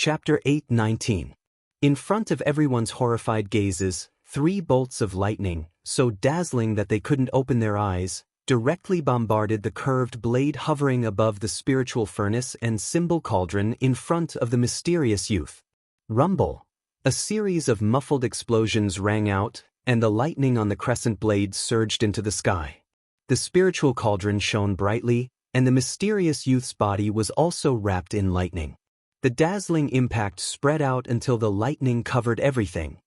Chapter 8:19. In front of everyone's horrified gazes, 3 bolts of lightning, so dazzling that they couldn't open their eyes, directly bombarded the curved blade hovering above the spiritual furnace and symbol cauldron in front of the mysterious youth. Rumble. A series of muffled explosions rang out, and the lightning on the crescent blade surged into the sky. The spiritual cauldron shone brightly, and the mysterious youth's body was also wrapped in lightning. The dazzling impact spread out until the lightning covered everything.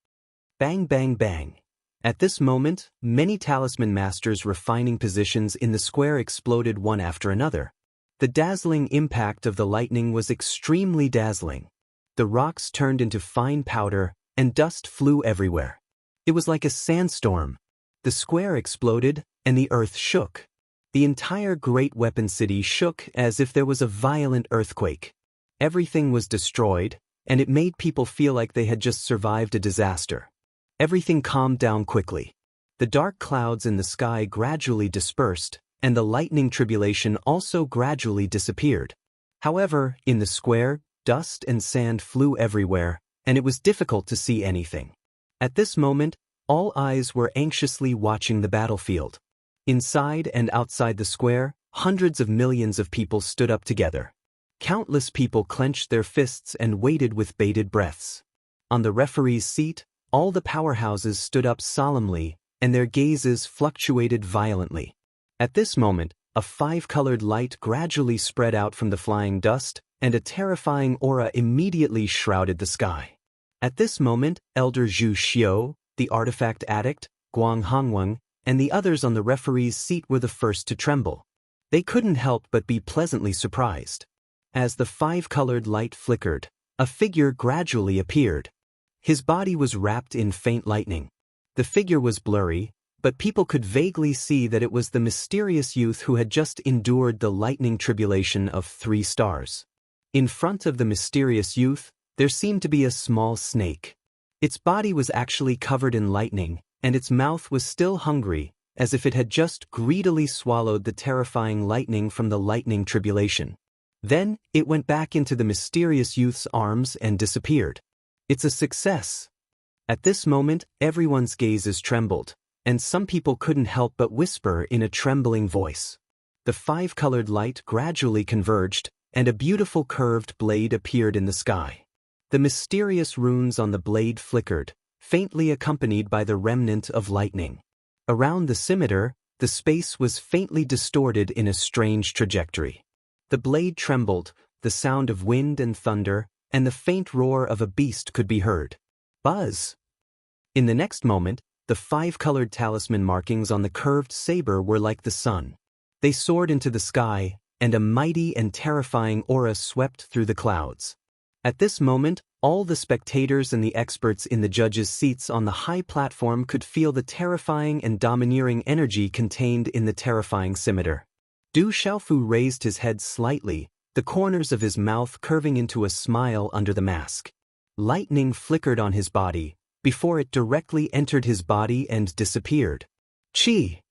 Bang, bang, bang. At this moment, many talisman masters refining positions in the square exploded one after another. The dazzling impact of the lightning was extremely dazzling. The rocks turned into fine powder, and dust flew everywhere. It was like a sandstorm. The square exploded, and the earth shook. The entire great weapon city shook as if there was a violent earthquake. Everything was destroyed, and it made people feel like they had just survived a disaster. Everything calmed down quickly. The dark clouds in the sky gradually dispersed, and the lightning tribulation also gradually disappeared. However, in the square, dust and sand flew everywhere, and it was difficult to see anything. At this moment, all eyes were anxiously watching the battlefield. Inside and outside the square, hundreds of millions of people stood up together. Countless people clenched their fists and waited with bated breaths. On the referee's seat, all the powerhouses stood up solemnly, and their gazes fluctuated violently. At this moment, a 5-colored light gradually spread out from the flying dust, and a terrifying aura immediately shrouded the sky. At this moment, Elder Zhu Xiu, the artifact addict, Guang Hongweng, and the others on the referee's seat were the first to tremble. They couldn't help but be pleasantly surprised. As the 5-colored light flickered, a figure gradually appeared. His body was wrapped in faint lightning. The figure was blurry, but people could vaguely see that it was the mysterious youth who had just endured the lightning tribulation of 3 stars. In front of the mysterious youth, there seemed to be a small snake. Its body was actually covered in lightning, and its mouth was still hungry, as if it had just greedily swallowed the terrifying lightning from the lightning tribulation. Then, it went back into the mysterious youth's arms and disappeared. It's a success. At this moment, everyone's gazes trembled, and some people couldn't help but whisper in a trembling voice. The 5-colored light gradually converged, and a beautiful curved blade appeared in the sky. The mysterious runes on the blade flickered, faintly accompanied by the remnant of lightning. Around the scimitar, the space was faintly distorted in a strange trajectory. The blade trembled, the sound of wind and thunder, and the faint roar of a beast could be heard. Buzz! In the next moment, the 5-colored talisman markings on the curved saber were like the sun. They soared into the sky, and a mighty and terrifying aura swept through the clouds. At this moment, all the spectators and the experts in the judges' seats on the high platform could feel the terrifying and domineering energy contained in the terrifying scimitar. Du Xiaofu raised his head slightly, the corners of his mouth curving into a smile under the mask. Lightning flickered on his body, before it directly entered his body and disappeared. Chi!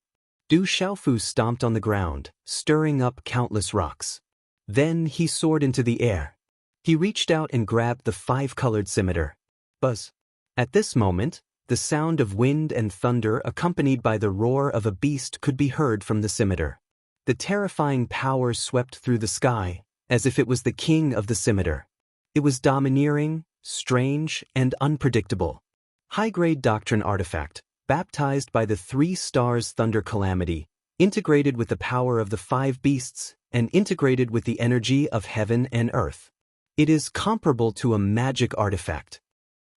Du Xiaofu stomped on the ground, stirring up countless rocks. Then he soared into the air. He reached out and grabbed the 5-colored scimitar. Buzz! At this moment, the sound of wind and thunder accompanied by the roar of a beast could be heard from the scimitar. The terrifying power swept through the sky, as if it was the king of the scimitar. It was domineering, strange, and unpredictable. High-grade doctrine artifact, baptized by the 3 stars thunder calamity, integrated with the power of the 5 beasts, and integrated with the energy of heaven and earth. It is comparable to a magic artifact.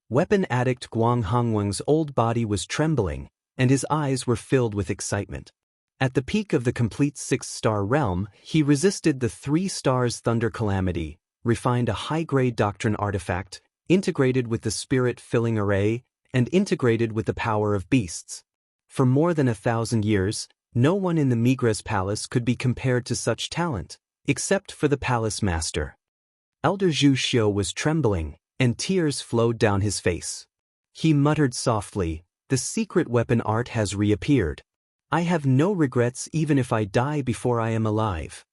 Weapon addict Guang Hongweng's old body was trembling, and his eyes were filled with excitement. At the peak of the complete 6-star realm, he resisted the 3 stars thunder calamity, refined a high-grade doctrine artifact, integrated with the spirit-filling array, and integrated with the power of beasts. For more than 1,000 years, no one in the Migres Palace could be compared to such talent, except for the palace master. Elder Zhu Xiu was trembling, and tears flowed down his face. He muttered softly, "The secret weapon art has reappeared. I have no regrets even if I die before I am alive."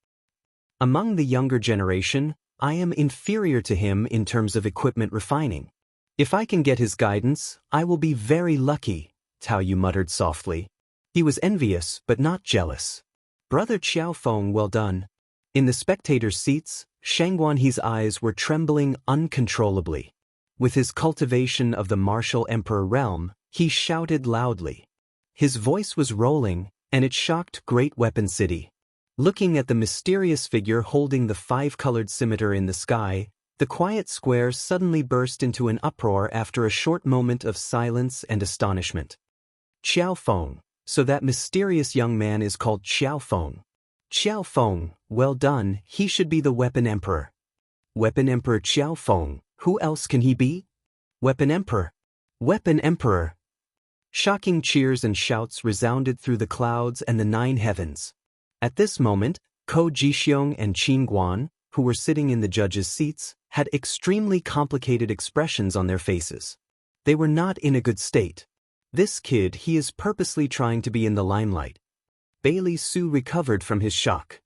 Among the younger generation, I am inferior to him in terms of equipment refining. If I can get his guidance, I will be very lucky, Tao Yu muttered softly. He was envious, but not jealous. Brother Qiao Feng, well done. In the spectators' seats, Shang Guanhe's eyes were trembling uncontrollably. With his cultivation of the martial emperor realm, he shouted loudly. His voice was rolling, and it shocked Great Weapon City. Looking at the mysterious figure holding the five-colored scimitar in the sky, the quiet square suddenly burst into an uproar after a short moment of silence and astonishment. Qiao Feng, so that mysterious young man is called Qiao Feng. Qiao Feng, well done, he should be the Weapon Emperor. Weapon Emperor Qiao Feng, who else can he be? Weapon Emperor. Weapon Emperor. Shocking cheers and shouts resounded through the clouds and the nine heavens. At this moment, Ko Jixiong and Qin Guan, who were sitting in the judges' seats, had extremely complicated expressions on their faces. They were not in a good state. This kid, he is purposely trying to be in the limelight. Bailey Su recovered from his shock.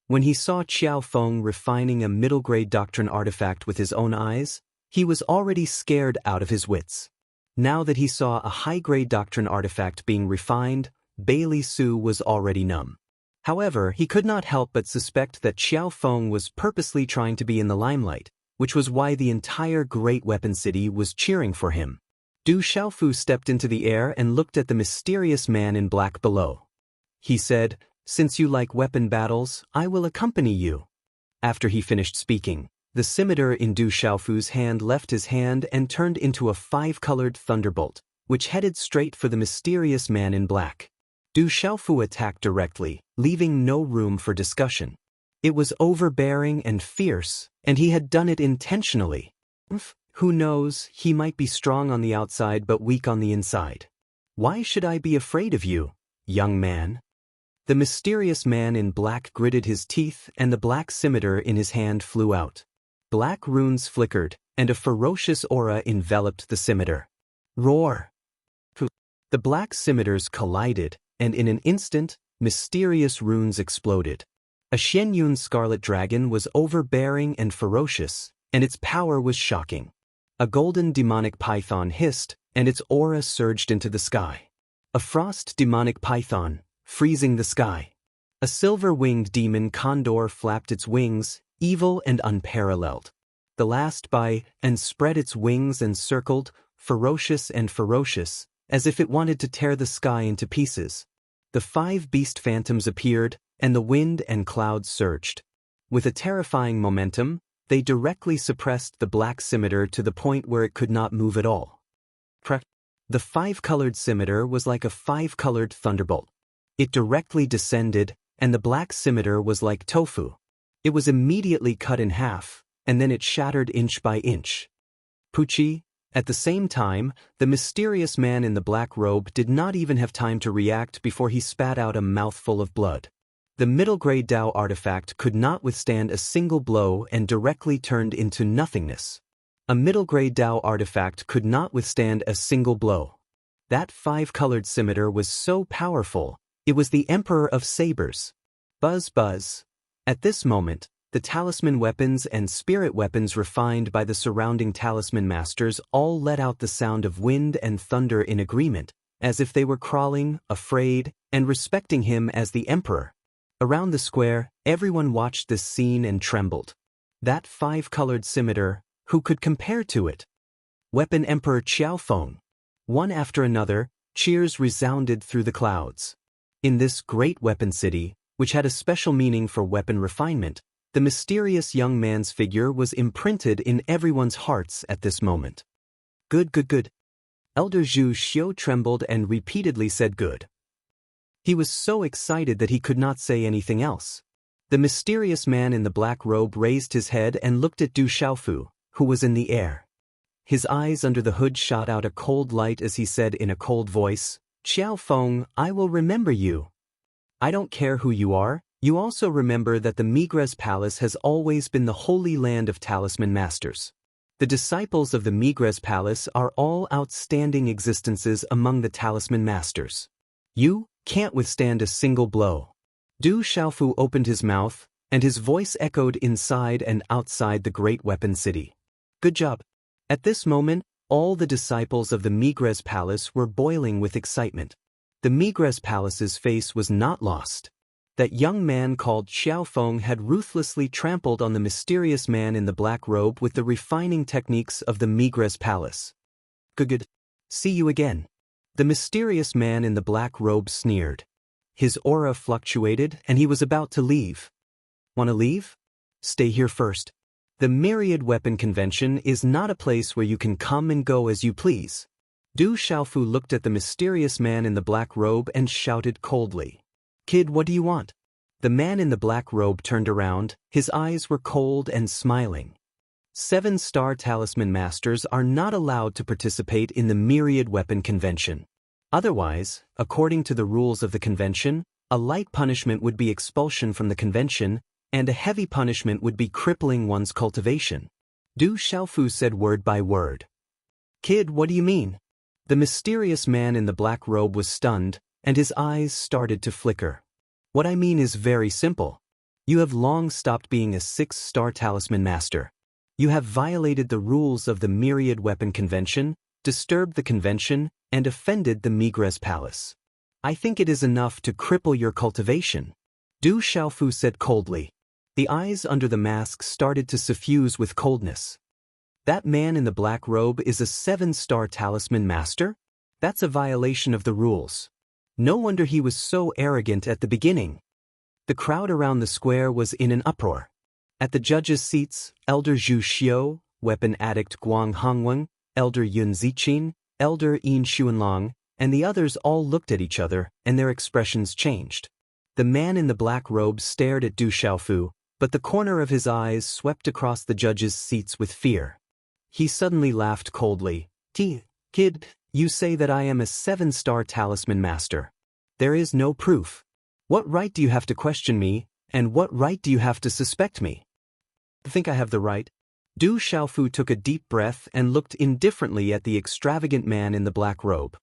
When he saw Qiao Feng refining a middle-grade doctrine artifact with his own eyes, he was already scared out of his wits. Now that he saw a high-grade doctrine artifact being refined, Bailey Su was already numb. However, he could not help but suspect that Qiao Feng was purposely trying to be in the limelight, which was why the entire Great Weapon City was cheering for him. Du Xiaofu stepped into the air and looked at the mysterious man in black below. He said, "Since you like weapon battles, I will accompany you." After he finished speaking, the scimitar in Du Xiaofu's hand left his hand and turned into a five-colored thunderbolt, which headed straight for the mysterious man in black. Du Xiaofu attacked directly, leaving no room for discussion. It was overbearing and fierce, and he had done it intentionally. Who knows, he might be strong on the outside but weak on the inside. Why should I be afraid of you, young man? The mysterious man in black gritted his teeth and the black scimitar in his hand flew out. Black runes flickered, and a ferocious aura enveloped the scimitar. Roar! The black scimitars collided, and in an instant, mysterious runes exploded. A Xianyun scarlet dragon was overbearing and ferocious, and its power was shocking. A golden demonic python hissed, and its aura surged into the sky. A frost demonic python, freezing the sky. A silver-winged demon condor flapped its wings, evil and unparalleled. The last and spread its wings and circled, ferocious, as if it wanted to tear the sky into pieces. The five beast phantoms appeared, and the wind and clouds surged. With a terrifying momentum, they directly suppressed the black scimitar to the point where it could not move at all. The five-colored scimitar was like a five-colored thunderbolt. It directly descended, and the black scimitar was like tofu. It was immediately cut in half, and then it shattered inch by inch. Pucci. At the same time, the mysterious man in the black robe did not even have time to react before he spat out a mouthful of blood. The middle-grade Dao artifact could not withstand a single blow and directly turned into nothingness. A middle-grade Dao artifact could not withstand a single blow. That five-colored scimitar was so powerful, it was the Emperor of Sabers. Buzz buzz. At this moment, the talisman weapons and spirit weapons refined by the surrounding talisman masters all let out the sound of wind and thunder in agreement, as if they were crawling, afraid, and respecting him as the Emperor. Around the square, everyone watched this scene and trembled. That five-colored scimitar, who could compare to it? Weapon Emperor Qiao Feng. One after another, cheers resounded through the clouds. In this great weapon city, which had a special meaning for weapon refinement, the mysterious young man's figure was imprinted in everyone's hearts at this moment. Good, good, good. Elder Zhu Xiu trembled and repeatedly said good. He was so excited that he could not say anything else. The mysterious man in the black robe raised his head and looked at Du Xiaofu, who was in the air. His eyes under the hood shot out a cold light as he said in a cold voice, "Qiao Feng, I will remember you. I don't care who you are, you also remember that the Migres Palace has always been the holy land of talisman masters. The disciples of the Migres Palace are all outstanding existences among the talisman masters. You can't withstand a single blow." Du Xiaofu opened his mouth, and his voice echoed inside and outside the great weapon city. Good job. At this moment, all the disciples of the Migres Palace were boiling with excitement. The Migres Palace's face was not lost. That young man called Xiaofeng had ruthlessly trampled on the mysterious man in the black robe with the refining techniques of the Migres Palace. Good. See you again. The mysterious man in the black robe sneered. His aura fluctuated, and he was about to leave. Want to leave? Stay here first. The Myriad Weapon Convention is not a place where you can come and go as you please. Du Xiaofu looked at the mysterious man in the black robe and shouted coldly. Kid, what do you want? The man in the black robe turned around, his eyes were cold and smiling. 7-star talisman masters are not allowed to participate in the Myriad Weapon Convention. Otherwise, according to the rules of the convention, a light punishment would be expulsion from the convention, and a heavy punishment would be crippling one's cultivation. Du Xiaofu said word by word. Kid, what do you mean? The mysterious man in the black robe was stunned, and his eyes started to flicker. What I mean is very simple. You have long stopped being a 6-star talisman master. You have violated the rules of the Myriad Weapon Convention, disturbed the convention, and offended the Migres Palace. I think it is enough to cripple your cultivation. Du Xiaofu said coldly. The eyes under the mask started to suffuse with coldness. That man in the black robe is a 7-star talisman master? That's a violation of the rules. No wonder he was so arrogant at the beginning. The crowd around the square was in an uproar. At the judges' seats, Elder Zhu Xiu, weapon addict Guang Hongwen, Elder Yun Ziqin, Elder Yin Xuanlong, and the others all looked at each other, and their expressions changed. The man in the black robe stared at Du Xiaofu, but the corner of his eyes swept across the judges' seats with fear. He suddenly laughed coldly. Kid, you say that I am a 7-star talisman master. There is no proof. What right do you have to question me, and what right do you have to suspect me? I think I have the right. Du Xiaofu took a deep breath and looked indifferently at the extravagant man in the black robe.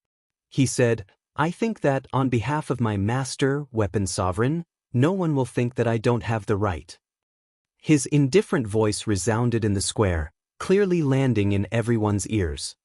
He said, I think that on behalf of my master, weapon sovereign, no one will think that I don't have the right. His indifferent voice resounded in the square, clearly landing in everyone's ears.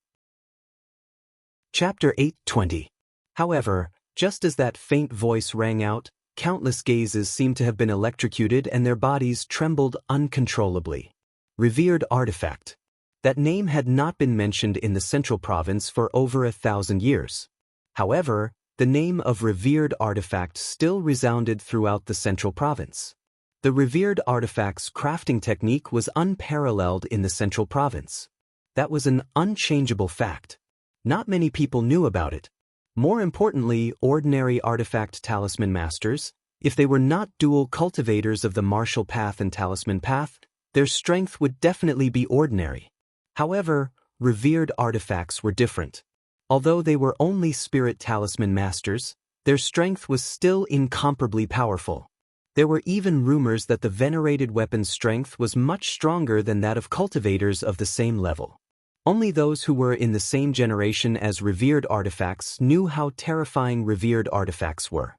Chapter 8:20. However, just as that faint voice rang out, countless gazes seemed to have been electrocuted and their bodies trembled uncontrollably. Revered artifact. That name had not been mentioned in the central province for over 1,000 years. However, the name of revered artifact still resounded throughout the central province. The revered artifact's crafting technique was unparalleled in the central province. That was an unchangeable fact. Not many people knew about it. More importantly, ordinary artifact talisman masters, if they were not dual cultivators of the martial path and talisman path, their strength would definitely be ordinary. However, revered artifacts were different. Although they were only spirit talisman masters, their strength was still incomparably powerful. There were even rumors that the venerated weapon's strength was much stronger than that of cultivators of the same level. Only those who were in the same generation as revered artifacts knew how terrifying revered artifacts were.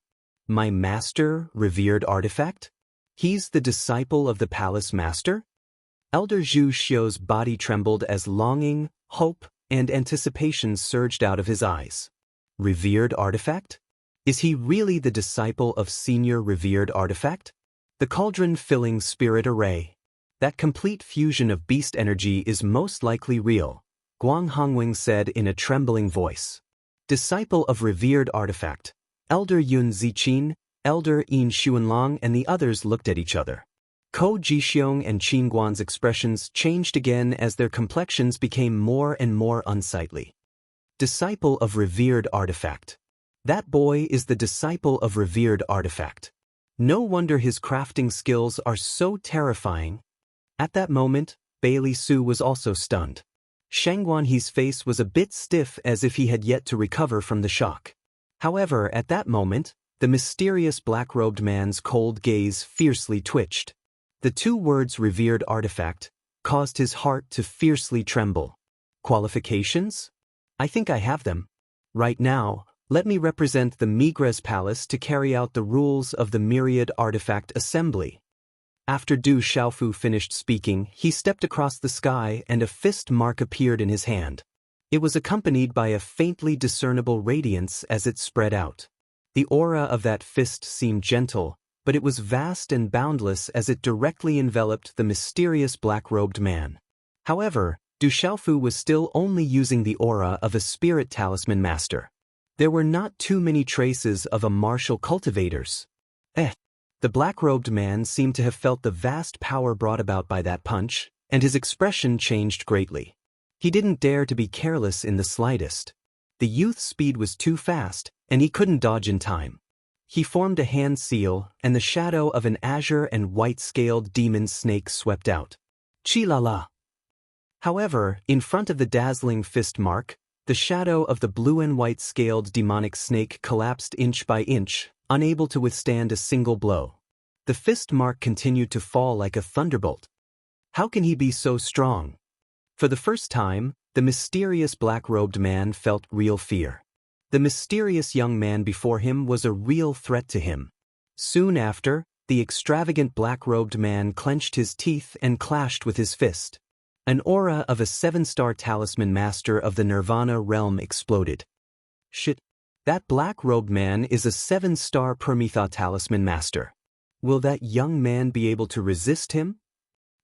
My master, revered artifact? He's the disciple of the palace master? Elder Zhu Xiu's body trembled as longing, hope, and anticipation surged out of his eyes. Revered artifact? Is he really the disciple of senior revered artifact? The cauldron-filling spirit array. That complete fusion of beast energy is most likely real, Guang Hongwen said in a trembling voice. Disciple of revered artifact, Elder Yun Ziqin, Elder Yin Xuanlong and the others looked at each other. Ko Jixiong and Qin Guan's expressions changed again as their complexions became more and more unsightly. Disciple of revered artifact. That boy is the disciple of revered artifact. No wonder his crafting skills are so terrifying. At that moment, Bailey Su was also stunned. Shang Guanhe's face was a bit stiff as if he had yet to recover from the shock. However, at that moment, the mysterious black-robed man's cold gaze fiercely twitched. The two words revered artifact caused his heart to fiercely tremble. Qualifications? I think I have them. Right now, let me represent the Migres Palace to carry out the rules of the Myriad Artifact Assembly. After Du Xiaofu finished speaking, he stepped across the sky and a fist mark appeared in his hand. It was accompanied by a faintly discernible radiance as it spread out. The aura of that fist seemed gentle, but it was vast and boundless as it directly enveloped the mysterious black-robed man. However, Du Xiaofu was still only using the aura of a spirit talisman master. There were not too many traces of a martial cultivator's. The black-robed man seemed to have felt the vast power brought about by that punch, and his expression changed greatly. He didn't dare to be careless in the slightest. The youth's speed was too fast, and he couldn't dodge in time. He formed a hand seal, and the shadow of an azure and white-scaled demon snake swept out. Chi-la-la! However, in front of the dazzling fist mark, the shadow of the blue and white-scaled demonic snake collapsed inch by inch, unable to withstand a single blow. The fist mark continued to fall like a thunderbolt. How can he be so strong? For the first time, the mysterious black-robed man felt real fear. The mysterious young man before him was a real threat to him. Soon after, the extravagant black-robed man clenched his teeth and clashed with his fist. An aura of a 7-star talisman master of the Nirvana realm exploded. Shit! That black-robed man is a 7-star Permitha talisman master. Will that young man be able to resist him?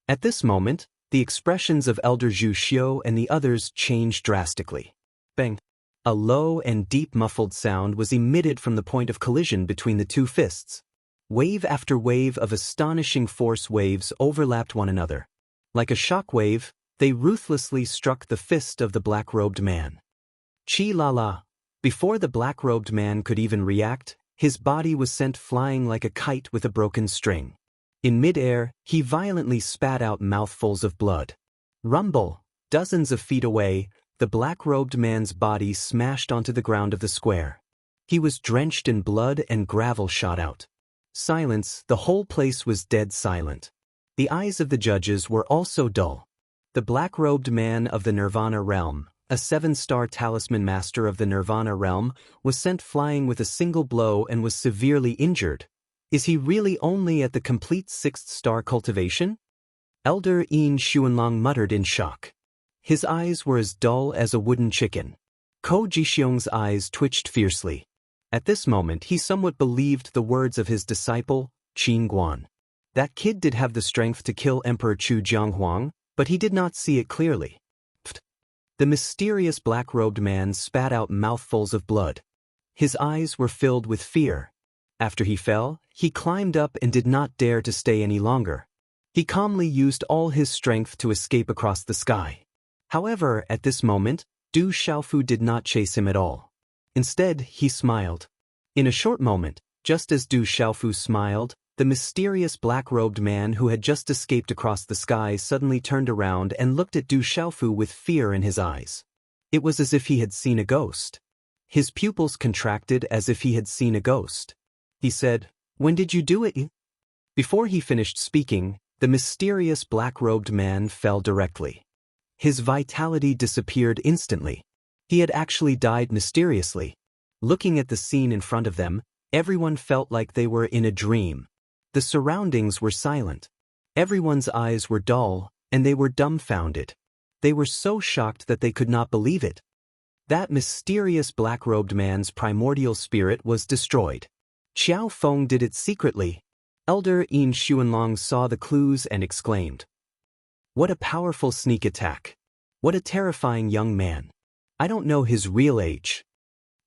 At this moment, the expressions of Elder Zhu Xiu and the others changed drastically. Bang! A low and deep muffled sound was emitted from the point of collision between the two fists. Wave after wave of astonishing force waves overlapped one another. Like a shock wave, they ruthlessly struck the fist of the black-robed man. Chi-la-la! Before the black-robed man could even react, his body was sent flying like a kite with a broken string. In mid-air, he violently spat out mouthfuls of blood. Rumble! Dozens of feet away, the black-robed man's body smashed onto the ground of the square. He was drenched in blood and gravel shot out. Silence, the whole place was dead silent. The eyes of the judges were also dull. The black-robed man of the Nirvana realm, a 7-star talisman master of the Nirvana realm, was sent flying with a single blow and was severely injured. Is he really only at the complete 6th-star cultivation? Elder Yin Xuanlong muttered in shock. His eyes were as dull as a wooden chicken. Ko Jixiong's eyes twitched fiercely. At this moment he somewhat believed the words of his disciple, Qin Guan. That kid did have the strength to kill Emperor Chu Jianghuang, but he did not see it clearly. Pfft. The mysterious black-robed man spat out mouthfuls of blood. His eyes were filled with fear. After he fell, he climbed up and did not dare to stay any longer. He calmly used all his strength to escape across the sky. However, at this moment, Du Xiaofu did not chase him at all. Instead, he smiled. In a short moment, just as Du Xiaofu smiled, the mysterious black-robed man who had just escaped across the sky suddenly turned around and looked at Du Xiaofu with fear in his eyes. It was as if he had seen a ghost. His pupils contracted as if he had seen a ghost. He said, "When did you do it?" Before he finished speaking, the mysterious black-robed man fell directly. His vitality disappeared instantly. He had actually died mysteriously. Looking at the scene in front of them, everyone felt like they were in a dream. The surroundings were silent. Everyone's eyes were dull, and they were dumbfounded. They were so shocked that they could not believe it. That mysterious black-robed man's primordial spirit was destroyed. Qiao Feng did it secretly. Elder Yin Xuanlong saw the clues and exclaimed, "What a powerful sneak attack! What a terrifying young man! I don't know his real age."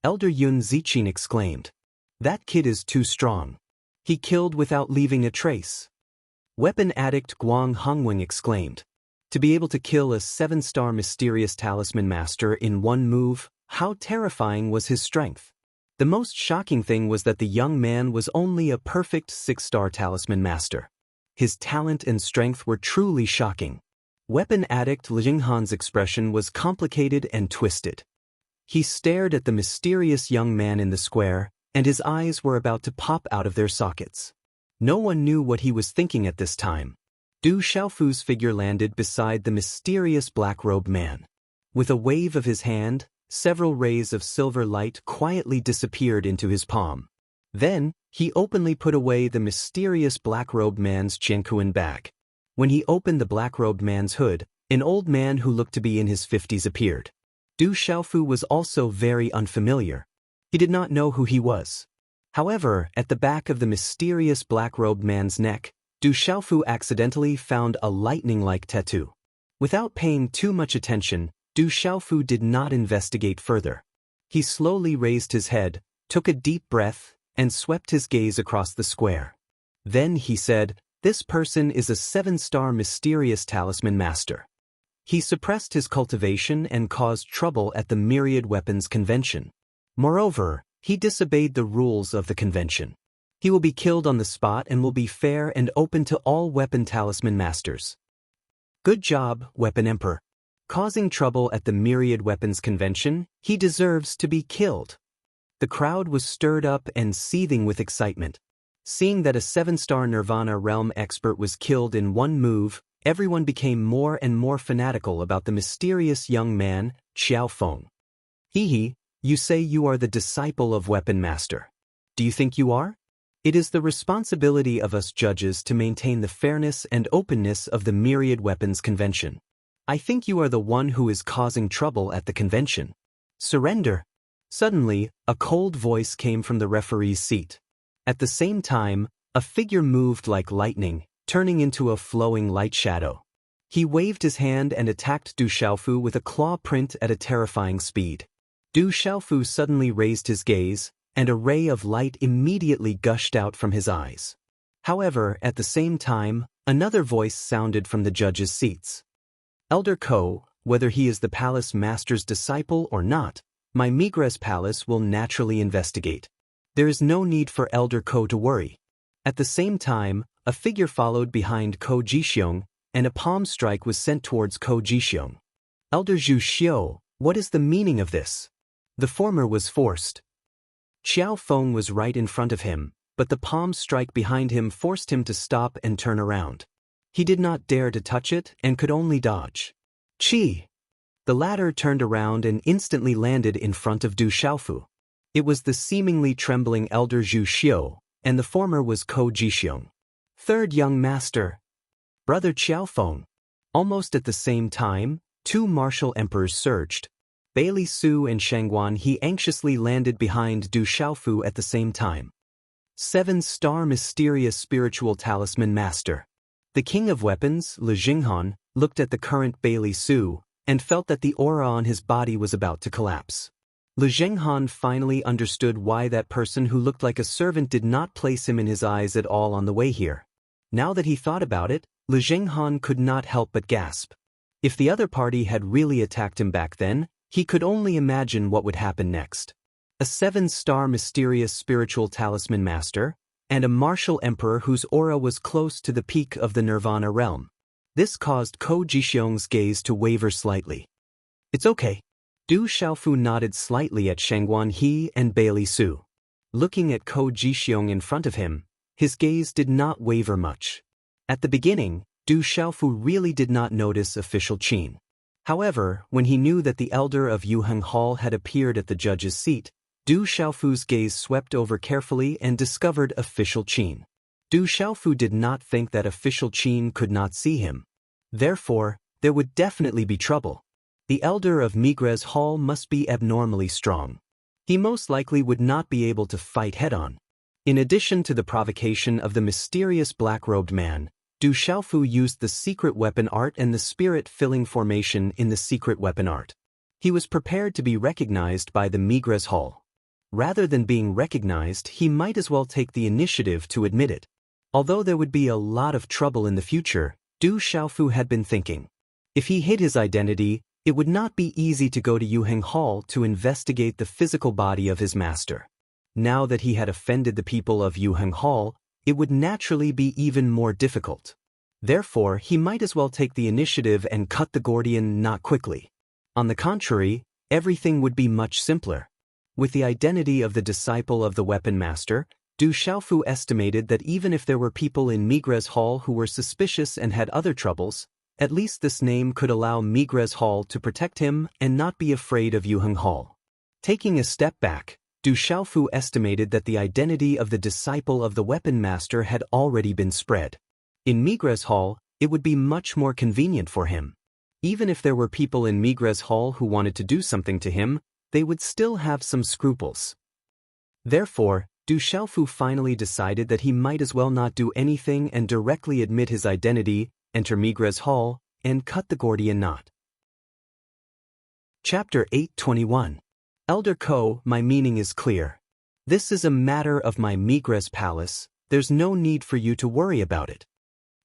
Elder Yun Ziqin exclaimed, "That kid is too strong. He killed without leaving a trace." Weapon addict Guang Hongwing exclaimed, "To be able to kill a 7-star mysterious talisman master in one move, how terrifying was his strength!" The most shocking thing was that the young man was only a perfect 6-star talisman master. His talent and strength were truly shocking. Weapon addict Li Jinghan's expression was complicated and twisted. He stared at the mysterious young man in the square, and his eyes were about to pop out of their sockets. No one knew what he was thinking at this time. Du Xiaofu's figure landed beside the mysterious black-robed man. With a wave of his hand, several rays of silver light quietly disappeared into his palm. Then, he openly put away the mysterious black-robed man's Jianquan bag. When he opened the black-robed man's hood, an old man who looked to be in his 50s appeared. Du Xiaofu was also very unfamiliar. He did not know who he was. However, at the back of the mysterious black-robed man's neck, Du Xiaofu accidentally found a lightning-like tattoo. Without paying too much attention, Du Xiaofu did not investigate further. He slowly raised his head, took a deep breath, and swept his gaze across the square. Then he said, "This person is a 7-star mysterious talisman master." He suppressed his cultivation and caused trouble at the Myriad Weapons Convention. Moreover, he disobeyed the rules of the convention. He will be killed on the spot and will be fair and open to all weapon talisman masters. Good job, Weapon Emperor. Causing trouble at the Myriad Weapons Convention, he deserves to be killed. The crowd was stirred up and seething with excitement. Seeing that a 7-star Nirvana realm expert was killed in one move, everyone became more and more fanatical about the mysterious young man, Xiao Feng. Hee, you say you are the disciple of Weapon Master. Do you think you are? It is the responsibility of us judges to maintain the fairness and openness of the Myriad Weapons Convention. I think you are the one who is causing trouble at the convention. Surrender. Suddenly, a cold voice came from the referee's seat. At the same time, a figure moved like lightning, turning into a flowing light shadow. He waved his hand and attacked Du Xiaofu with a claw print at a terrifying speed. Du Xiaofu suddenly raised his gaze, and a ray of light immediately gushed out from his eyes. However, at the same time, another voice sounded from the judges' seats. Elder Ko, whether he is the palace master's disciple or not, my Migres palace will naturally investigate. There is no need for Elder Ko to worry. At the same time, a figure followed behind Ko Jixiong, and a palm strike was sent towards Ko Jixiong. Elder Zhu Xiu, what is the meaning of this? The former was forced. Xiao Feng was right in front of him, but the palm strike behind him forced him to stop and turn around. He did not dare to touch it and could only dodge. Qi! The latter turned around and instantly landed in front of Du Xiaofu. It was the seemingly trembling Elder Zhu Xiu, and the former was Ko Jixiong. Third young master. Brother Xiao Feng. Almost at the same time, 2 martial emperors surged. Bailey Su and Shangguan He anxiously landed behind Du Xiaofu at the same time. 7-star mysterious spiritual talisman master. The king of weapons, Li Jinghan, looked at the current Bailey Su, and felt that the aura on his body was about to collapse. Li Jinghan finally understood why that person who looked like a servant did not place him in his eyes at all on the way here. Now that he thought about it, Li Jinghan could not help but gasp. If the other party had really attacked him back then, he could only imagine what would happen next. A 7-star mysterious spiritual talisman master, and a martial emperor whose aura was close to the peak of the Nirvana realm. This caused Ko Jixiong's gaze to waver slightly. It's okay. Du Xiaofu nodded slightly at Shangguan He and Bailey Su. Looking at Ko Jixiong in front of him, his gaze did not waver much. At the beginning, Du Xiaofu really did not notice official Qin. However, when he knew that the elder of Yuheng Hall had appeared at the judge's seat, Du Xiaofu's gaze swept over carefully and discovered official Qin. Du Xiaofu did not think that official Qin could not see him. Therefore, there would definitely be trouble. The elder of Migres Hall must be abnormally strong. He most likely would not be able to fight head-on. In addition to the provocation of the mysterious black-robed man, Du Xiaofu used the secret weapon art and the spirit-filling formation in the secret weapon art. He was prepared to be recognized by the Migres Hall. Rather than being recognized, he might as well take the initiative to admit it. Although there would be a lot of trouble in the future, Du Xiaofu had been thinking. If he hid his identity, it would not be easy to go to Yuheng Hall to investigate the physical body of his master. Now that he had offended the people of Yuheng Hall, it would naturally be even more difficult. Therefore, he might as well take the initiative and cut the Gordian knot quickly. On the contrary, everything would be much simpler. With the identity of the disciple of the weapon master, Du Xiaofu estimated that even if there were people in Migres Hall who were suspicious and had other troubles, at least this name could allow Migres Hall to protect him and not be afraid of Yuheng Hall. Taking a step back, Du Xiaofu estimated that the identity of the disciple of the weapon master had already been spread. In Migres Hall, it would be much more convenient for him. Even if there were people in Migres Hall who wanted to do something to him, they would still have some scruples. Therefore, Du Xiaofu finally decided that he might as well not do anything and directly admit his identity, enter Migres Hall, and cut the Gordian knot. Chapter 821. Elder Ko, my meaning is clear. This is a matter of my Migres palace, there's no need for you to worry about it.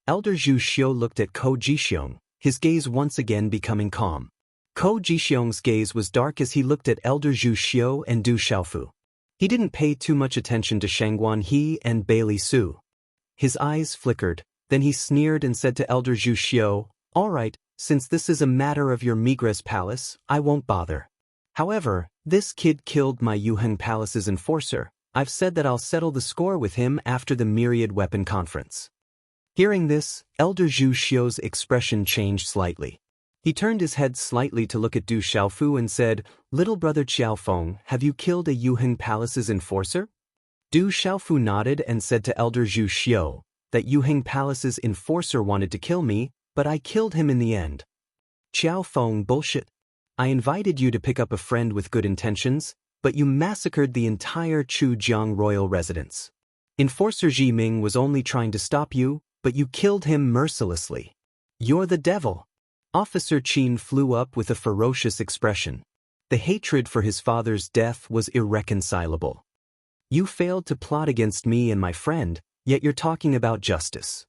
Elder Zhu Xiu looked at Ko Jixiong, his gaze once again becoming calm. Ko Jixiong's gaze was dark as he looked at Elder Zhu Xiu and Du Xiaofu. He didn't pay too much attention to Shangguan He and Bailey Su. His eyes flickered, then he sneered and said to Elder Zhu Xiu, "All right, since this is a matter of your Migres palace, I won't bother. However, this kid killed my Yuheng Palace's enforcer. I've said that I'll settle the score with him after the Myriad Weapon Conference." Hearing this, Elder Zhu Xiu's expression changed slightly. He turned his head slightly to look at Du Xiaofu and said, "Little brother Qiaofeng, have you killed a Yuheng Palace's enforcer?" Du Xiaofu nodded and said to Elder Zhu Xiu, "That Yuheng Palace's enforcer wanted to kill me, but I killed him in the end." "Qiaofeng, bullshit. I invited you to pick up a friend with good intentions, but you massacred the entire Chujiang royal residence. Enforcer Ji Ming was only trying to stop you, but you killed him mercilessly. You're the devil." Officer Qin flew up with a ferocious expression. The hatred for his father's death was irreconcilable. "You failed to plot against me and my friend, yet you're talking about justice.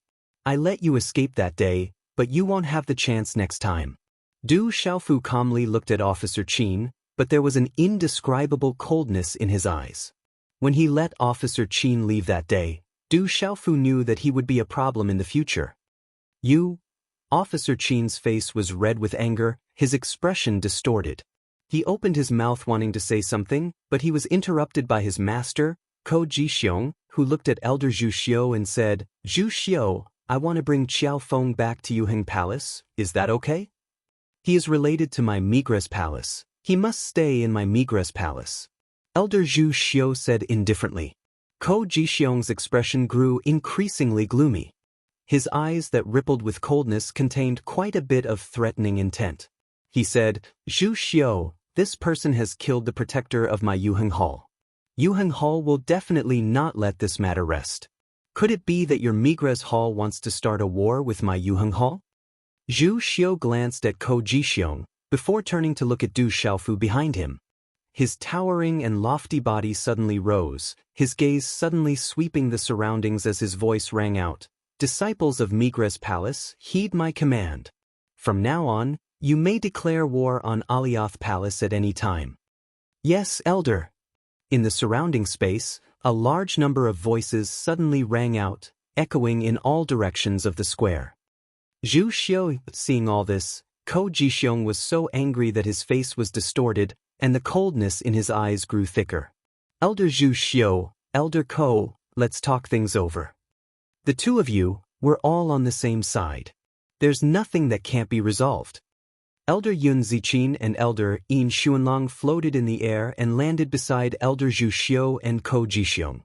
I let you escape that day, but you won't have the chance next time." Du Xiaofu calmly looked at Officer Qin, but there was an indescribable coldness in his eyes. When he let Officer Qin leave that day, Du Xiaofu knew that he would be a problem in the future. "You?" Officer Qin's face was red with anger, his expression distorted. He opened his mouth wanting to say something, but he was interrupted by his master, Ko Jixiong, who looked at Elder Zhu Xiu and said, "Zhu Xiu, I want to bring Qiaofeng back to Yuheng Palace, is that okay? He is related to my Migres Palace. He must stay in my Migres Palace." Elder Zhu Xiu said indifferently. Ko Jixiong's expression grew increasingly gloomy. His eyes that rippled with coldness contained quite a bit of threatening intent. He said, "Zhu Xiu, this person has killed the protector of my Yuheng Hall. Yuheng Hall will definitely not let this matter rest. Could it be that your Migres Hall wants to start a war with my Yuheng Hall?" Zhu Xiu glanced at Ko Jixiong, before turning to look at Du Xiaofu behind him. His towering and lofty body suddenly rose, his gaze suddenly sweeping the surroundings as his voice rang out, "Disciples of Migres Palace, heed my command. From now on, you may declare war on Alioth Palace at any time." "Yes, Elder." In the surrounding space, a large number of voices suddenly rang out, echoing in all directions of the square. Zhu Xiu, seeing all this, Ko Jixiong was so angry that his face was distorted, and the coldness in his eyes grew thicker. "Elder Zhu Xiu, Elder Ko, let's talk things over. The two of you, we're all on the same side. There's nothing that can't be resolved." Elder Yun Ziqin and Elder Yin Xuanlong floated in the air and landed beside Elder Zhu Xiu and Ko Jixiong.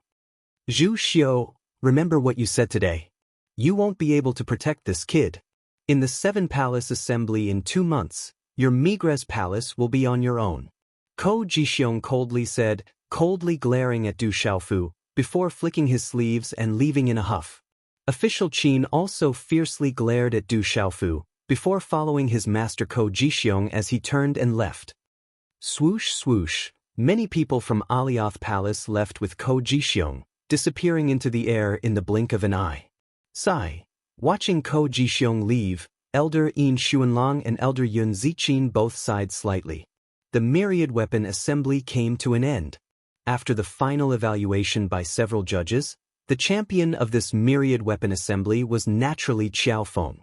"Zhu Xiu, remember what you said today. You won't be able to protect this kid. In the Seven Palace Assembly in 2 months, your Migres Palace will be on your own." Ko Jixiong coldly said, coldly glaring at Du Xiaofu, before flicking his sleeves and leaving in a huff. Official Qin also fiercely glared at Du Xiaofu, before following his master Ko Jixiong as he turned and left. Swoosh swoosh, many people from Alioth Palace left with Ko Jixiong, disappearing into the air in the blink of an eye. Sigh. Watching Ko Jixiong leave, Elder Yin Xuanlong and Elder Yun Ziqin both sighed slightly. The Myriad Weapon Assembly came to an end. After the final evaluation by several judges, the champion of this Myriad Weapon Assembly was naturally Qiaofeng.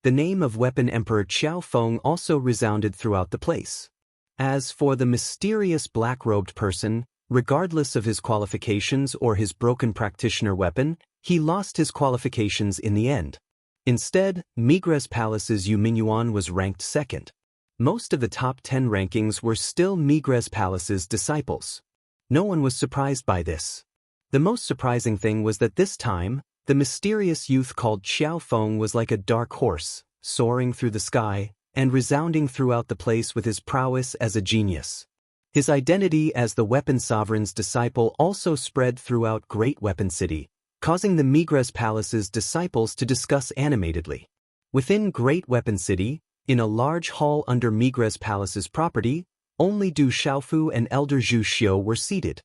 The name of Weapon Emperor Qiaofeng also resounded throughout the place. As for the mysterious black-robed person, regardless of his qualifications or his broken practitioner weapon, he lost his qualifications in the end. Instead, Migres Palace's Yu Mingyuan was ranked second. Most of the top 10 rankings were still Migres Palace's disciples. No one was surprised by this. The most surprising thing was that this time, the mysterious youth called Xiaofeng was like a dark horse, soaring through the sky, and resounding throughout the place with his prowess as a genius. His identity as the Weapon Sovereign's disciple also spread throughout Great Weapon City, causing the Migres Palace's disciples to discuss animatedly. Within Great Weapon City, in a large hall under Migres Palace's property, only Du Xiaofu and Elder Zhu Xiu were seated.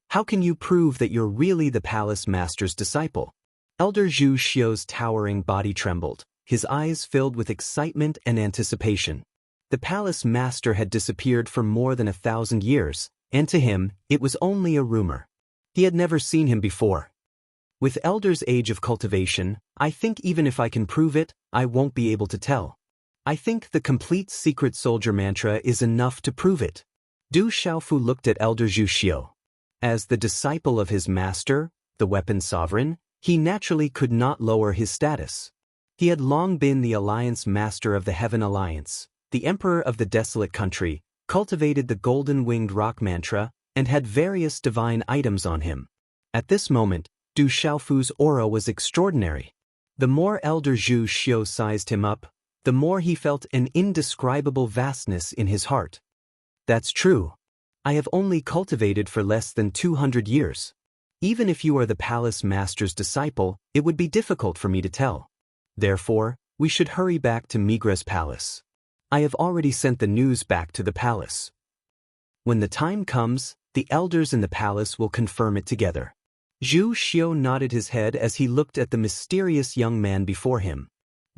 How can you prove that you're really the palace master's disciple? Elder Zhu Xiu's towering body trembled, his eyes filled with excitement and anticipation. The palace master had disappeared for more than 1,000 years, and to him, it was only a rumor. He had never seen him before. With Elder's age of cultivation, I think even if I can prove it, I won't be able to tell. I think the complete secret soldier mantra is enough to prove it. Du Xiaofu looked at Elder Zhu Xiu. As the disciple of his master, the Weapon Sovereign, he naturally could not lower his status. He had long been the Alliance Master of the Heaven Alliance, the Emperor of the Desolate Country, cultivated the Golden-Winged Rock Mantra, and had various divine items on him. At this moment, Du Xiaofu's aura was extraordinary. The more Elder Zhu Xiu sized him up, the more he felt an indescribable vastness in his heart. That's true. I have only cultivated for less than 200 years. Even if you are the palace master's disciple, it would be difficult for me to tell. Therefore, we should hurry back to Migres Palace. I have already sent the news back to the palace. When the time comes, the elders in the palace will confirm it together. Zhu Xiu nodded his head as he looked at the mysterious young man before him.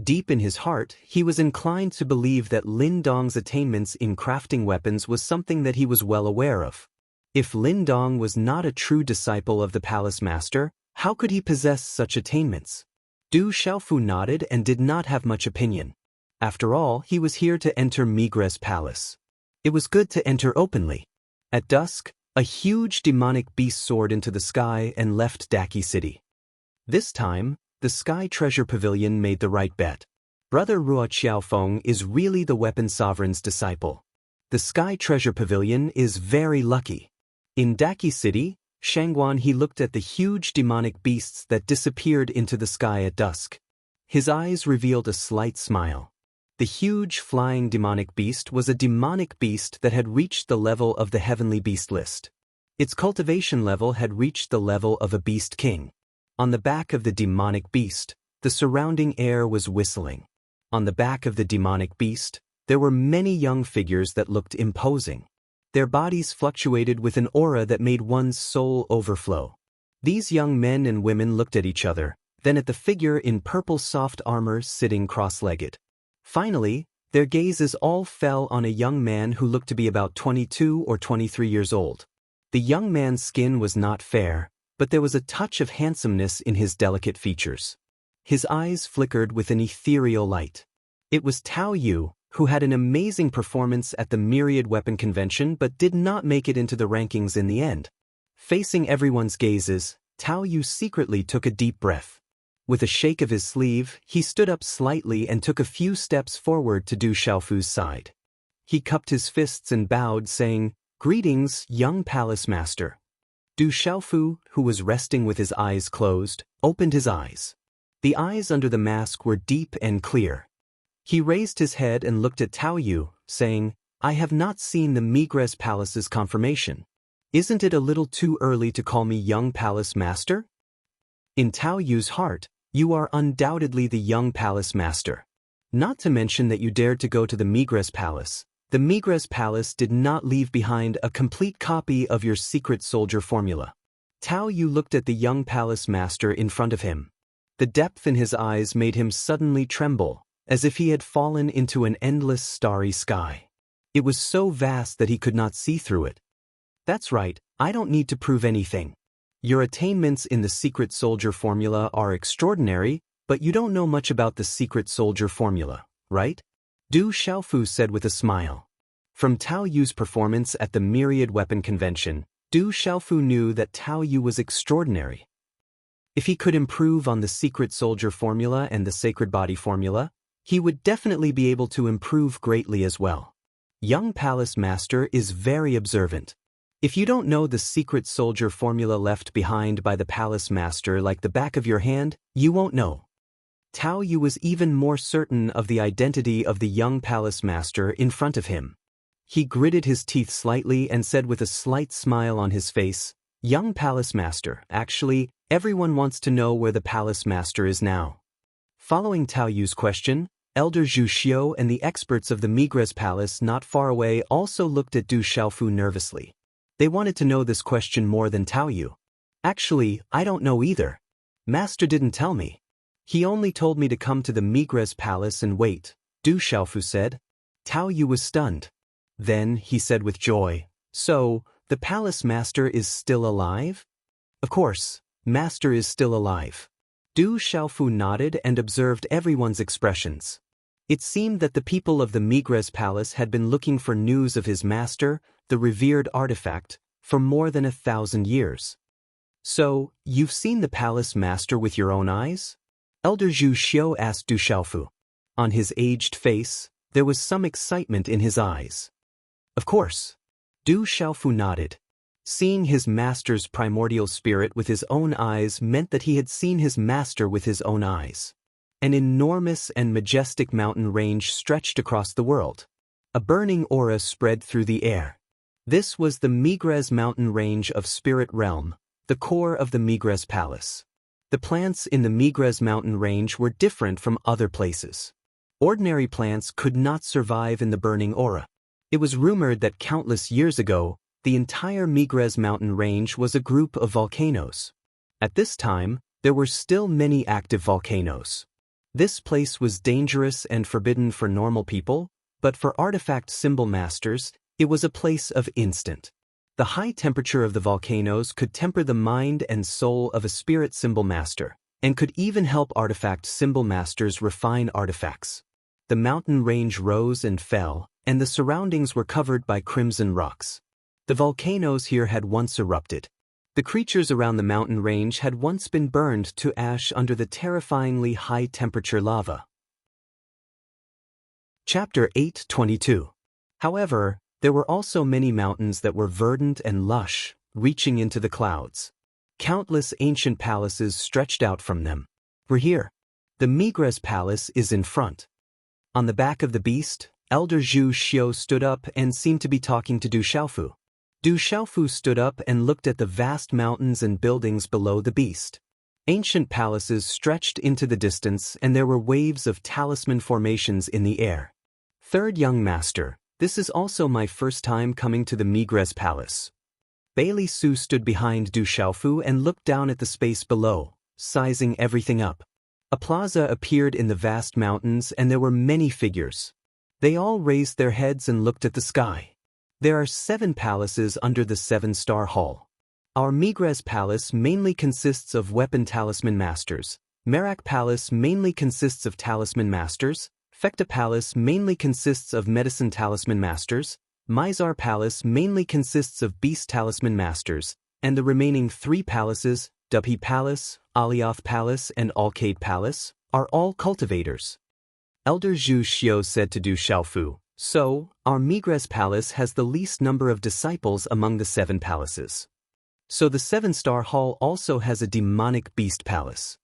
Deep in his heart, he was inclined to believe that Lin Dong's attainments in crafting weapons was something that he was well aware of. If Lin Dong was not a true disciple of the palace master, how could he possess such attainments? Du Xiaofu nodded and did not have much opinion. After all, he was here to enter Migres Palace. It was good to enter openly. At dusk, a huge demonic beast soared into the sky and left Daqi City. This time, the Sky Treasure Pavilion made the right bet. Brother Ruo Xiaofeng is really the Weapon Sovereign's disciple. The Sky Treasure Pavilion is very lucky. In Daqi City, Shangguan he looked at the huge demonic beasts that disappeared into the sky at dusk. His eyes revealed a slight smile. The huge flying demonic beast was a demonic beast that had reached the level of the heavenly beast list. Its cultivation level had reached the level of a beast king. On the back of the demonic beast, the surrounding air was whistling. On the back of the demonic beast, there were many young figures that looked imposing. Their bodies fluctuated with an aura that made one's soul overflow. These young men and women looked at each other, then at the figure in purple soft armor sitting cross-legged. Finally, their gazes all fell on a young man who looked to be about 22 or 23 years old. The young man's skin was not fair, but there was a touch of handsomeness in his delicate features. His eyes flickered with an ethereal light. It was Tao Yu, who had an amazing performance at the Myriad Weapon Convention but did not make it into the rankings in the end. Facing everyone's gazes, Tao Yu secretly took a deep breath. With a shake of his sleeve, he stood up slightly and took a few steps forward to Du Xiaofu's side. He cupped his fists and bowed, saying, "Greetings, young palace master." Du Xiaofu, who was resting with his eyes closed, opened his eyes. The eyes under the mask were deep and clear. He raised his head and looked at Tao Yu, saying, "I have not seen the Migres Palace's confirmation. Isn't it a little too early to call me young palace master?" In Tao Yu's heart, you are undoubtedly the young palace master. Not to mention that you dared to go to the Migres Palace. The Migres Palace did not leave behind a complete copy of your secret soldier formula. Tao Yu looked at the young palace master in front of him. The depth in his eyes made him suddenly tremble, as if he had fallen into an endless starry sky. It was so vast that he could not see through it. That's right, I don't need to prove anything. Your attainments in the secret soldier formula are extraordinary, but you don't know much about the secret soldier formula, right? Du Xiaofu said with a smile. From Tao Yu's performance at the Myriad Weapon Convention, Du Xiaofu knew that Tao Yu was extraordinary. If he could improve on the secret soldier formula and the sacred body formula, he would definitely be able to improve greatly as well. Young Palace Master is very observant. If you don't know the secret soldier formula left behind by the palace master like the back of your hand, you won't know. Tao Yu was even more certain of the identity of the young palace master in front of him. He gritted his teeth slightly and said with a slight smile on his face, "Young palace master, actually, everyone wants to know where the palace master is now." Following Tao Yu's question, Elder Zhu Xiu and the experts of the Migres Palace not far away also looked at Du Xiaofu nervously. They wanted to know this question more than Tao Yu. "Actually, I don't know either. Master didn't tell me. He only told me to come to the Migres Palace and wait," Du Xiaofu said. Tao Yu was stunned. Then he said with joy, "So, the palace master is still alive?" "Of course, master is still alive." Du Xiaofu nodded and observed everyone's expressions. It seemed that the people of the Migres Palace had been looking for news of his master, the revered artifact, for more than 1,000 years. "So, you've seen the palace master with your own eyes?" Elder Zhu Xiu asked Du Xiaofu. On his aged face, there was some excitement in his eyes. "Of course." Du Xiaofu nodded. Seeing his master's primordial spirit with his own eyes meant that he had seen his master with his own eyes. An enormous and majestic mountain range stretched across the world. A burning aura spread through the air. This was the Migres mountain range of Spirit Realm, the core of the Migres Palace. The plants in the Migres mountain range were different from other places. Ordinary plants could not survive in the burning aura. It was rumored that countless years ago, the entire Migres mountain range was a group of volcanoes. At this time, there were still many active volcanoes. This place was dangerous and forbidden for normal people, but for artifact symbol masters, it was a place of instant. The high temperature of the volcanoes could temper the mind and soul of a spirit symbol master, and could even help artifact symbol masters refine artifacts. The mountain range rose and fell, and the surroundings were covered by crimson rocks. The volcanoes here had once erupted. The creatures around the mountain range had once been burned to ash under the terrifyingly high-temperature lava. Chapter 8:22. However, there were also many mountains that were verdant and lush, reaching into the clouds. Countless ancient palaces stretched out from them. "We're here. The Migres Palace is in front." On the back of the beast, Elder Zhu Xiu stood up and seemed to be talking to Du Xiaofu. Du Xiaofu stood up and looked at the vast mountains and buildings below the beast. Ancient palaces stretched into the distance and there were waves of talisman formations in the air. "Third young master, this is also my first time coming to the Migres Palace." Bailey Su stood behind Du Xiaofu and looked down at the space below, sizing everything up. A plaza appeared in the vast mountains and there were many figures. They all raised their heads and looked at the sky. There are 7 palaces under the 7-star hall. Our Migres Palace mainly consists of weapon talisman masters. Merak Palace mainly consists of talisman masters. Fekta Palace mainly consists of medicine talisman masters. Mizar Palace mainly consists of beast talisman masters. And the remaining 3 palaces, Dubhi Palace, Alioth Palace, and Alcade Palace, are all cultivators. Elder Zhu Xiu said to Du Xiaofu, "So, our Migres Palace has the least number of disciples among the 7 palaces. So the 7-star hall also has a demonic beast palace."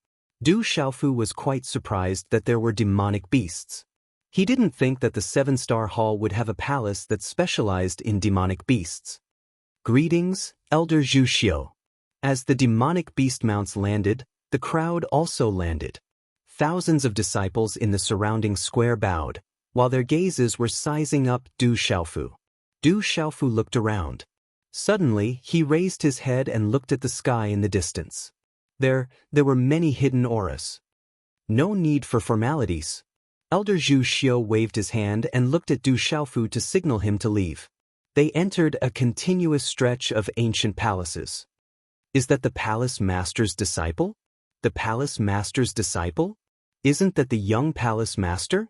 Du Xiaofu was quite surprised that there were demonic beasts. He didn't think that the 7-star hall would have a palace that specialized in demonic beasts. "Greetings, Elder Zhu Xiu." As the demonic beast mounts landed, the crowd also landed. Thousands of disciples in the surrounding square bowed, while their gazes were sizing up Du Xiaofu. Du Xiaofu looked around. Suddenly, he raised his head and looked at the sky in the distance. There were many hidden auras. "No need for formalities." Elder Zhu Xiu waved his hand and looked at Du Xiaofu to signal him to leave. They entered a continuous stretch of ancient palaces. "Is that the palace master's disciple? The palace master's disciple? Isn't that the young palace master?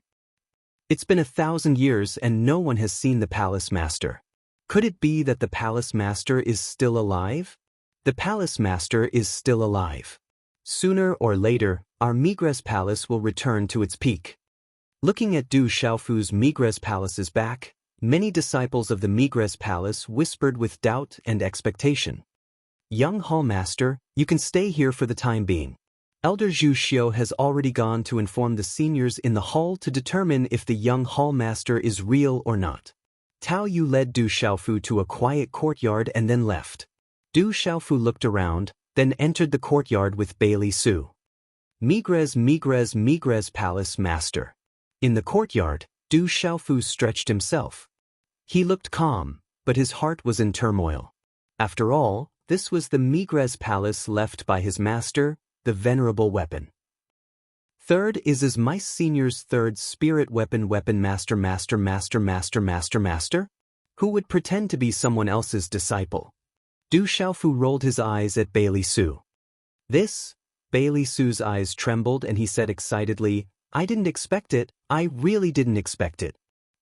It's been 1,000 years and no one has seen the palace master. Could it be that the palace master is still alive? The palace master is still alive. Sooner or later, our Migres Palace will return to its peak." Looking at Du Xiaofu's Migres Palace's back, Many disciples of the Migres Palace whispered with doubt and expectation. Young Hallmaster, you can stay here for the time being. Elder Zhu Xiu has already gone to inform the seniors in the hall to determine if the young Hallmaster is real or not. Tao Yu led Du Xiaofu to a quiet courtyard and then left. Du Xiaofu looked around, then entered the courtyard with Bailey Su. Migres Palace Master. In the courtyard, Du Xiaofu stretched himself. He looked calm, but his heart was in turmoil. After all, this was the Migres Palace left by his master, the venerable weapon. Third is Mice Senior's third spirit weapon master. Who would pretend to be someone else's disciple? Du Xiaofu rolled his eyes at Bailey Su. Bailey Su's eyes trembled and he said excitedly, I didn't expect it, I really didn't expect it.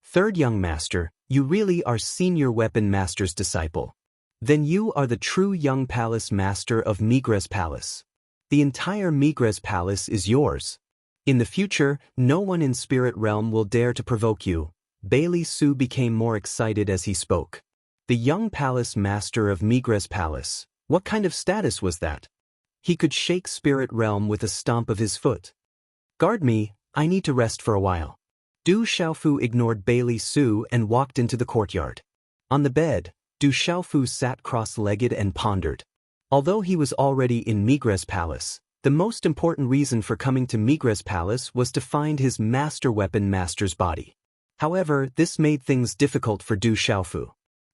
Third young master, you really are senior weapon master's disciple. Then you are the true young palace master of Migres Palace. The entire Migres Palace is yours. In the future, no one in Spirit Realm will dare to provoke you. Bailey Su became more excited as he spoke. The young palace master of Migres Palace, what kind of status was that? He could shake Spirit Realm with a stomp of his foot. Guard me, I need to rest for a while. Du Xiaofu ignored Bailey Su and walked into the courtyard. On the bed, Du Xiaofu sat cross-legged and pondered. Although he was already in Migres Palace, the most important reason for coming to Migres Palace was to find his master weapon master's body. However, this made things difficult for Du Xiaofu.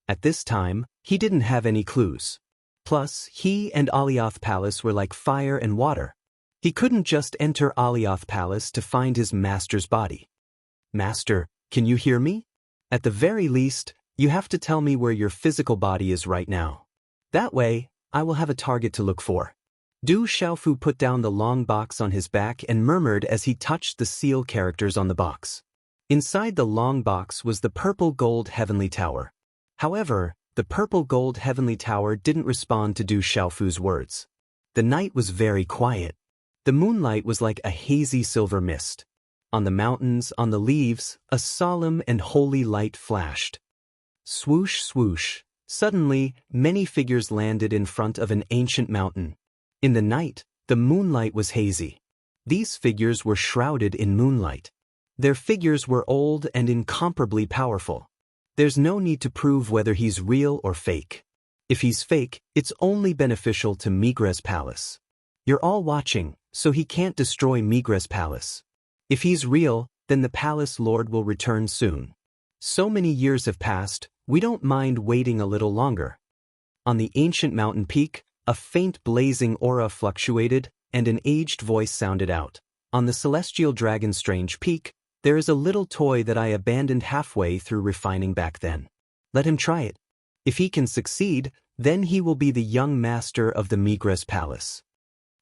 At this time, he didn't have any clues. Plus, he and Alioth Palace were like fire and water. He couldn't just enter Alioth Palace to find his master's body. Master, can you hear me? At the very least, you have to tell me where your physical body is right now. That way, I will have a target to look for. Du Xiaofu put down the long box on his back and murmured as he touched the seal characters on the box. Inside the long box was the purple gold heavenly tower. However, the purple gold heavenly tower didn't respond to Du Xiaofu's words. The night was very quiet. The moonlight was like a hazy silver mist. On the mountains, on the leaves, a solemn and holy light flashed. Swoosh, swoosh. Suddenly, many figures landed in front of an ancient mountain. In the night, the moonlight was hazy. These figures were shrouded in moonlight. Their figures were old and incomparably powerful. There's no need to prove whether he's real or fake. If he's fake, it's only beneficial to Migres Palace. You're all watching, so he can't destroy Migres Palace. If he's real, then the Palace Lord will return soon. So many years have passed, we don't mind waiting a little longer. On the ancient mountain peak, a faint blazing aura fluctuated, and an aged voice sounded out. On the celestial dragon strange peak, there is a little toy that I abandoned halfway through refining back then. Let him try it. If he can succeed, then he will be the young master of the Migres Palace.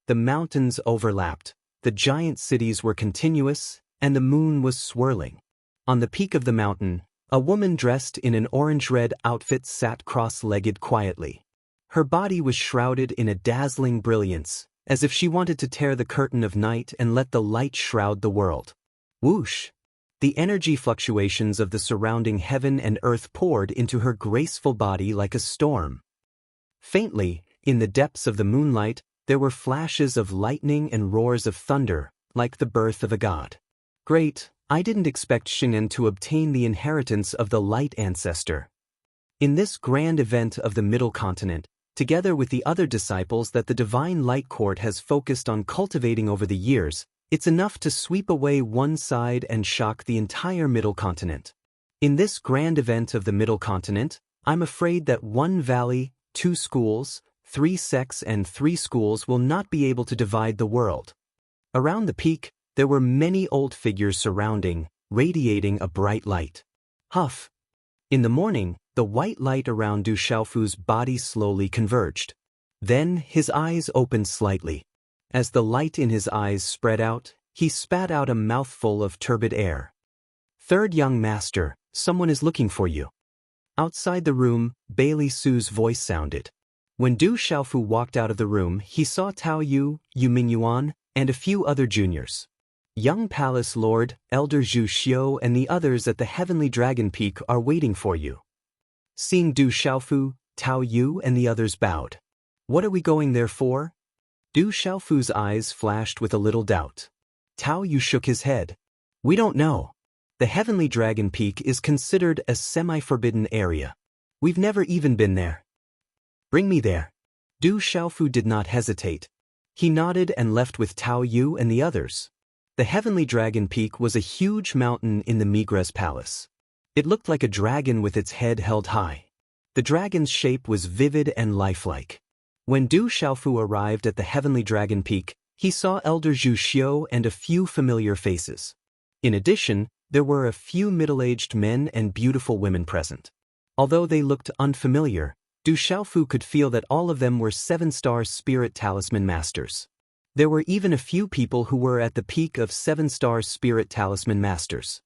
The mountains overlapped, the giant cities were continuous, and the moon was swirling. On the peak of the mountain, a woman dressed in an orange-red outfit sat cross-legged quietly. Her body was shrouded in a dazzling brilliance, as if she wanted to tear the curtain of night and let the light shroud the world. Whoosh! The energy fluctuations of the surrounding heaven and earth poured into her graceful body like a storm. Faintly, in the depths of the moonlight, there were flashes of lightning and roars of thunder, like the birth of a god. Great! I didn't expect Xing'an to obtain the inheritance of the light ancestor. In this grand event of the Middle Continent, together with the other disciples that the Divine Light Court has focused on cultivating over the years, it's enough to sweep away one side and shock the entire Middle Continent. In this grand event of the Middle Continent, I'm afraid that one valley, 2 schools, 3 sects and 3 schools will not be able to divide the world. Around the peak, there were many old figures surrounding, radiating a bright light. Huff! In the morning, the white light around Du Xiaofu's body slowly converged. Then his eyes opened slightly. As the light in his eyes spread out, he spat out a mouthful of turbid air. Third young master, someone is looking for you. Outside the room, Bailey Su's voice sounded. When Du Xiaofu walked out of the room, he saw Tao Yu, Yu Mingyuan, and a few other juniors. Young Palace Lord, Elder Zhu Xiu and the others at the Heavenly Dragon Peak are waiting for you. Seeing Du Xiaofu, Tao Yu and the others bowed. What are we going there for? Du Xiaofu's eyes flashed with a little doubt. Tao Yu shook his head. We don't know. The Heavenly Dragon Peak is considered a semi-forbidden area. We've never even been there. Bring me there. Du Xiaofu did not hesitate. He nodded and left with Tao Yu and the others. The Heavenly Dragon Peak was a huge mountain in the Migres Palace. It looked like a dragon with its head held high. The dragon's shape was vivid and lifelike. When Du Xiaofu arrived at the Heavenly Dragon Peak, he saw Elder Zhu Xiu and a few familiar faces. In addition, there were a few middle-aged men and beautiful women present. Although they looked unfamiliar, Du Xiaofu could feel that all of them were 7-star Spirit Talisman Masters. There were even a few people who were at the peak of 7-star Spirit Talisman Masters.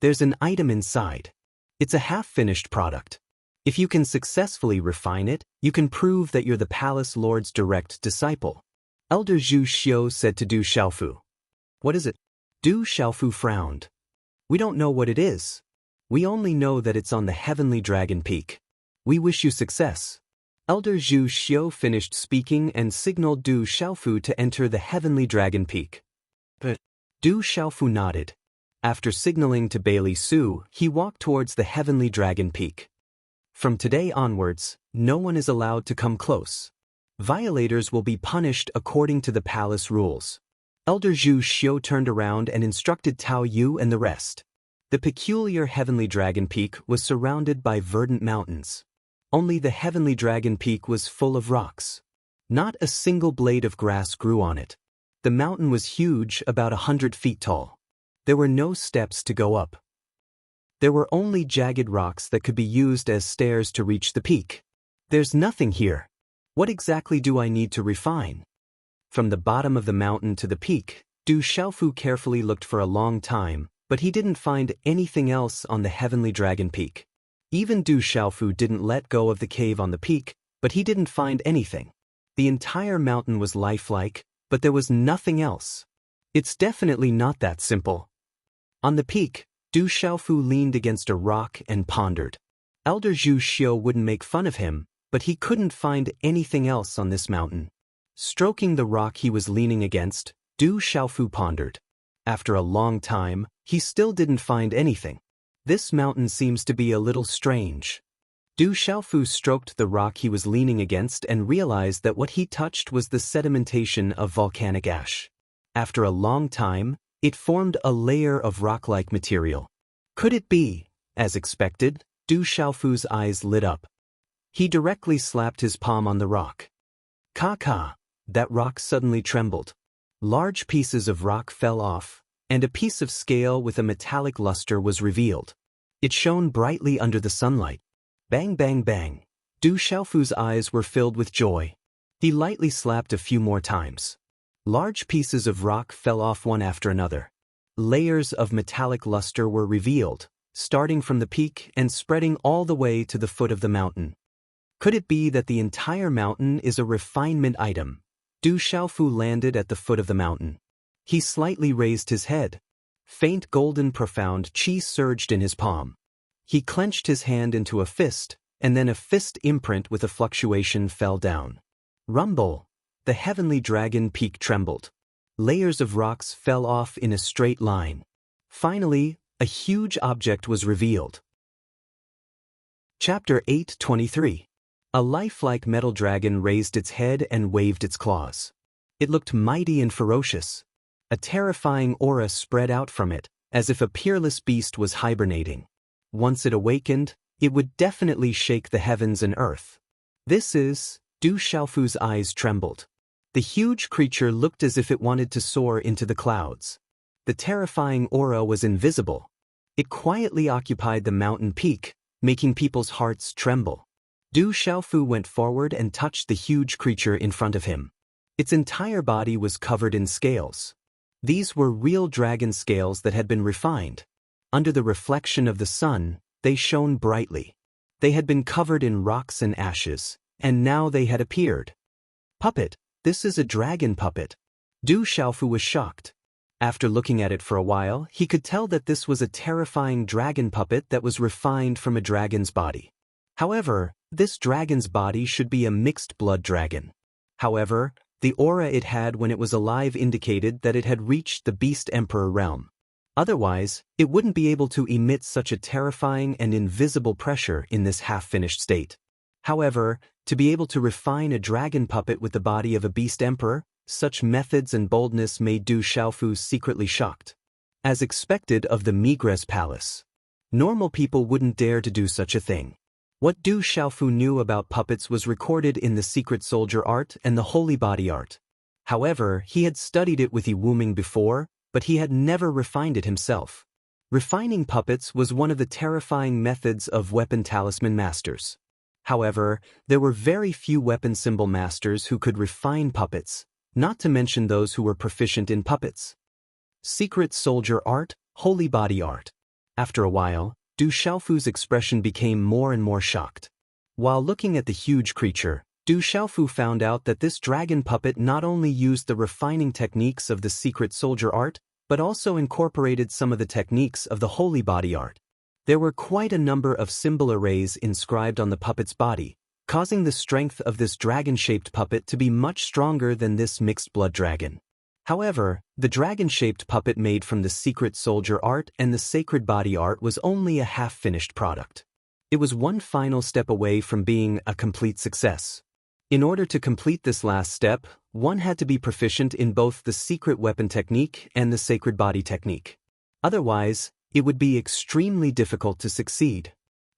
There's an item inside. It's a half-finished product. If you can successfully refine it, you can prove that you're the Palace Lord's direct disciple. Elder Zhu Xiu said to Du Xiaofu. What is it? Du Xiaofu frowned. We don't know what it is. We only know that it's on the Heavenly Dragon Peak. We wish you success. Elder Zhu Xiu finished speaking and signaled Du Xiaofu to enter the Heavenly Dragon Peak. But Du Xiaofu nodded. After signaling to Bailey Su, he walked towards the Heavenly Dragon Peak. From today onwards, no one is allowed to come close. Violators will be punished according to the palace rules. Elder Zhu Xiu turned around and instructed Tao Yu and the rest. The peculiar Heavenly Dragon Peak was surrounded by verdant mountains. Only the Heavenly Dragon Peak was full of rocks. Not a single blade of grass grew on it. The mountain was huge, about 100 feet tall. There were no steps to go up. There were only jagged rocks that could be used as stairs to reach the peak. There's nothing here. What exactly do I need to refine? From the bottom of the mountain to the peak, Du Xiaofu carefully looked for a long time, but he didn't find anything else on the Heavenly Dragon Peak. Even Du Xiaofu didn't let go of the cave on the peak, but he didn't find anything. The entire mountain was lifelike, but there was nothing else. It's definitely not that simple. On the peak, Du Xiaofu leaned against a rock and pondered. Elder Zhu Xiu wouldn't make fun of him, but he couldn't find anything else on this mountain. Stroking the rock he was leaning against, Du Xiaofu pondered. After a long time, he still didn't find anything. This mountain seems to be a little strange. Du Xiaofu stroked the rock he was leaning against and realized that what he touched was the sedimentation of volcanic ash. After a long time, it formed a layer of rock-like material. Could it be? As expected, Du Xiaofu's eyes lit up. He directly slapped his palm on the rock. Ka! That rock suddenly trembled. Large pieces of rock fell off, and a piece of scale with a metallic luster was revealed. It shone brightly under the sunlight. Bang, bang, bang. Du Xiaofu's eyes were filled with joy. He lightly slapped a few more times. Large pieces of rock fell off one after another. Layers of metallic luster were revealed, starting from the peak and spreading all the way to the foot of the mountain. Could it be that the entire mountain is a refinement item? Du Xiaofu landed at the foot of the mountain. He slightly raised his head. Faint golden profound chi surged in his palm. He clenched his hand into a fist, and then a fist imprint with a fluctuation fell down. Rumble! The Heavenly Dragon Peak trembled. Layers of rocks fell off in a straight line. Finally, a huge object was revealed. Chapter 8:23. A lifelike metal dragon raised its head and waved its claws. It looked mighty and ferocious. A terrifying aura spread out from it, as if a peerless beast was hibernating. Once it awakened, it would definitely shake the heavens and earth. This is... Du Xiaofu's eyes trembled. The huge creature looked as if it wanted to soar into the clouds. The terrifying aura was invisible. It quietly occupied the mountain peak, making people's hearts tremble. Du Xiaofu went forward and touched the huge creature in front of him. Its entire body was covered in scales. These were real dragon scales that had been refined. Under the reflection of the sun, they shone brightly. They had been covered in rocks and ashes, and now they had appeared. Puppet, this is a dragon puppet. Du Xiaofu was shocked. After looking at it for a while, he could tell that this was a terrifying dragon puppet that was refined from a dragon's body. However, this dragon's body should be a mixed blood dragon. However, the aura it had when it was alive indicated that it had reached the Beast Emperor realm. Otherwise, it wouldn't be able to emit such a terrifying and invisible pressure in this half-finished state. However, to be able to refine a dragon puppet with the body of a Beast Emperor, such methods and boldness made Du Xiaofu secretly shocked. As expected of the Migres Palace, normal people wouldn't dare to do such a thing. What Du Xiaofu knew about puppets was recorded in the Secret Soldier art and the Holy Body art. However, he had studied it with Yi Wuming before, but he had never refined it himself. Refining puppets was one of the terrifying methods of weapon talisman masters. However, there were very few weapon symbol masters who could refine puppets, not to mention those who were proficient in puppets. Secret Soldier art, Holy Body art. After a while, Du Xiaofu's expression became more and more shocked. While looking at the huge creature, Du Xiaofu found out that this dragon puppet not only used the refining techniques of the Secret Soldier art, but also incorporated some of the techniques of the Holy Body art. There were quite a number of symbol arrays inscribed on the puppet's body, causing the strength of this dragon-shaped puppet to be much stronger than this mixed blood dragon. However, the dragon-shaped puppet made from the Secret Soldier art and the Sacred Body art was only a half-finished product. It was one final step away from being a complete success. In order to complete this last step, one had to be proficient in both the secret weapon technique and the Sacred Body technique. Otherwise, it would be extremely difficult to succeed.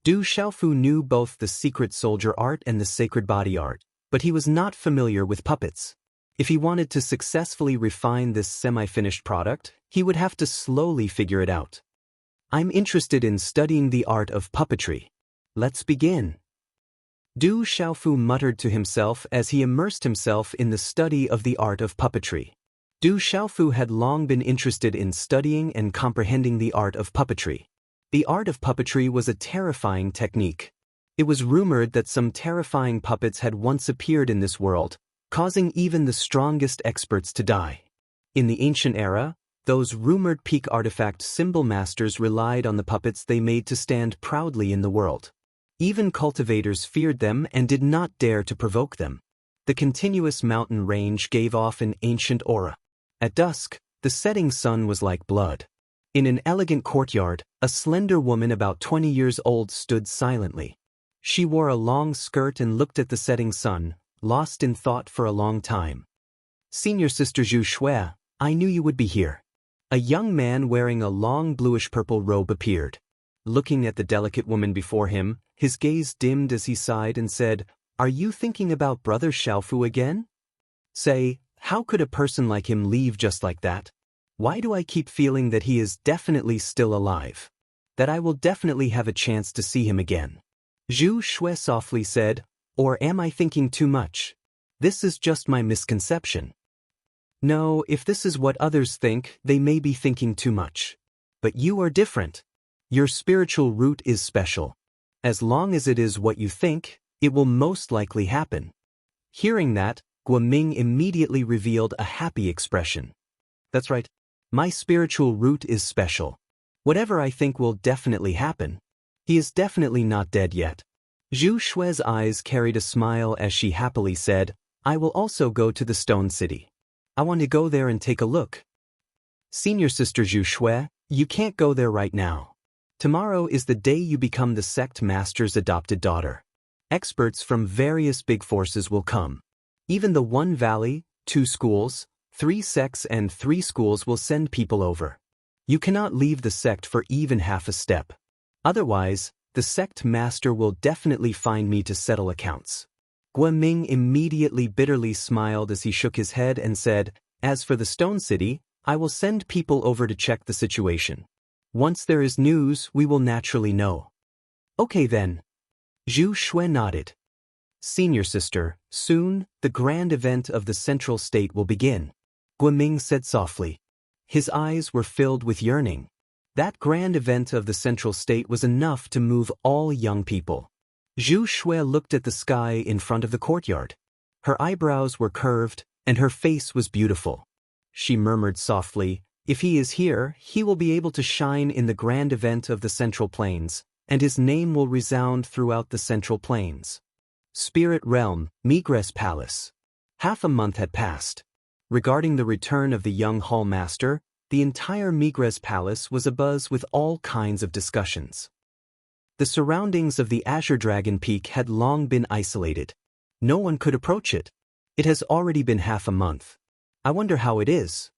Du Xiaofu knew both the Secret Soldier art and the Sacred Body art, but he was not familiar with puppets. If he wanted to successfully refine this semi-finished product, he would have to slowly figure it out. I'm interested in studying the art of puppetry. Let's begin. Du Xiaofu muttered to himself as he immersed himself in the study of the art of puppetry. Du Xiaofu had long been interested in studying and comprehending the art of puppetry. The art of puppetry was a terrifying technique. It was rumored that some terrifying puppets had once appeared in this world, causing even the strongest experts to die. In the ancient era, those rumored peak artifact symbol masters relied on the puppets they made to stand proudly in the world. Even cultivators feared them and did not dare to provoke them. The continuous mountain range gave off an ancient aura. At dusk, the setting sun was like blood. In an elegant courtyard, a slender woman about 20 years old stood silently. She wore a long skirt and looked at the setting sun, lost in thought for a long time. Senior Sister Zhu Shui, I knew you would be here. A young man wearing a long bluish-purple robe appeared. Looking at the delicate woman before him, his gaze dimmed as he sighed and said, "Are you thinking about Brother Xiaofu again? Say, how could a person like him leave just like that? Why do I keep feeling that he is definitely still alive? That I will definitely have a chance to see him again?" Zhu Shui softly said, "Or am I thinking too much? This is just my misconception." No, if this is what others think, they may be thinking too much. But you are different. Your spiritual root is special. As long as it is what you think, it will most likely happen. Hearing that, Guoming immediately revealed a happy expression. That's right. My spiritual root is special. Whatever I think will definitely happen. He is definitely not dead yet. Zhu Shui's eyes carried a smile as she happily said, "I will also go to the Stone City. I want to go there and take a look." Senior Sister Zhu Shui, you can't go there right now. Tomorrow is the day you become the sect master's adopted daughter. Experts from various big forces will come. Even the 1 valley, 2 schools, 3 sects and 3 schools will send people over. You cannot leave the sect for even half a step. Otherwise, the sect master will definitely find me to settle accounts. Guoming immediately bitterly smiled as he shook his head and said, "As for the Stone City, I will send people over to check the situation. Once there is news, we will naturally know." Okay then. Zhu Shui nodded. Senior Sister, soon, the grand event of the Central State will begin, Guoming said softly. His eyes were filled with yearning. That grand event of the Central State was enough to move all young people. Zhu Shui looked at the sky in front of the courtyard. Her eyebrows were curved, and her face was beautiful. She murmured softly, If he is here, he will be able to shine in the grand event of the Central Plains, and his name will resound throughout the Central Plains. Spirit Realm, Migress Palace. Half a month had passed. Regarding the return of the young Hall Master, the entire Migress Palace was abuzz with all kinds of discussions. The surroundings of the Azure Dragon Peak had long been isolated. No one could approach it. It has already been half a month. I wonder how it is.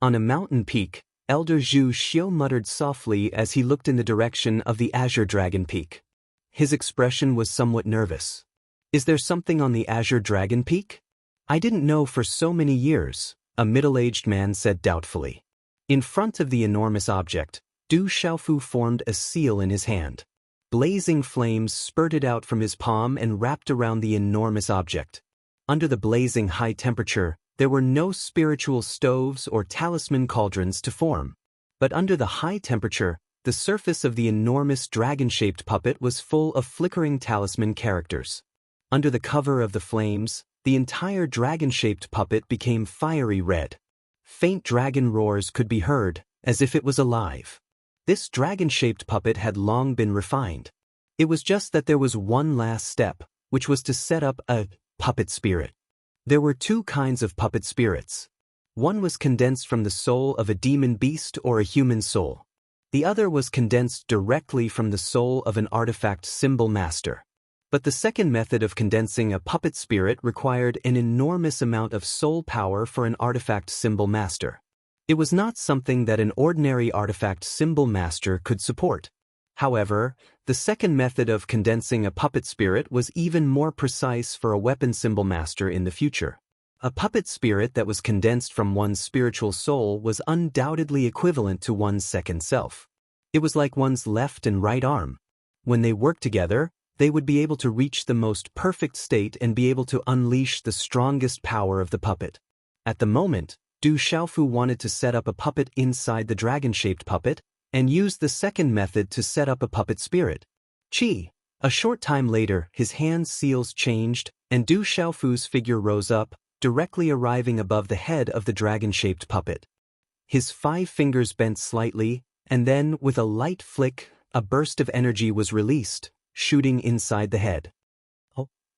On a mountain peak, Elder Zhu Xiu muttered softly as he looked in the direction of the Azure Dragon Peak. His expression was somewhat nervous. Is there something on the Azure Dragon Peak? I didn't know for so many years, a middle-aged man said doubtfully. In front of the enormous object, Du Xiaofu formed a seal in his hand. Blazing flames spurted out from his palm and wrapped around the enormous object. Under the blazing high temperature, there were no spiritual stoves or talisman cauldrons to form. But under the high temperature, the surface of the enormous dragon-shaped puppet was full of flickering talisman characters. Under the cover of the flames, the entire dragon-shaped puppet became fiery red. Faint dragon roars could be heard, as if it was alive. This dragon-shaped puppet had long been refined. It was just that there was one last step, which was to set up a puppet spirit. There were two kinds of puppet spirits. One was condensed from the soul of a demon beast or a human soul. The other was condensed directly from the soul of an artifact symbol master. But the second method of condensing a puppet spirit required an enormous amount of soul power for an artifact symbol master. It was not something that an ordinary artifact symbol master could support. However, the second method of condensing a puppet spirit was even more precise for a weapon symbol master in the future. A puppet spirit that was condensed from one's spiritual soul was undoubtedly equivalent to one's second self. It was like one's left and right arm. When they worked together, they would be able to reach the most perfect state and be able to unleash the strongest power of the puppet. At the moment, Du Xiaofu wanted to set up a puppet inside the dragon-shaped puppet, and used the second method to set up a puppet spirit. A short time later, his hand seals changed, and Du Xiaofu's figure rose up, directly arriving above the head of the dragon-shaped puppet. His 5 fingers bent slightly, and then, with a light flick, a burst of energy was released, shooting inside the head.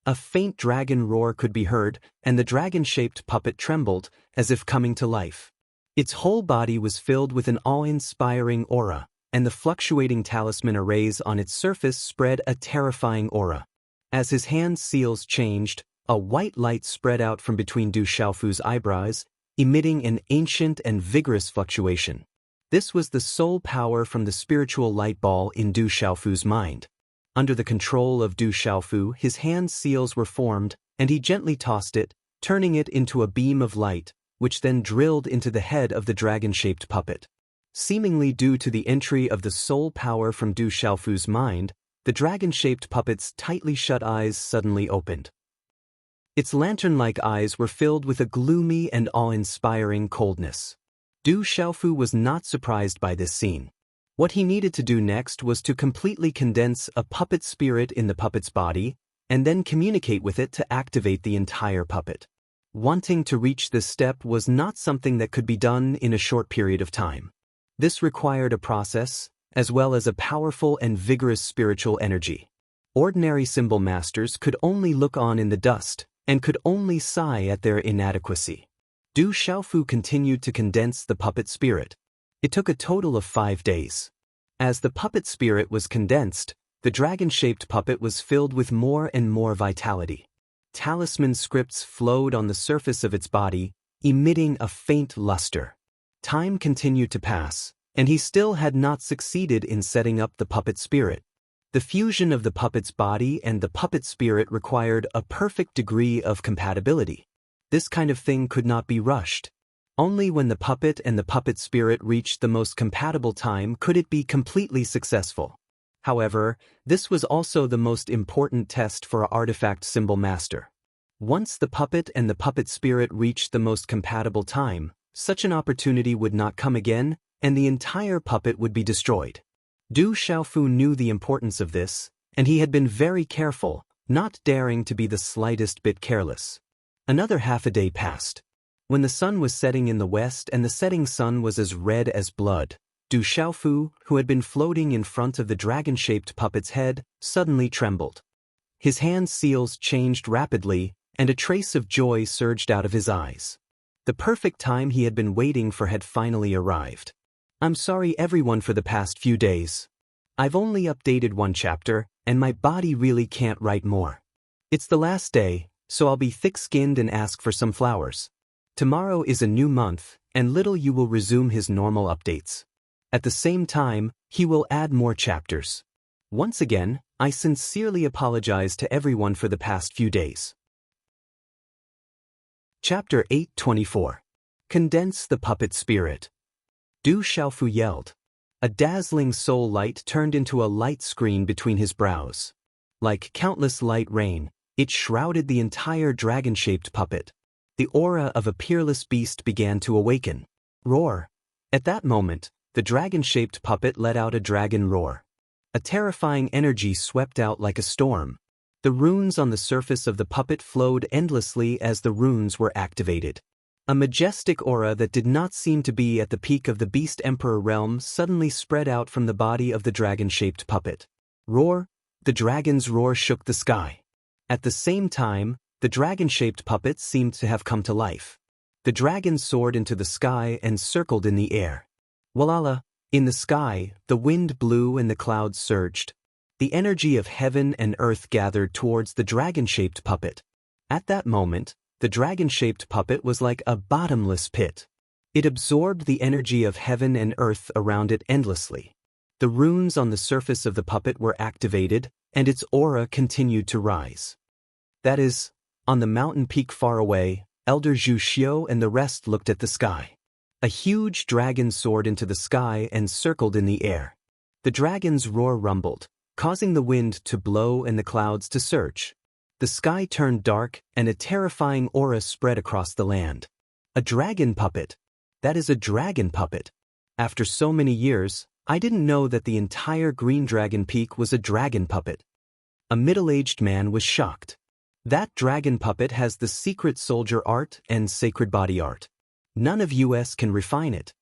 A faint dragon roar could be heard, and the dragon-shaped puppet trembled, as if coming to life. Its whole body was filled with an awe-inspiring aura, and the fluctuating talisman arrays on its surface spread a terrifying aura. As his hand seals changed, a white light spread out from between Du Xiaofu's eyebrows, emitting an ancient and vigorous fluctuation. This was the soul power from the spiritual light ball in Du Xiaofu's mind. Under the control of Du Xiaofu, his hand seals were formed, and he gently tossed it, turning it into a beam of light, which then drilled into the head of the dragon-shaped puppet. Seemingly due to the entry of the soul power from Du Xiaofu's mind, the dragon-shaped puppet's tightly shut eyes suddenly opened. Its lantern-like eyes were filled with a gloomy and awe-inspiring coldness. Du Xiaofu was not surprised by this scene. What he needed to do next was to completely condense a puppet spirit in the puppet's body, and then communicate with it to activate the entire puppet. Wanting to reach this step was not something that could be done in a short period of time. This required a process, as well as a powerful and vigorous spiritual energy. Ordinary symbol masters could only look on in the dust, and could only sigh at their inadequacy. Du Xiaofu continued to condense the puppet spirit. It took a total of 5 days. As the puppet spirit was condensed, the dragon-shaped puppet was filled with more and more vitality. Talisman scripts flowed on the surface of its body, emitting a faint luster. Time continued to pass, and he still had not succeeded in setting up the puppet spirit. The fusion of the puppet's body and the puppet spirit required a perfect degree of compatibility. This kind of thing could not be rushed. Only when the puppet and the puppet spirit reached the most compatible time could it be completely successful. However, this was also the most important test for an artifact symbol master. Once the puppet and the puppet spirit reached the most compatible time, such an opportunity would not come again, and the entire puppet would be destroyed. Du Xiaofu knew the importance of this, and he had been very careful, not daring to be the slightest bit careless. Another half a day passed. When the sun was setting in the west and the setting sun was as red as blood, Du Xiaofu, who had been floating in front of the dragon-shaped puppet's head, suddenly trembled. His hand seals changed rapidly, and a trace of joy surged out of his eyes. The perfect time he had been waiting for had finally arrived. I'm sorry everyone for the past few days. I've only updated one chapter, and my body really can't write more. It's the last day, so I'll be thick-skinned and ask for some flowers. Tomorrow is a new month, and Little You will resume his normal updates. At the same time, he will add more chapters. Once again, I sincerely apologize to everyone for the past few days. Chapter 824. Condense the Puppet Spirit. Du Xiaofu yelled. A dazzling soul light turned into a light screen between his brows. Like countless light rain, it shrouded the entire dragon-shaped puppet. The aura of a peerless beast began to awaken. Roar! At that moment, the dragon-shaped puppet let out a dragon roar. A terrifying energy swept out like a storm. The runes on the surface of the puppet flowed endlessly as the runes were activated. A majestic aura that did not seem to be at the peak of the Beast Emperor realm suddenly spread out from the body of the dragon-shaped puppet. Roar! The dragon's roar shook the sky. At the same time, the dragon-shaped puppet seemed to have come to life. The dragon soared into the sky and circled in the air. Walala! In the sky, the wind blew and the clouds surged. The energy of heaven and earth gathered towards the dragon-shaped puppet. At that moment, the dragon-shaped puppet was like a bottomless pit. It absorbed the energy of heaven and earth around it endlessly. The runes on the surface of the puppet were activated, and its aura continued to rise. That is, on the mountain peak far away, Elder Zhu Xiu and the rest looked at the sky. A huge dragon soared into the sky and circled in the air. The dragon's roar rumbled, causing the wind to blow and the clouds to surge. The sky turned dark and a terrifying aura spread across the land. A dragon puppet. That is a dragon puppet. After so many years, I didn't know that the entire Green Dragon Peak was a dragon puppet. A middle-aged man was shocked. That dragon puppet has the secret soldier art and sacred body art. None of us can refine it.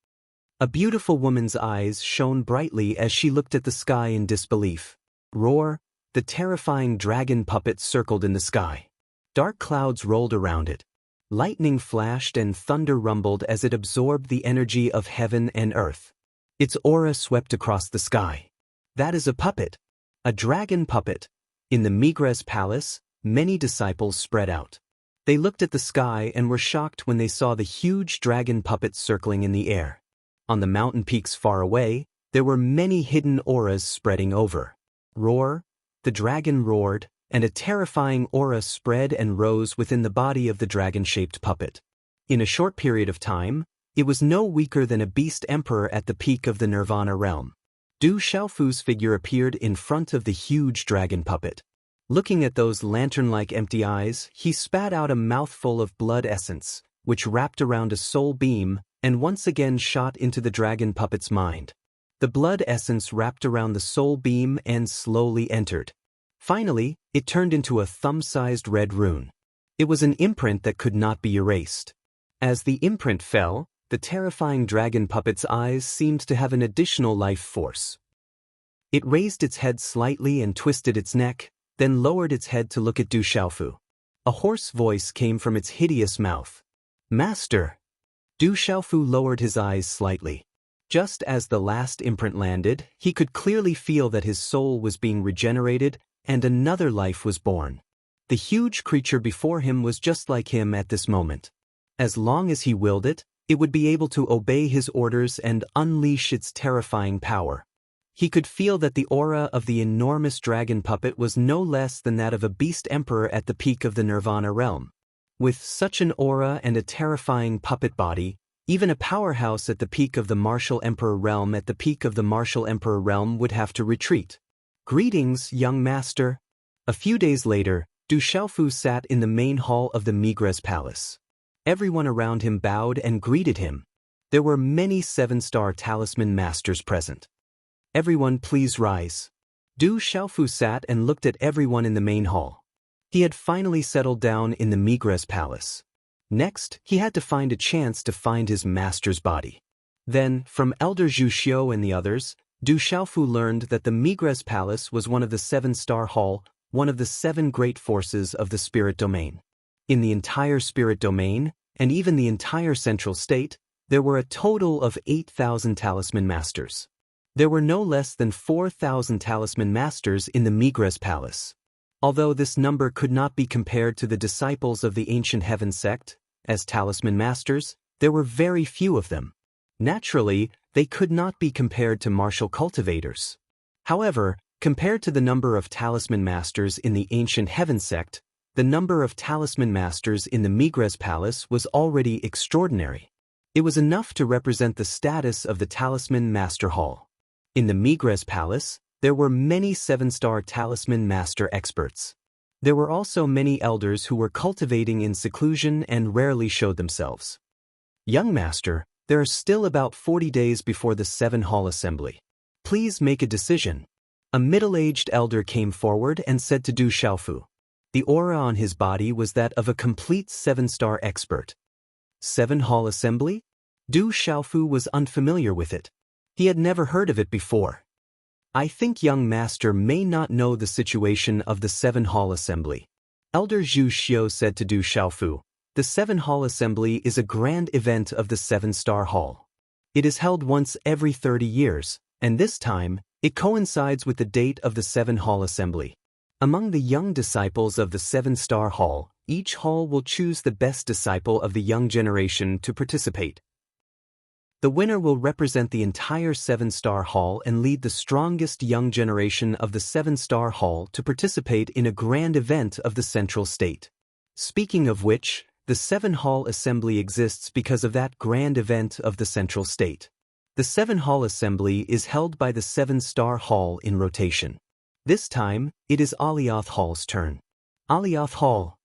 A beautiful woman's eyes shone brightly as she looked at the sky in disbelief. Roar! The terrifying dragon puppet circled in the sky. Dark clouds rolled around it. Lightning flashed and thunder rumbled as it absorbed the energy of heaven and earth. Its aura swept across the sky. That is a puppet. A dragon puppet. In the Migres Palace, many disciples spread out. They looked at the sky and were shocked when they saw the huge dragon puppet circling in the air. On the mountain peaks far away, there were many hidden auras spreading over. Roar! The dragon roared, and a terrifying aura spread and rose within the body of the dragon-shaped puppet. In a short period of time, it was no weaker than a beast emperor at the peak of the Nirvana realm. Du Xiaofu's figure appeared in front of the huge dragon puppet. Looking at those lantern-like empty eyes, he spat out a mouthful of blood essence, which wrapped around a soul beam and once again shot into the dragon puppet's mind. The blood essence wrapped around the soul beam and slowly entered. Finally, it turned into a thumb-sized red rune. It was an imprint that could not be erased. As the imprint fell, the terrifying dragon puppet's eyes seemed to have an additional life force. It raised its head slightly and twisted its neck, then lowered its head to look at Du Xiaofu. A hoarse voice came from its hideous mouth. "Master!" Du Xiaofu lowered his eyes slightly. Just as the last imprint landed, he could clearly feel that his soul was being regenerated and another life was born. The huge creature before him was just like him at this moment. As long as he willed it, it would be able to obey his orders and unleash its terrifying power. He could feel that the aura of the enormous dragon puppet was no less than that of a beast emperor at the peak of the Nirvana realm. With such an aura and a terrifying puppet body, even a powerhouse at the peak of the Martial Emperor realm would have to retreat. "Greetings, young master." A few days later, Du Xiaofu sat in the main hall of the Migres Palace. Everyone around him bowed and greeted him. There were many 7-star talisman masters present. "Everyone please rise." Du Xiaofu sat and looked at everyone in the main hall. He had finally settled down in the Migres Palace. Next, he had to find a chance to find his master's body. Then, from Elder Zhu Xiu and the others, Du Xiaofu learned that the Migres Palace was one of the 7-star hall, one of the 7 great forces of the spirit domain. In the entire spirit domain, and even the entire central state, there were a total of 8,000 talisman masters. There were no less than 4,000 talisman masters in the Migres Palace. Although this number could not be compared to the disciples of the ancient heaven sect, as talisman masters, there were very few of them. Naturally, they could not be compared to martial cultivators. However, compared to the number of talisman masters in the ancient heaven sect, the number of talisman masters in the Migres Palace was already extraordinary. It was enough to represent the status of the Talisman Master Hall. In the Migres Palace, there were many 7-star talisman master experts. There were also many elders who were cultivating in seclusion and rarely showed themselves. Young master, there are still about 40 days before the 7-hall assembly. Please make a decision. A middle-aged elder came forward and said to Du Xiaofu. The aura on his body was that of a complete 7-star expert. 7-hall assembly? Du Xiaofu was unfamiliar with it. He had never heard of it before. I think young master may not know the situation of the 7-hall assembly. Elder Zhu Xiu said to Du Xiaofu, the 7-hall assembly is a grand event of the 7-star hall. It is held once every 30 years, and this time, it coincides with the date of the 7-hall assembly. Among the young disciples of the 7-star hall, each hall will choose the best disciple of the young generation to participate. The winner will represent the entire 7-star hall and lead the strongest young generation of the 7-star hall to participate in a grand event of the central state. Speaking of which, the 7-hall assembly exists because of that grand event of the central state. The 7-hall assembly is held by the 7-star hall in rotation. This time, it is Alioth Hall's turn. Alioth Hall.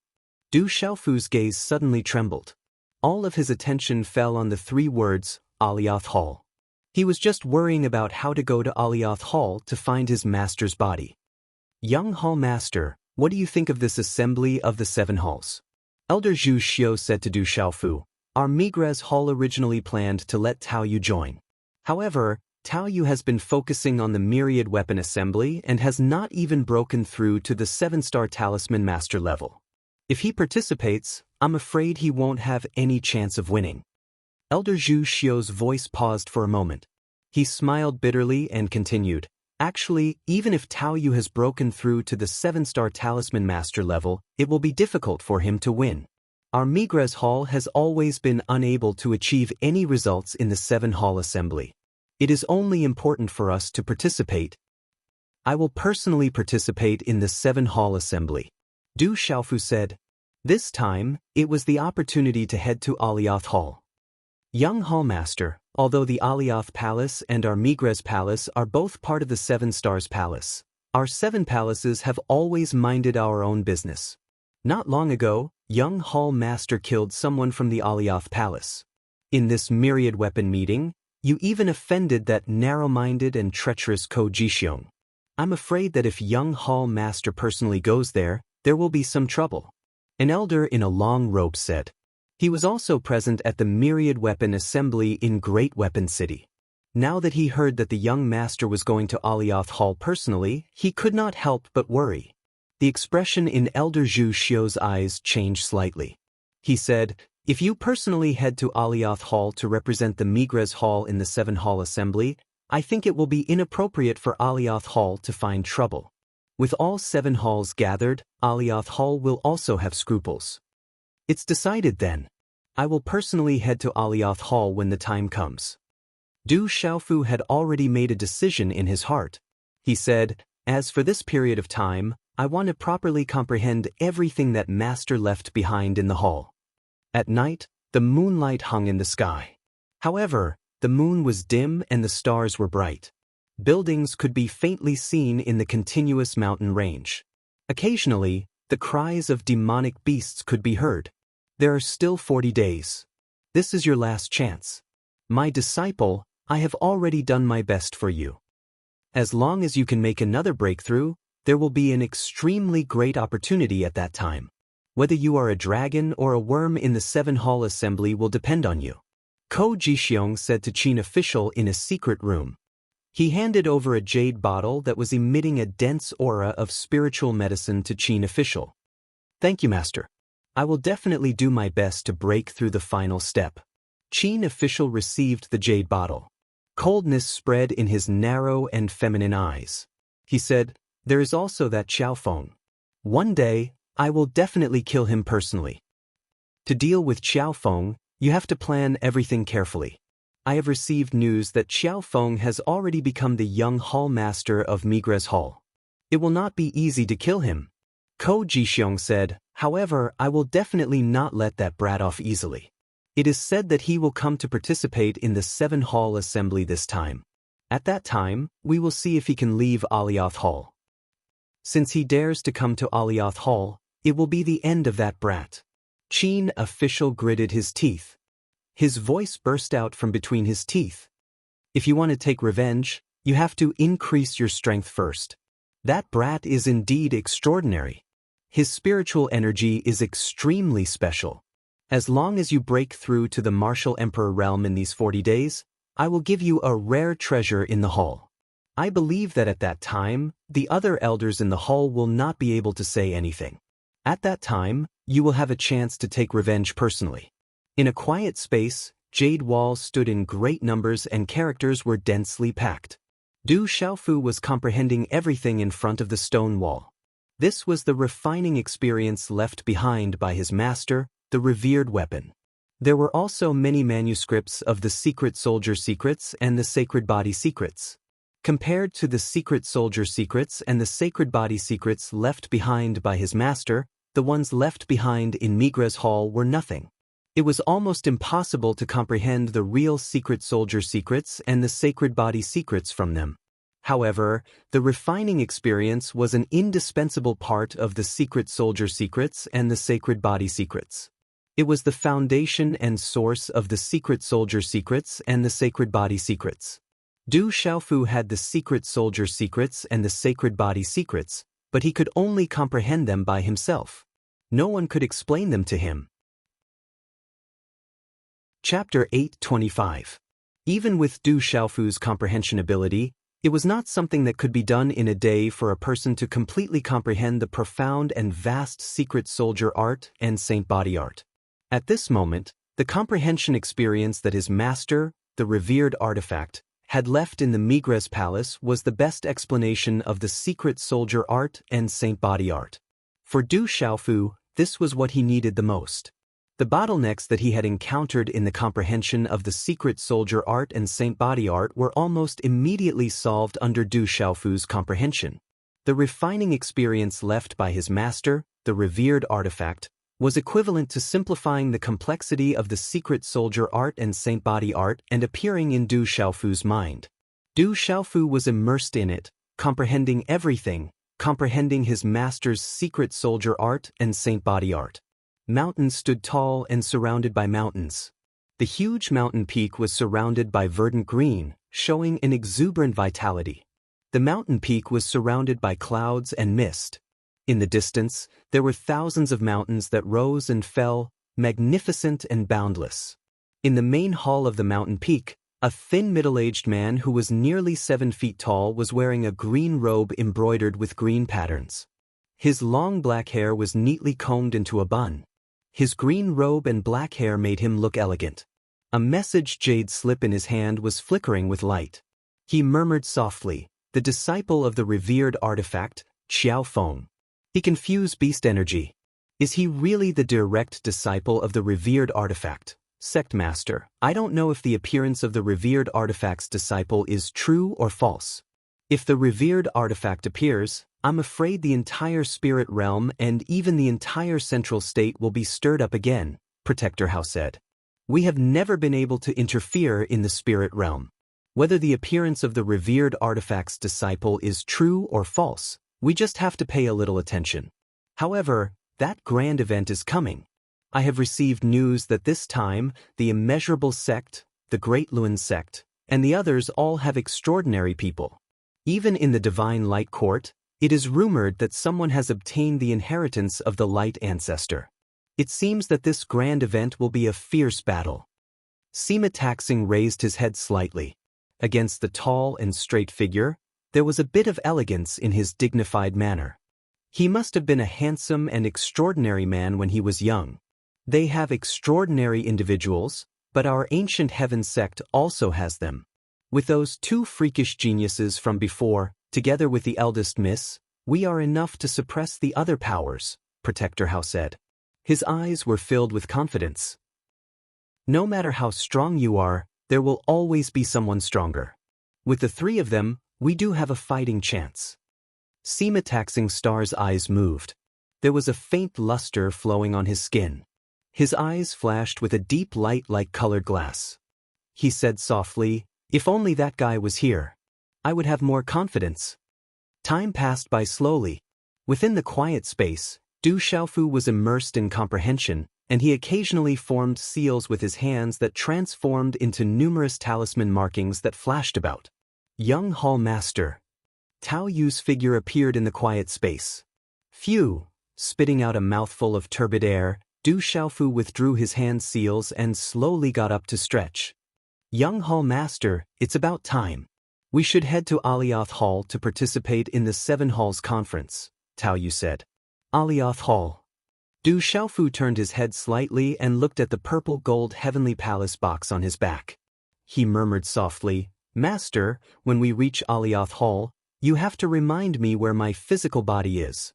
Du Xiaofu's gaze suddenly trembled. All of his attention fell on the 3 words, Alioth Hall. He was just worrying about how to go to Alioth Hall to find his master's body. Young Hall Master, what do you think of this assembly of the 7 halls? Elder Zhu Xiu said to Du Xiaofu, our Migres Hall originally planned to let Tao Yu join. However, Tao Yu has been focusing on the myriad weapon assembly and has not even broken through to the 7-star talisman master level. If he participates, I'm afraid he won't have any chance of winning. Elder Zhu Xiu's voice paused for a moment. He smiled bitterly and continued, actually, even if Tao Yu has broken through to the 7-star talisman master level, it will be difficult for him to win. Our Migres Hall has always been unable to achieve any results in the 7-hall assembly. It is only important for us to participate. I will personally participate in the 7-hall assembly. Du Xiaofu said. This time, it was the opportunity to head to Alioth Hall. Young Hall Master, although the Alioth Palace and our Migres Palace are both part of the 7 Stars Palace, our 7 palaces have always minded our own business. Not long ago, young Hall Master killed someone from the Alioth Palace. In this myriad weapon meeting, you even offended that narrow-minded and treacherous Ko Jixiong. I'm afraid that if young Hall Master personally goes there will be some trouble. An elder in a long robe said. He was also present at the myriad weapon assembly in Great Weapon City. Now that he heard that the young master was going to Alioth Hall personally, he could not help but worry. The expression in Elder Zhu Xiu's eyes changed slightly. He said, if you personally head to Alioth Hall to represent the Migres Hall in the 7-hall assembly, I think it will be inappropriate for Alioth Hall to find trouble. With all 7 halls gathered, Alioth Hall will also have scruples. It's decided then. I will personally head to Alioth Hall when the time comes. Du Xiaofu had already made a decision in his heart. He said, as for this period of time, I want to properly comprehend everything that Master left behind in the hall. At night, the moonlight hung in the sky. However, the moon was dim and the stars were bright. Buildings could be faintly seen in the continuous mountain range. Occasionally, the cries of demonic beasts could be heard. There are still 40 days. This is your last chance. My disciple, I have already done my best for you. As long as you can make another breakthrough, there will be an extremely great opportunity at that time. Whether you are a dragon or a worm in the 7-hall assembly will depend on you. Ko Jixiong said to Qin official in a secret room. He handed over a jade bottle that was emitting a dense aura of spiritual medicine to Qin official. Thank you, master. I will definitely do my best to break through the final step. Qin official received the jade bottle. Coldness spread in his narrow and feminine eyes. He said, there is also that Xiaofeng. One day, I will definitely kill him personally. To deal with Xiaofeng, you have to plan everything carefully. I have received news that Xiaofeng has already become the young hall master of Migres Hall. It will not be easy to kill him. Ko Jixiong said, however, I will definitely not let that brat off easily. It is said that he will come to participate in the 7-hall assembly this time. At that time, we will see if he can leave Alioth Hall. Since he dares to come to Alioth Hall, it will be the end of that brat. Qin official gritted his teeth. His voice burst out from between his teeth. If you want to take revenge, you have to increase your strength first. That brat is indeed extraordinary. His spiritual energy is extremely special. As long as you break through to the Martial Emperor realm in these 40 days, I will give you a rare treasure in the hall. I believe that at that time, the other elders in the hall will not be able to say anything. At that time, you will have a chance to take revenge personally. In a quiet space, jade walls stood in great numbers and characters were densely packed. Du Xiaofu was comprehending everything in front of the stone wall. This was the refining experience left behind by his master, the revered weapon. There were also many manuscripts of the Secret Soldier Secrets and the Sacred Body Secrets. Compared to the Secret Soldier Secrets and the Sacred Body Secrets left behind by his master, the ones left behind in Migres Hall were nothing. It was almost impossible to comprehend the real Secret Soldier Secrets and the Sacred Body Secrets from them. However, the refining experience was an indispensable part of the Secret Soldier Secrets and the Sacred Body Secrets. It was the foundation and source of the Secret Soldier Secrets and the Sacred Body Secrets. Du Xiaofu had the Secret Soldier Secrets and the Sacred Body Secrets, but he could only comprehend them by himself. No one could explain them to him. Chapter 825. Even with Du Xiaofu's comprehension ability, it was not something that could be done in a day for a person to completely comprehend the profound and vast Secret Soldier art and Saint Body art. At this moment, the comprehension experience that his master, the revered artifact, had left in the Migres Palace was the best explanation of the Secret Soldier art and Saint Body art. For Du Xiaofu, this was what he needed the most. The bottlenecks that he had encountered in the comprehension of the Secret Soldier art and Saint Body art were almost immediately solved under Du Xiaofu's comprehension. The refining experience left by his master, the revered artifact, was equivalent to simplifying the complexity of the Secret Soldier art and Saint Body art and appearing in Du Xiaofu's mind. Du Xiaofu was immersed in it, comprehending everything, comprehending his master's Secret Soldier art and Saint Body art. Mountains stood tall and surrounded by mountains. The huge mountain peak was surrounded by verdant green, showing an exuberant vitality. The mountain peak was surrounded by clouds and mist. In the distance, there were thousands of mountains that rose and fell, magnificent and boundless. In the main hall of the mountain peak, a thin middle-aged man who was nearly 7 feet tall was wearing a green robe embroidered with green patterns. His long black hair was neatly combed into a bun. His green robe and black hair made him look elegant. A message jade slip in his hand was flickering with light. He murmured softly, "The disciple of the revered artifact, Xiaofeng." He confused beast energy. Is he really the direct disciple of the revered artifact? Sect Master, I don't know if the appearance of the revered artifact's disciple is true or false. If the revered artifact appears, I'm afraid the entire spirit realm and even the entire central state will be stirred up again, Protector Hao said. We have never been able to interfere in the spirit realm. Whether the appearance of the revered artifact's disciple is true or false, we just have to pay a little attention. However, that grand event is coming. I have received news that this time, the Immeasurable Sect, the Great Luan Sect, and the others all have extraordinary people. Even in the Divine Light Court, It is rumored that someone has obtained the inheritance of the light ancestor. It seems that this grand event will be a fierce battle. Sima Taxing raised his head slightly. Against the tall and straight figure, there was a bit of elegance in his dignified manner. He must have been a handsome and extraordinary man when he was young. They have extraordinary individuals, but our ancient heaven sect also has them. With those two freakish geniuses from before, together with the eldest miss, we are enough to suppress the other powers, Protector Hao said. His eyes were filled with confidence. No matter how strong you are, there will always be someone stronger. With the three of them, we do have a fighting chance. Sima Taxing Star's eyes moved. There was a faint luster flowing on his skin. His eyes flashed with a deep light like colored glass. He said softly, "If only that guy was here, I would have more confidence." Time passed by slowly. Within the quiet space, Du Xiaofu was immersed in comprehension, and he occasionally formed seals with his hands that transformed into numerous talisman markings that flashed about. Young Hall Master. Tao Yu's figure appeared in the quiet space. Phew! Spitting out a mouthful of turbid air, Du Xiaofu withdrew his hand seals and slowly got up to stretch. Young Hall Master, it's about time. We should head to Alioth Hall to participate in the Seven Halls Conference, Tao Yu said. Alioth Hall. Du Xiaofu turned his head slightly and looked at the purple-gold Heavenly Palace box on his back. He murmured softly, "Master, when we reach Alioth Hall, you have to remind me where my physical body is."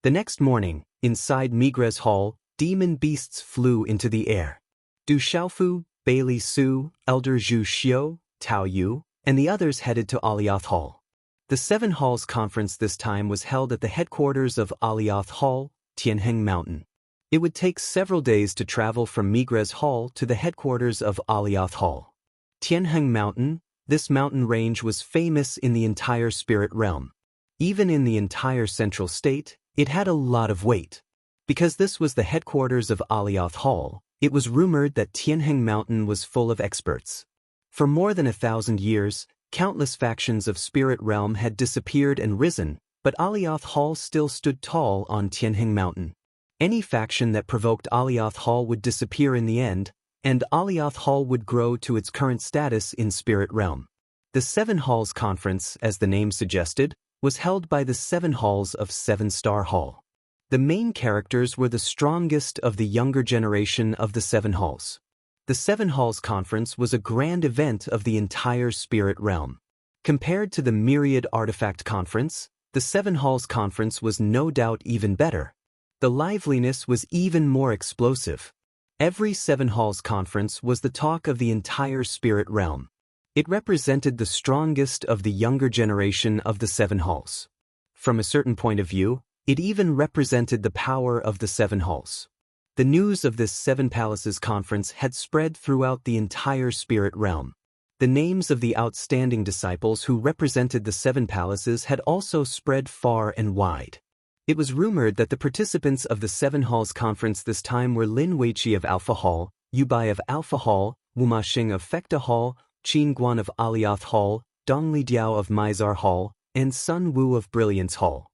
The next morning, inside Migres Hall, demon beasts flew into the air. Du Xiaofu, Bailey Su, Elder Zhu Xiu, Tao Yu, and the others headed to Alioth Hall. The Seven Halls Conference this time was held at the headquarters of Alioth Hall, Tianheng Mountain. It would take several days to travel from Migres Hall to the headquarters of Alioth Hall. Tianheng Mountain, this mountain range was famous in the entire spirit realm. Even in the entire central state, it had a lot of weight. Because this was the headquarters of Alioth Hall, it was rumored that Tianheng Mountain was full of experts. For more than 1,000 years, countless factions of spirit realm had disappeared and risen, but Alioth Hall still stood tall on Tianheng Mountain. Any faction that provoked Alioth Hall would disappear in the end, and Alioth Hall would grow to its current status in spirit realm. The Seven Halls Conference, as the name suggested, was held by the Seven Halls of Seven Star Hall. The main characters were the strongest of the younger generation of the Seven Halls. The Seven Halls Conference was a grand event of the entire spirit realm. Compared to the Myriad Artifact Conference, the Seven Halls Conference was no doubt even better. The liveliness was even more explosive. Every Seven Halls Conference was the talk of the entire spirit realm. It represented the strongest of the younger generation of the Seven Halls. From a certain point of view, it even represented the power of the Seven Halls. The news of this Seven Palaces Conference had spread throughout the entire spirit realm. The names of the outstanding disciples who represented the Seven Palaces had also spread far and wide. It was rumored that the participants of the Seven Halls Conference this time were Lin Weiqi of Alpha Hall, Yu Bai of Alpha Hall, Wu Maxing of Fecta Hall, Qin Guan of Alioth Hall, Dongli Diao of Mizar Hall, and Sun Wu of Brilliance Hall.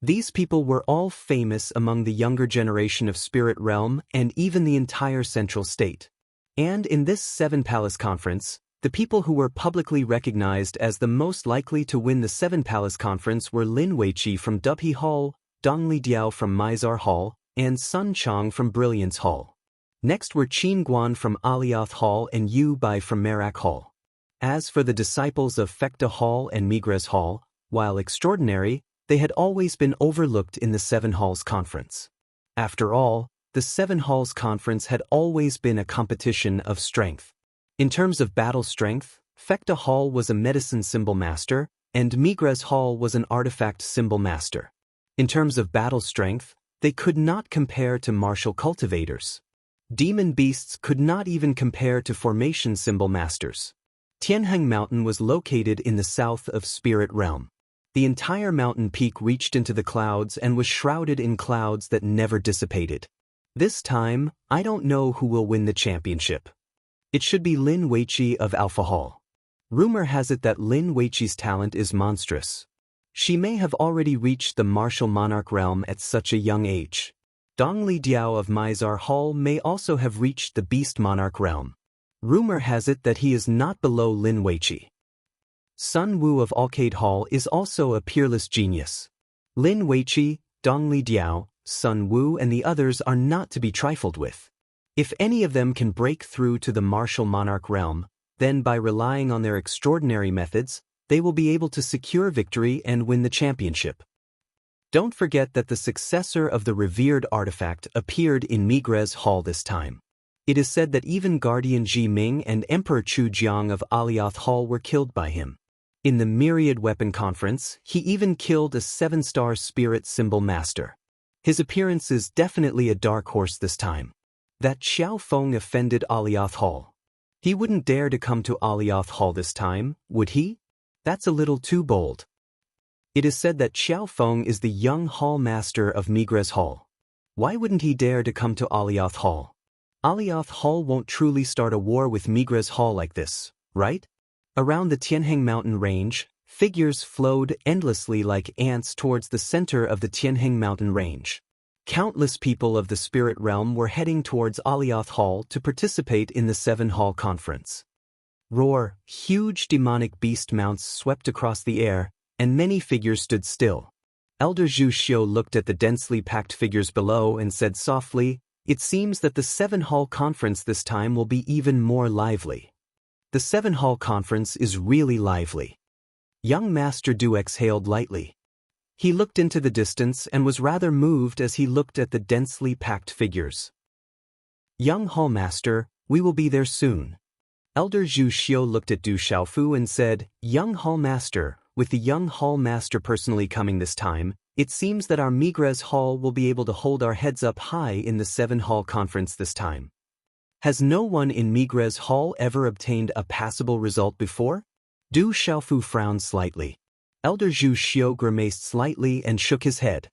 These people were all famous among the younger generation of Spirit Realm and even the entire Central State. And in this Seven Palace Conference, the people who were publicly recognized as the most likely to win the Seven Palace Conference were Lin Weiqi from Dubhe Hall, Dongli Diao from Mizar Hall, and Sun Chong from Brilliance Hall. Next were Qin Guan from Alioth Hall and Yu Bai from Merak Hall. As for the disciples of Fecta Hall and Migres Hall, while extraordinary, they had always been overlooked in the Seven Halls Conference. After all, the Seven Halls Conference had always been a competition of strength. In terms of battle strength, Fecta Hall was a medicine symbol master, and Migres Hall was an artifact symbol master. In terms of battle strength, they could not compare to martial cultivators. Demon beasts could not even compare to formation symbol masters. Tianheng Mountain was located in the south of Spirit Realm. The entire mountain peak reached into the clouds and was shrouded in clouds that never dissipated. This time, I don't know who will win the championship. It should be Lin Weiqi of Alpha Hall. Rumor has it that Lin Weiqi's talent is monstrous. She may have already reached the martial monarch realm at such a young age. Dongli Diao of Mizar Hall may also have reached the beast monarch realm. Rumor has it that he is not below Lin Weiqi. Sun Wu of Alcade Hall is also a peerless genius. Lin Weiqi, Dongli Diao, Sun Wu and the others are not to be trifled with. If any of them can break through to the martial monarch realm, then by relying on their extraordinary methods, they will be able to secure victory and win the championship. Don't forget that the successor of the revered artifact appeared in Migres Hall this time. It is said that even Guardian Ji Ming and Emperor Chu Jiang of Alioth Hall were killed by him. In the Myriad Weapon Conference, he even killed a 7-star spirit symbol master. His appearance is definitely a dark horse this time. That Xiao Feng offended Alioth Hall. He wouldn't dare to come to Alioth Hall this time, would he? That's a little too bold. It is said that Xiao Feng is the young hall master of Migres Hall. Why wouldn't he dare to come to Alioth Hall? Alioth Hall won't truly start a war with Migres Hall like this, right? Around the Tianheng mountain range, figures flowed endlessly like ants towards the center of the Tianheng mountain range. Countless people of the spirit realm were heading towards Alioth Hall to participate in the 7-Hall conference. Roar, huge demonic beast mounts swept across the air, and many figures stood still. Elder Zhu Xiu looked at the densely packed figures below and said softly, "It seems that the 7-Hall conference this time will be even more lively." The 7-Hall conference is really lively. Young Master Du exhaled lightly. He looked into the distance and was rather moved as he looked at the densely packed figures. "Young Hall Master, we will be there soon." Elder Zhu Xiu looked at Du Xiaofu and said, "Young Hall Master, with the young Hall Master personally coming this time, it seems that our Migres Hall will be able to hold our heads up high in the 7-Hall conference this time." Has no one in Migres Hall ever obtained a passable result before? Du Xiaofu frowned slightly. Elder Zhu Xiu grimaced slightly and shook his head.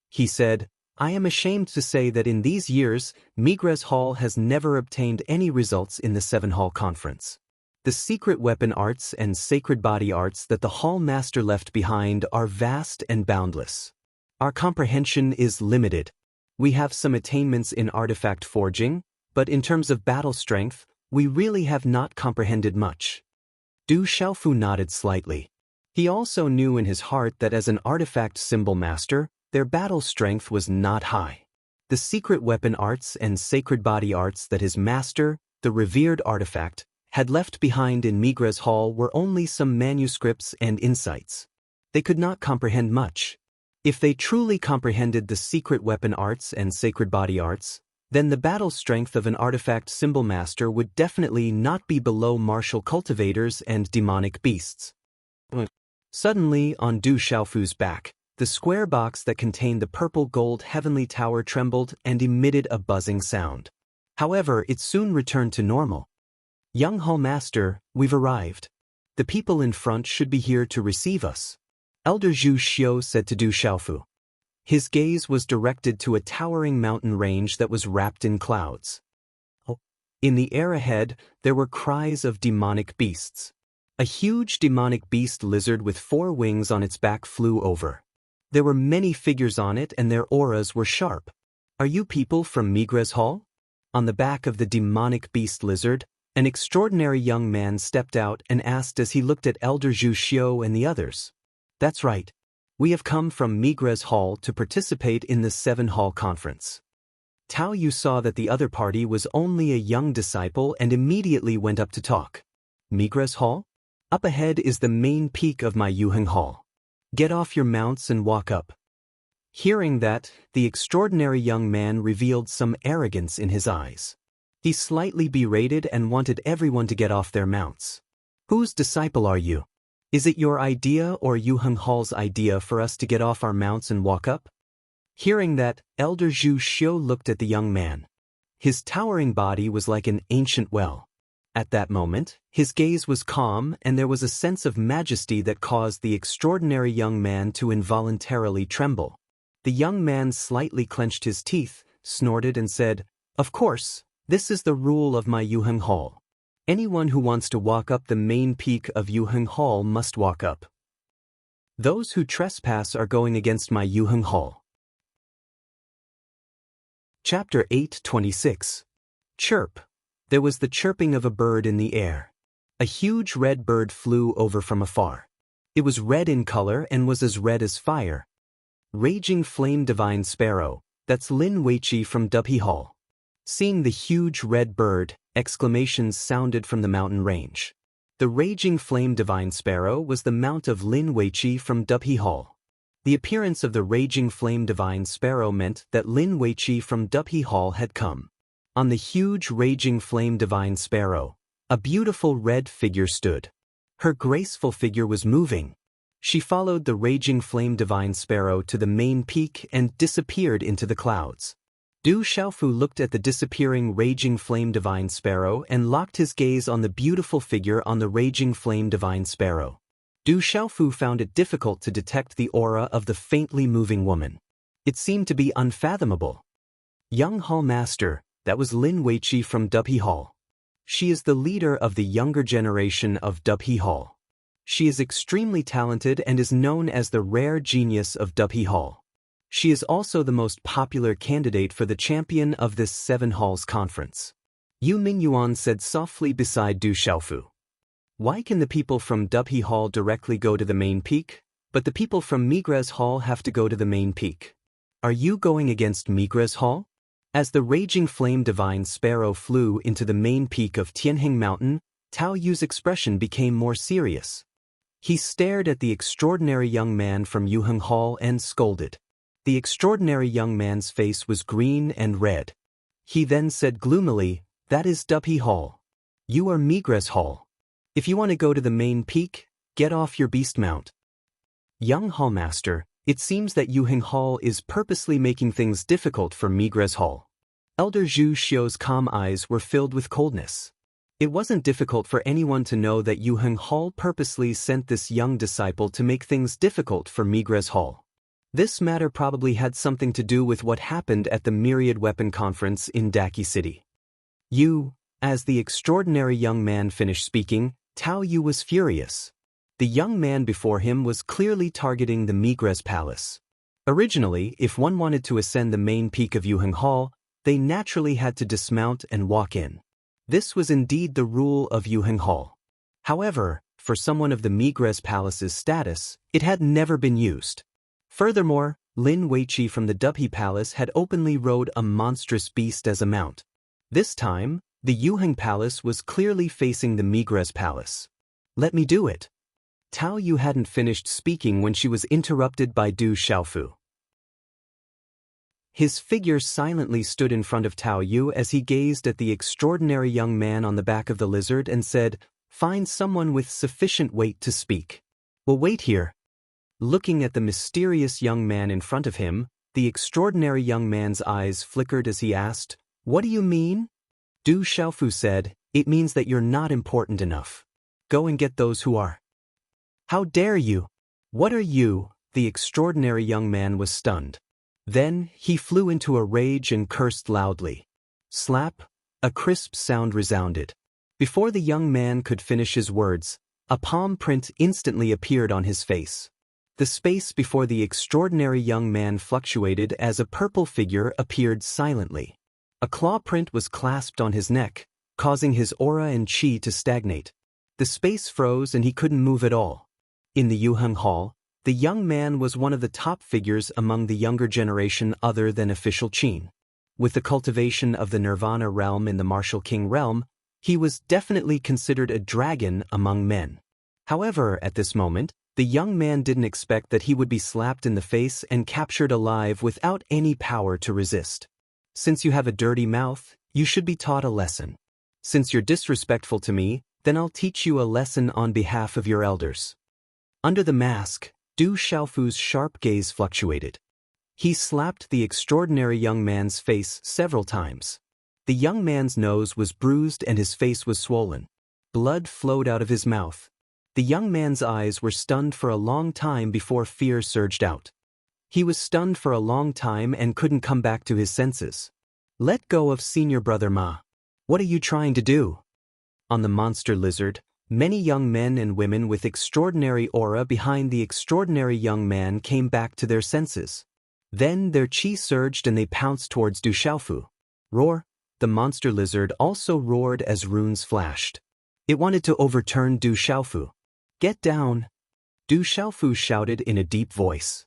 He said, "I am ashamed to say that in these years, Migres Hall has never obtained any results in the 7-Hall conference. The secret weapon arts and sacred body arts that the Hall Master left behind are vast and boundless. Our comprehension is limited. We have some attainments in artifact forging, but in terms of battle strength, we really have not comprehended much." Du Xiaofu nodded slightly. He also knew in his heart that as an artifact symbol master, their battle strength was not high. The secret weapon arts and sacred body arts that his master, the revered artifact, had left behind in Migres Hall were only some manuscripts and insights. They could not comprehend much. If they truly comprehended the secret weapon arts and sacred body arts, then the battle strength of an artifact symbol master would definitely not be below martial cultivators and demonic beasts. Suddenly, on Du Xiaofu's back, the square box that contained the purple gold heavenly tower trembled and emitted a buzzing sound. However, it soon returned to normal. "Young Hall Master, we've arrived. The people in front should be here to receive us," Elder Zhu Xiu said to Du Xiaofu. His gaze was directed to a towering mountain range that was wrapped in clouds. In the air ahead, there were cries of demonic beasts. A huge demonic beast lizard with 4 wings on its back flew over. There were many figures on it and their auras were sharp. "Are you people from Migres Hall?" On the back of the demonic beast lizard, an extraordinary young man stepped out and asked as he looked at Elder Zhu Xiu and the others. "That's right. We have come from Migres Hall to participate in the 7-Hall conference." Tao Yu saw that the other party was only a young disciple and immediately went up to talk. "Migres Hall? Up ahead is the main peak of my Yuheng Hall. Get off your mounts and walk up." Hearing that, the extraordinary young man revealed some arrogance in his eyes. He slightly berated and wanted everyone to get off their mounts. "Whose disciple are you? Is it your idea or Yuheng Hall's idea for us to get off our mounts and walk up?" Hearing that, Elder Zhu Xiu looked at the young man. His towering body was like an ancient well. At that moment, his gaze was calm and there was a sense of majesty that caused the extraordinary young man to involuntarily tremble. The young man slightly clenched his teeth, snorted and said, "Of course, this is the rule of my Yuheng Hall. Anyone who wants to walk up the main peak of Yuheng Hall must walk up." Those who trespass are going against my Yuheng Hall. Chapter 8:26. Chirp. There was the chirping of a bird in the air. A huge red bird flew over from afar. It was red in color and was as red as fire. Raging flame divine sparrow, that's Lin Weiqi from Dubhe Hall. Seeing the huge red bird, exclamations sounded from the mountain range. The raging flame divine sparrow was the mount of Lin Weiqi from Dubhe Hall. The appearance of the raging flame divine sparrow meant that Lin Weiqi from Dubhe Hall had come. On the huge raging flame divine sparrow, a beautiful red figure stood. Her graceful figure was moving. She followed the raging flame divine sparrow to the main peak and disappeared into the clouds. Du Xiaofu looked at the disappearing raging flame divine sparrow and locked his gaze on the beautiful figure on the raging flame divine sparrow. Du Xiaofu found it difficult to detect the aura of the faintly moving woman. It seemed to be unfathomable. Young Hall Master, that was Lin Weiqi from Dubhe Hall. She is the leader of the younger generation of Dubhe Hall. She is extremely talented and is known as the rare genius of Dubhe Hall. She is also the most popular candidate for the champion of this 7 Halls conference. Yu Mingyuan said softly beside Du Xiaofu. Why can the people from Dubhe Hall directly go to the main peak, but the people from Migres Hall have to go to the main peak? Are you going against Migres Hall? As the raging flame divine sparrow flew into the main peak of Tianheng Mountain, Tao Yu's expression became more serious. He stared at the extraordinary young man from Yuheng Hall and scolded. The extraordinary young man's face was green and red. He then said gloomily, "That is Dubhe Hall. You are Migres Hall. If you want to go to the main peak, get off your beast mount." Young Hallmaster, it seems that Yuheng Hall is purposely making things difficult for Migres Hall. Elder Zhu Xiu's calm eyes were filled with coldness. It wasn't difficult for anyone to know that Yuheng Hall purposely sent this young disciple to make things difficult for Migres Hall. This matter probably had something to do with what happened at the Myriad Weapon Conference in Daqi City. As the extraordinary young man finished speaking, Tao Yu was furious. The young man before him was clearly targeting the Migres Palace. Originally, if one wanted to ascend the main peak of Yuheng Hall, they naturally had to dismount and walk in. This was indeed the rule of Yuheng Hall. However, for someone of the Migres Palace's status, it had never been used. Furthermore, Lin Weiqi from the Dubhe Palace had openly rode a monstrous beast as a mount. This time, the Yuheng Palace was clearly facing the Migres Palace. "Let me do it." Tao Yu hadn't finished speaking when she was interrupted by Du Xiaofu. His figure silently stood in front of Tao Yu as he gazed at the extraordinary young man on the back of the lizard and said, "Find someone with sufficient weight to speak. We'll wait here." Looking at the mysterious young man in front of him, the extraordinary young man's eyes flickered as he asked, "What do you mean?" Du Xiaofu said, "It means that you're not important enough. Go and get those who are." "How dare you? What are you?" The extraordinary young man was stunned. Then, he flew into a rage and cursed loudly. Slap! A crisp sound resounded. Before the young man could finish his words, a palm print instantly appeared on his face. The space before the extraordinary young man fluctuated as a purple figure appeared silently. A claw print was clasped on his neck, causing his aura and chi to stagnate. The space froze and he couldn't move at all. In the Yuheng Hall, the young man was one of the top figures among the younger generation other than official Qin. With the cultivation of the Nirvana realm in the Martial King realm, he was definitely considered a dragon among men. However, at this moment, the young man didn't expect that he would be slapped in the face and captured alive without any power to resist. "Since you have a dirty mouth, you should be taught a lesson. Since you're disrespectful to me, then I'll teach you a lesson on behalf of your elders." Under the mask, Du Xiaofu's sharp gaze fluctuated. He slapped the extraordinary young man's face several times. The young man's nose was bruised and his face was swollen. Blood flowed out of his mouth. The young man's eyes were stunned for a long time before fear surged out. He was stunned for a long time and couldn't come back to his senses. "Let go of senior brother Ma. What are you trying to do?" On the monster lizard, Many young men and women with extraordinary aura behind the extraordinary young man came back to their senses. Then their chi surged and they pounced towards Du Xiaofu. Roar! The monster lizard also roared as runes flashed. It wanted to overturn Du Xiaofu. Get down! Du Xiaofu shouted in a deep voice.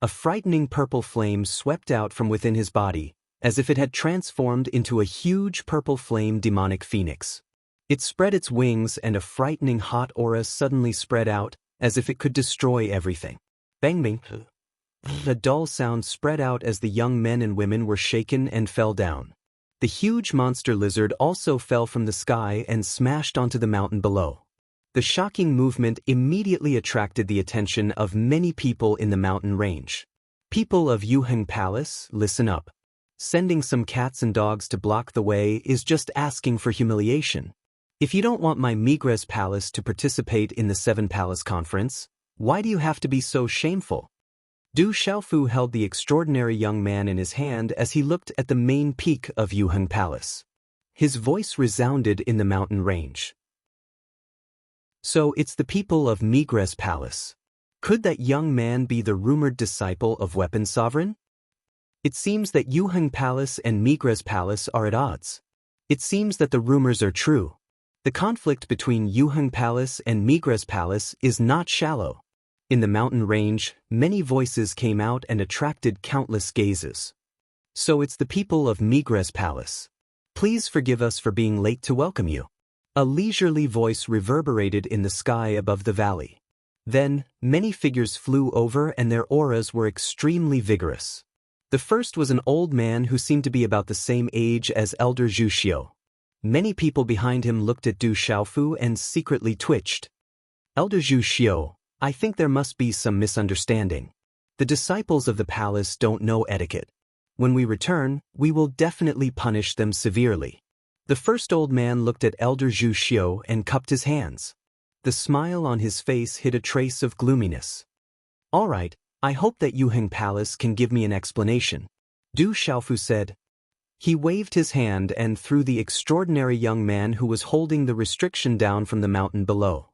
A frightening purple flame swept out from within his body, as if it had transformed into a huge purple flame demonic phoenix. It spread its wings and a frightening hot aura suddenly spread out, as if it could destroy everything. Bang bang! A dull sound spread out as the young men and women were shaken and fell down. The huge monster lizard also fell from the sky and smashed onto the mountain below. The shocking movement immediately attracted the attention of many people in the mountain range. People of Yuheng Palace, listen up. Sending some cats and dogs to block the way is just asking for humiliation. If you don't want my Migres Palace to participate in the Seven Palace Conference, why do you have to be so shameful? Du Xiaofu held the extraordinary young man in his hand as he looked at the main peak of Yuheng Palace. His voice resounded in the mountain range. So it's the people of Migres Palace. Could that young man be the rumored disciple of Weapon Sovereign? It seems that Yuheng Palace and Migres Palace are at odds. It seems that the rumors are true. The conflict between Yuheng Palace and Migres Palace is not shallow. In the mountain range, many voices came out and attracted countless gazes. So it's the people of Migres Palace. Please forgive us for being late to welcome you. A leisurely voice reverberated in the sky above the valley. Then, many figures flew over and their auras were extremely vigorous. The first was an old man who seemed to be about the same age as Elder Zhu Xiu. Many people behind him looked at Du Xiaofu and secretly twitched. Elder Zhu Xiu, I think there must be some misunderstanding. The disciples of the palace don't know etiquette. When we return, we will definitely punish them severely. The first old man looked at Elder Zhu Xiu and cupped his hands. The smile on his face hid a trace of gloominess. All right, I hope that Yuheng Palace can give me an explanation, Du Xiaofu said. He waved his hand and threw the extraordinary young man who was holding the restriction down from the mountain below.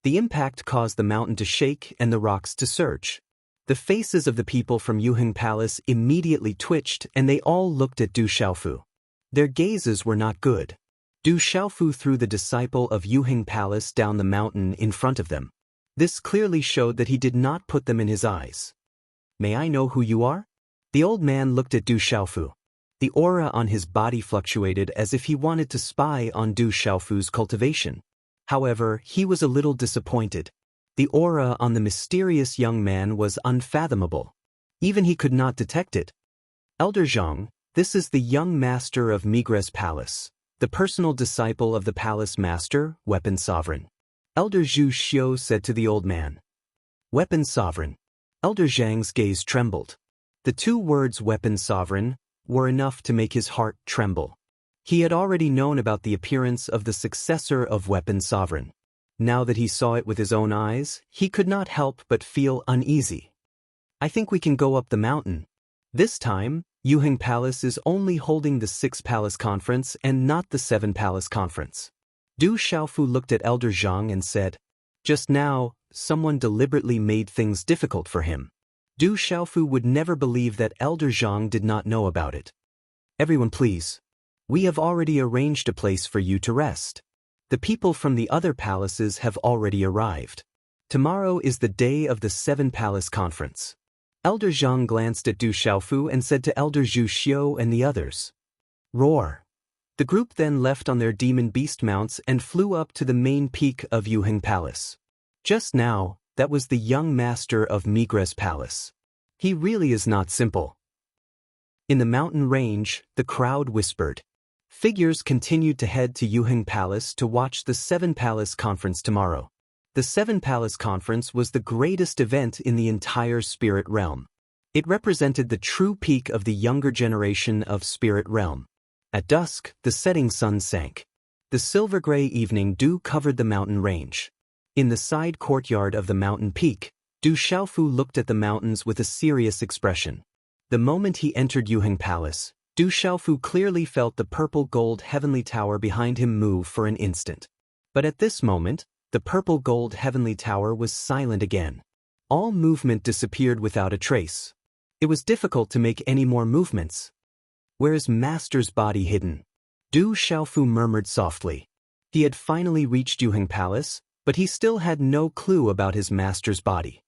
The impact caused the mountain to shake and the rocks to surge. The faces of the people from Yuheng Palace immediately twitched and they all looked at Du Xiaofu. Their gazes were not good. Du Xiaofu threw the disciple of Yuheng Palace down the mountain in front of them. This clearly showed that he did not put them in his eyes. May I know who you are? The old man looked at Du Xiaofu. The aura on his body fluctuated as if he wanted to spy on Du Xiaofu's cultivation. However, he was a little disappointed. The aura on the mysterious young man was unfathomable. Even he could not detect it. Elder Zhang, this is the young master of Migres Palace, the personal disciple of the palace master, Weapon Sovereign. Elder Zhu Xiu said to the old man. Weapon Sovereign. Elder Zhang's gaze trembled. The two words Weapon Sovereign were enough to make his heart tremble. He had already known about the appearance of the successor of Weapon Sovereign. Now that he saw it with his own eyes, he could not help but feel uneasy. I think we can go up the mountain. This time, Yuheng Palace is only holding the 6 Palace Conference and not the 7 Palace Conference. Du Xiaofu looked at Elder Zhang and said, just now, someone deliberately made things difficult for him. Du Xiaofu would never believe that Elder Zhang did not know about it. Everyone please. We have already arranged a place for you to rest. The people from the other palaces have already arrived. Tomorrow is the day of the 7 Palace Conference. Elder Zhang glanced at Du Xiaofu and said to Elder Zhu Xiu and the others. Roar. The group then left on their demon beast mounts and flew up to the main peak of Yuheng Palace. Just now, that was the young master of Migres Palace. He really is not simple. In the mountain range, the crowd whispered. Figures continued to head to Yuheng Palace to watch the 7 Palace Conference tomorrow. The 7 Palace Conference was the greatest event in the entire spirit realm. It represented the true peak of the younger generation of spirit realm. At dusk, the setting sun sank. The silver-gray evening dew covered the mountain range. In the side courtyard of the mountain peak, Du Xiaofu looked at the mountains with a serious expression. The moment he entered Yuheng Palace, Du Xiaofu clearly felt the purple-gold heavenly tower behind him move for an instant. But at this moment, The purple gold heavenly tower was silent again. All movement disappeared without a trace. It was difficult to make any more movements. Where is Master's body hidden? Du Xiaofu murmured softly. He had finally reached Yuheng Palace, but he still had no clue about his master's body.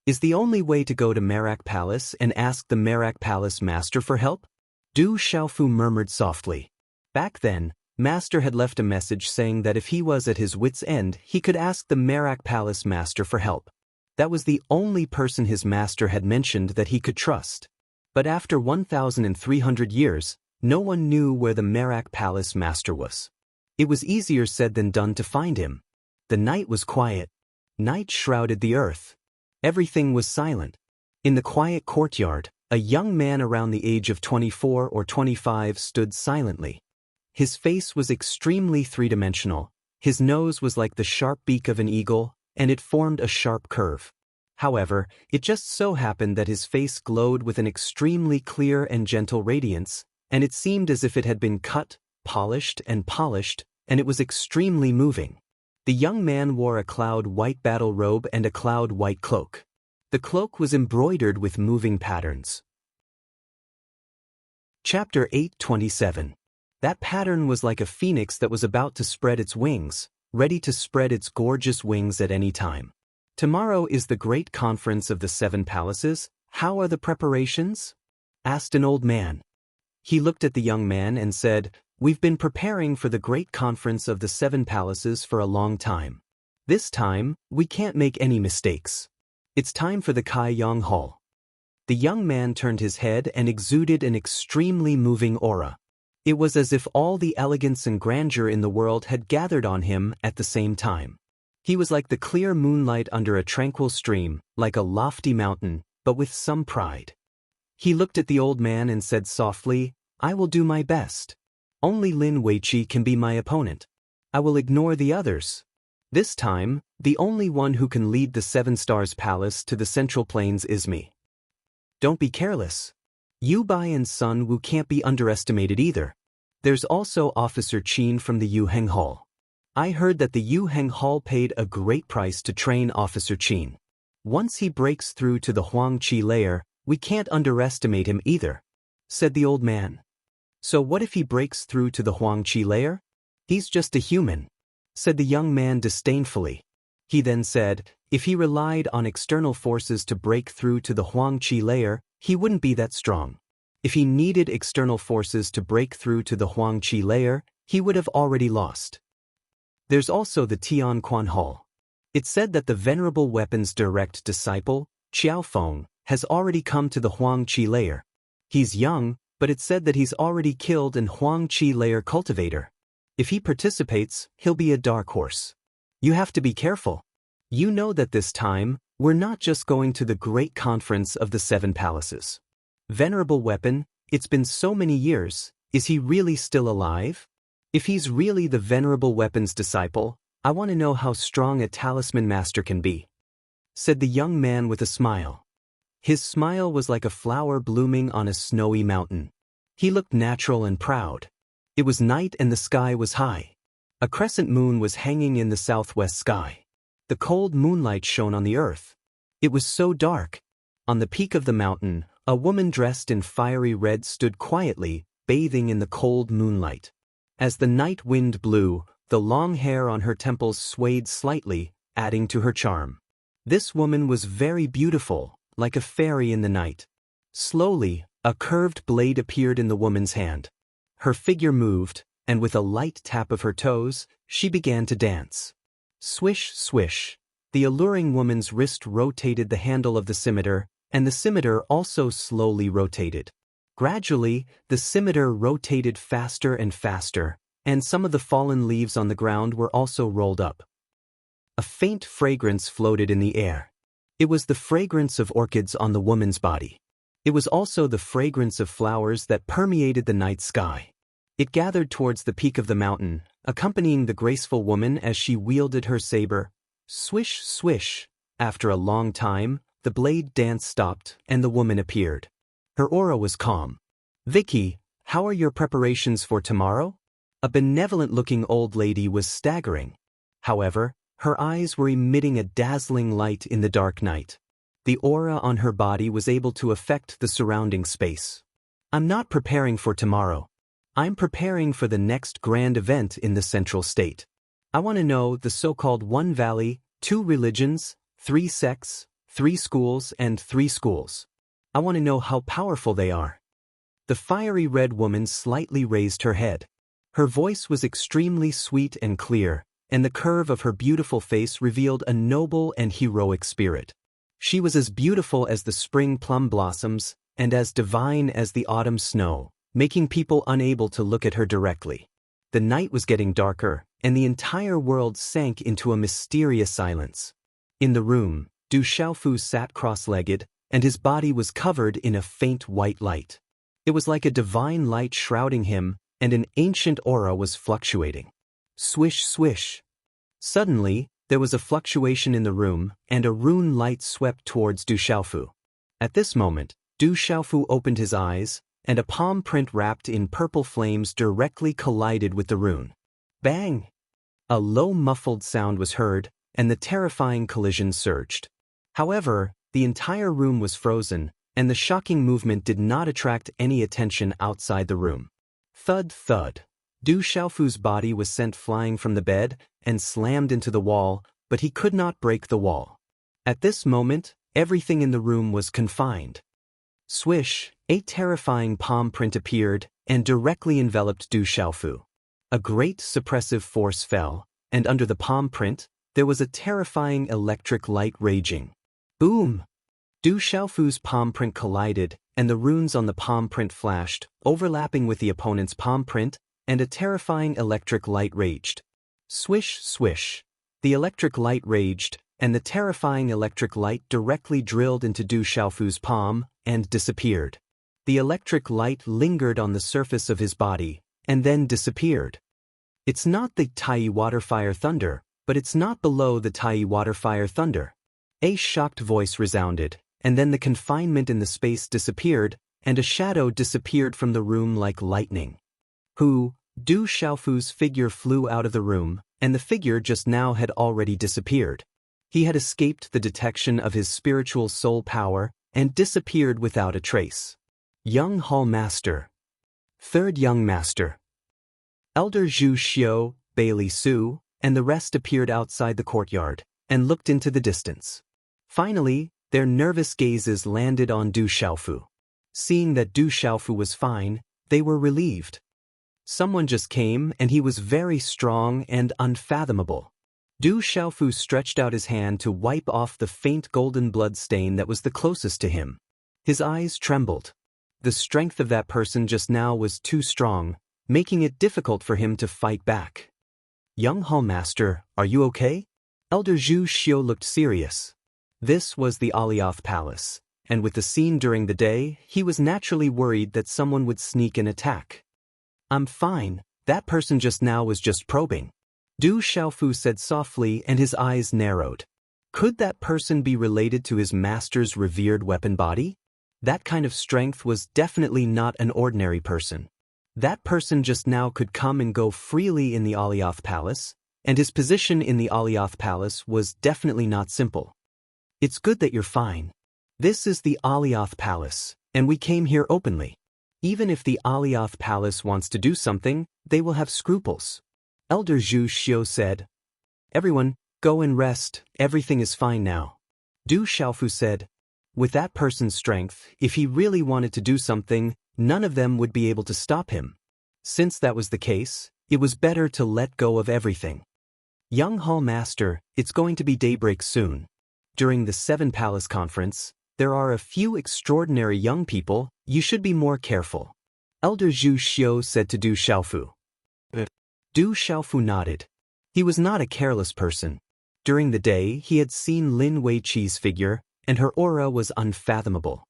Is the only way to go to Merak Palace and ask the Merak Palace master for help? Du Xiaofu murmured softly. Back then, Master had left a message saying that if he was at his wit's end, he could ask the Merak Palace master for help. That was the only person his master had mentioned that he could trust. But after 1,300 years, no one knew where the Merak Palace master was. It was easier said than done to find him. The night was quiet. Night shrouded the earth. Everything was silent. In the quiet courtyard, a young man around the age of 24 or 25 stood silently. His face was extremely three-dimensional. His nose was like the sharp beak of an eagle, and it formed a sharp curve. However, it just so happened that his face glowed with an extremely clear and gentle radiance, and it seemed as if it had been cut, polished, and it was extremely moving. The young man wore a cloud-white battle robe and a cloud-white cloak. The cloak was embroidered with moving patterns. Chapter 8:27. That pattern was like a phoenix that was about to spread its wings, ready to spread its gorgeous wings at any time. Tomorrow is the great conference of the 7 palaces. How are the preparations? Asked an old man. He looked at the young man and said, We've been preparing for the great conference of the 7 palaces for a long time. This time, we can't make any mistakes. It's time for the Kaiyang Hall. The young man turned his head and exuded an extremely moving aura. It was as if all the elegance and grandeur in the world had gathered on him at the same time. He was like the clear moonlight under a tranquil stream, like a lofty mountain, but with some pride. He looked at the old man and said softly, I will do my best. Only Lin Weiqi can be my opponent. I will ignore the others. This time, the only one who can lead the 7 Stars Palace to the Central Plains is me. Don't be careless. Yu Bai and Sun Wu can't be underestimated either. There's also Officer Qin from the Yuheng Hall. I heard that the Yuheng Hall paid a great price to train Officer Qin. Once he breaks through to the Huangqi layer, we can't underestimate him either, said the old man. So what if he breaks through to the Huangqi layer? He's just a human, said the young man disdainfully. He then said, if he relied on external forces to break through to the Huangqi layer, he wouldn't be that strong. If he needed external forces to break through to the Huangqi layer, he would have already lost. There's also the Tianquan Hall. It's said that the Venerable Weapon's direct disciple, Qiaofeng, has already come to the Huangqi layer. He's young, but it's said that he's already killed an Huangqi layer cultivator. If he participates, he'll be a dark horse. You have to be careful. You know that this time, we're not just going to the great conference of the 7 palaces. Venerable Weapon, it's been so many years, is he really still alive? If he's really the Venerable Weapon's disciple, I want to know how strong a talisman master can be, said the young man with a smile. His smile was like a flower blooming on a snowy mountain. He looked natural and proud. It was night and the sky was high. A crescent moon was hanging in the southwest sky. The cold moonlight shone on the earth. It was so dark. On the peak of the mountain, a woman dressed in fiery red stood quietly, bathing in the cold moonlight. As the night wind blew, the long hair on her temples swayed slightly, adding to her charm. This woman was very beautiful, like a fairy in the night. Slowly, a curved blade appeared in the woman's hand. Her figure moved, and with a light tap of her toes, she began to dance. Swish, swish. The alluring woman's wrist rotated the handle of the scimitar, and the scimitar also slowly rotated. Gradually, the scimitar rotated faster and faster, and some of the fallen leaves on the ground were also rolled up. A faint fragrance floated in the air. It was the fragrance of orchids on the woman's body. It was also the fragrance of flowers that permeated the night sky. It gathered towards the peak of the mountain, accompanying the graceful woman as she wielded her saber. Swish, swish. After a long time, the blade dance stopped and the woman appeared. Her aura was calm. Vicky, how are your preparations for tomorrow? A benevolent-looking old lady was staggering. However, Her eyes were emitting a dazzling light in the dark night. The aura on her body was able to affect the surrounding space. I'm not preparing for tomorrow. I'm preparing for the next grand event in the Central State. I want to know the so-called one valley, 2 religions, 3 sects, 3 schools, and 3 schools. I want to know how powerful they are. The fiery red woman slightly raised her head. Her voice was extremely sweet and clear, and the curve of her beautiful face revealed a noble and heroic spirit. She was as beautiful as the spring plum blossoms, and as divine as the autumn snow, making people unable to look at her directly. The night was getting darker, and the entire world sank into a mysterious silence. In the room, Du Xiaofu sat cross-legged, and his body was covered in a faint white light. It was like a divine light shrouding him, and an ancient aura was fluctuating. Swish, swish. Suddenly, there was a fluctuation in the room, and a rune light swept towards Du Xiaofu. At this moment, Du Xiaofu opened his eyes, and a palm print wrapped in purple flames directly collided with the rune. Bang! A low muffled sound was heard, and the terrifying collision surged. However, the entire room was frozen, and the shocking movement did not attract any attention outside the room. Thud, thud. Du Xiaofu's body was sent flying from the bed and slammed into the wall, but he could not break the wall. At this moment, everything in the room was confined. Swish, a terrifying palm print appeared and directly enveloped Du Xiaofu. A great suppressive force fell, and under the palm print, there was a terrifying electric light raging. Boom! Du Xiaofu's palm print collided, and the runes on the palm print flashed, overlapping with the opponent's palm print, and a terrifying electric light raged. Swish, swish. The electric light raged, and the terrifying electric light directly drilled into Du Xiaofu's palm and disappeared. The electric light lingered on the surface of his body, and then disappeared. It's not the Tai Water Fire Thunder, but it's not below the Tai Water Fire Thunder. A shocked voice resounded, and then the confinement in the space disappeared, and a shadow disappeared from the room like lightning. Du Xiaofu's figure flew out of the room, and the figure just now had already disappeared. He had escaped the detection of his spiritual soul power and disappeared without a trace. Young Hall Master. Third Young Master. Elder Zhu Xiu, Bailey Su, and the rest appeared outside the courtyard and looked into the distance. Finally, their nervous gazes landed on Du Xiaofu. Seeing that Du Xiaofu was fine, they were relieved. Someone just came, and he was very strong and unfathomable. Du Xiaofu stretched out his hand to wipe off the faint golden blood stain that was the closest to him. His eyes trembled. The strength of that person just now was too strong, making it difficult for him to fight back. Young Hall Master, are you okay? Elder Zhu Xiu looked serious. This was the Alioth Palace, and with the scene during the day, he was naturally worried that someone would sneak an attack. I'm fine, that person just now was just probing. Du Xiaofu said softly, and his eyes narrowed. Could that person be related to his master's revered weapon body? That kind of strength was definitely not an ordinary person. That person just now could come and go freely in the Alioth Palace, and his position in the Alioth Palace was definitely not simple. It's good that you're fine. This is the Alioth Palace, and we came here openly. Even if the Alioth Palace wants to do something, they will have scruples. Elder Zhu Xiu said. Everyone, go and rest, everything is fine now. Du Xiaofu said. With that person's strength, if he really wanted to do something, none of them would be able to stop him. Since that was the case, it was better to let go of everything. Young Hall Master, it's going to be daybreak soon. During the 7 Palace Conference, there are a few extraordinary young people, you should be more careful. Elder Zhu Xiu said to Du Xiaofu. Du Xiaofu nodded. He was not a careless person. During the day, he had seen Lin Weiqi's figure, and her aura was unfathomable.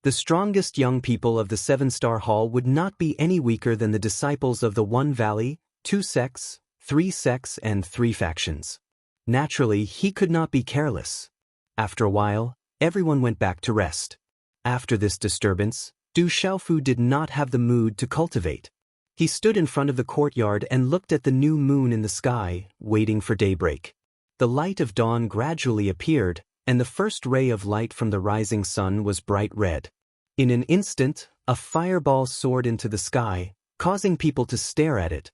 The strongest young people of the 7-star hall would not be any weaker than the disciples of the One Valley, 2 sects, 3 sects, and 3 factions. Naturally, he could not be careless. After a while, everyone went back to rest. After this disturbance, Du Xiaofu did not have the mood to cultivate. He stood in front of the courtyard and looked at the new moon in the sky, waiting for daybreak. The light of dawn gradually appeared, and the first ray of light from the rising sun was bright red. In an instant, a fireball soared into the sky, causing people to stare at it.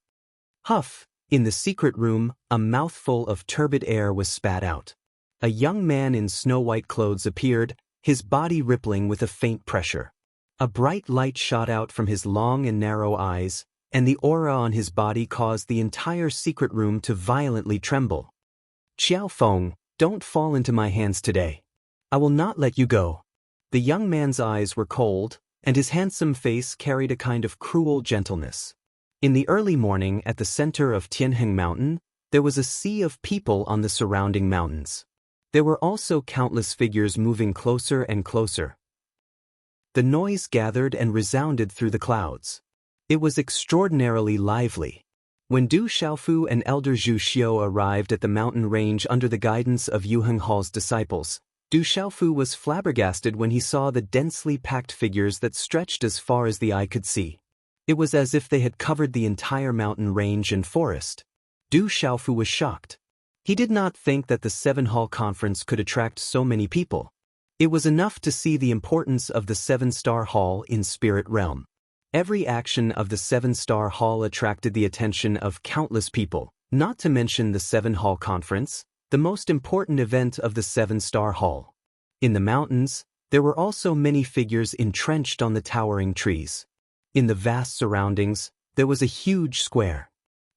Huff! In the secret room, a mouthful of turbid air was spat out. A young man in snow-white clothes appeared, his body rippling with a faint pressure. A bright light shot out from his long and narrow eyes, and the aura on his body caused the entire secret room to violently tremble. Xiao Feng, don't fall into my hands today. I will not let you go. The young man's eyes were cold, and his handsome face carried a kind of cruel gentleness. In the early morning at the center of Tianheng Mountain, there was a sea of people on the surrounding mountains. There were also countless figures moving closer and closer. The noise gathered and resounded through the clouds. It was extraordinarily lively. When Du Xiaofu and Elder Zhu Xiu arrived at the mountain range under the guidance of Yu Henghao's disciples, Du Xiaofu was flabbergasted when he saw the densely packed figures that stretched as far as the eye could see. It was as if they had covered the entire mountain range and forest. Du Xiaofu was shocked. He did not think that the seven-hall conference could attract so many people. It was enough to see the importance of the seven-star hall in spirit realm. Every action of the seven-star hall attracted the attention of countless people, not to mention the seven-hall conference, the most important event of the seven-star hall. In the mountains, there were also many figures entrenched on the towering trees. In the vast surroundings, there was a huge square.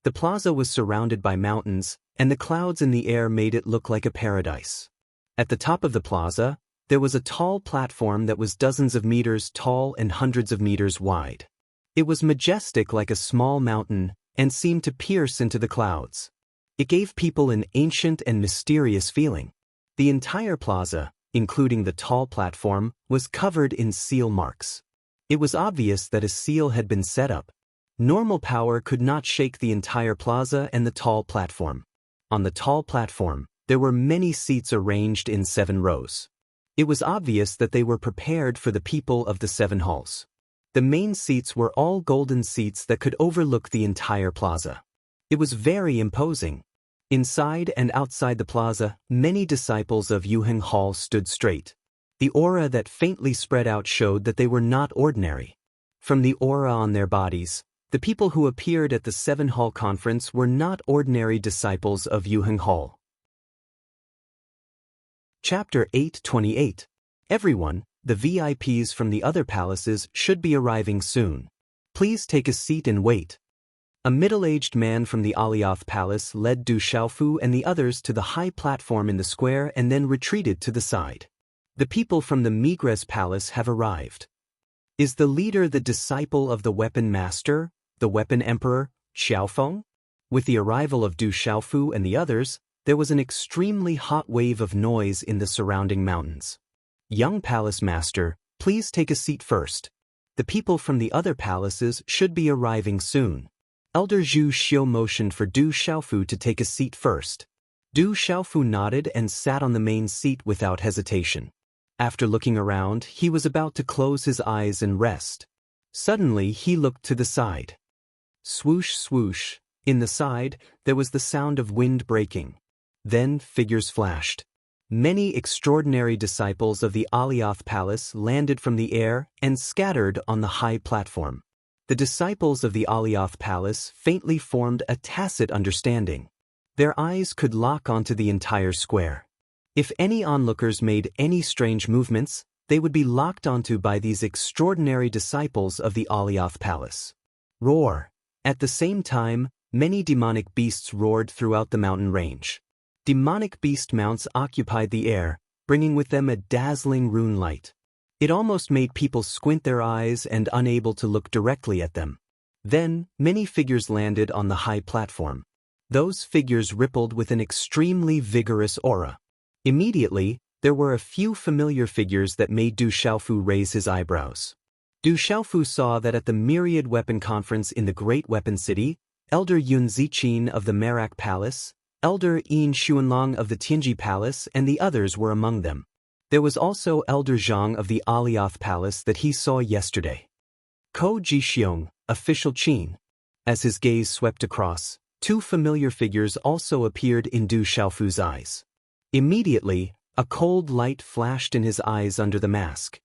The plaza was surrounded by mountains, and the clouds in the air made it look like a paradise. At the top of the plaza, there was a tall platform that was dozens of meters tall and hundreds of meters wide. It was majestic like a small mountain and seemed to pierce into the clouds. It gave people an ancient and mysterious feeling. The entire plaza, including the tall platform, was covered in seal marks. It was obvious that a seal had been set up. Normal power could not shake the entire plaza and the tall platform. On the tall platform, there were many seats arranged in 7 rows. It was obvious that they were prepared for the people of the 7 halls. The main seats were all golden seats that could overlook the entire plaza. It was very imposing. Inside and outside the plaza, many disciples of Yu Henghao's stood straight. The aura that faintly spread out showed that they were not ordinary. From the aura on their bodies, the people who appeared at the 7-hall conference were not ordinary disciples of Yu Henghao. Chapter 8:28. Everyone, the VIPs from the other palaces should be arriving soon. Please take a seat and wait. A middle-aged man from the Alioth Palace led Du Xiaofu and the others to the high platform in the square and then retreated to the side. The people from the Migres Palace have arrived. Is the leader the disciple of the weapon master, the weapon emperor, Xiaofeng? With the arrival of Du Xiaofu and the others, there was an extremely hot wave of noise in the surrounding mountains. Young palace master, please take a seat first. The people from the other palaces should be arriving soon. Elder Zhu Xiu motioned for Du Xiaofu to take a seat first. Du Xiaofu nodded and sat on the main seat without hesitation. After looking around, he was about to close his eyes and rest. Suddenly, he looked to the side. Swoosh, swoosh. In the side, there was the sound of wind breaking. Then, figures flashed. Many extraordinary disciples of the Alioth Palace landed from the air and scattered on the high platform. The disciples of the Alioth Palace faintly formed a tacit understanding. Their eyes could lock onto the entire square. If any onlookers made any strange movements, they would be locked onto by these extraordinary disciples of the Alioth Palace. Roar! At the same time, many demonic beasts roared throughout the mountain range. Demonic beast mounts occupied the air, bringing with them a dazzling rune light. It almost made people squint their eyes and unable to look directly at them. Then, many figures landed on the high platform. Those figures rippled with an extremely vigorous aura. Immediately, there were a few familiar figures that made Du Xiaofu raise his eyebrows. Du Xiaofu saw that at the Myriad Weapon Conference in the Great Weapon City, Elder Yun Ziqin of the Merak Palace, Elder Yin Xuanlong of the Tianji Palace, and the others were among them. There was also Elder Zhang of the Alioth Palace that he saw yesterday. Ko Jixiong, official Qin. As his gaze swept across, Two familiar figures also appeared in Du Xiaofu's eyes. Immediately, a cold light flashed in his eyes under the mask.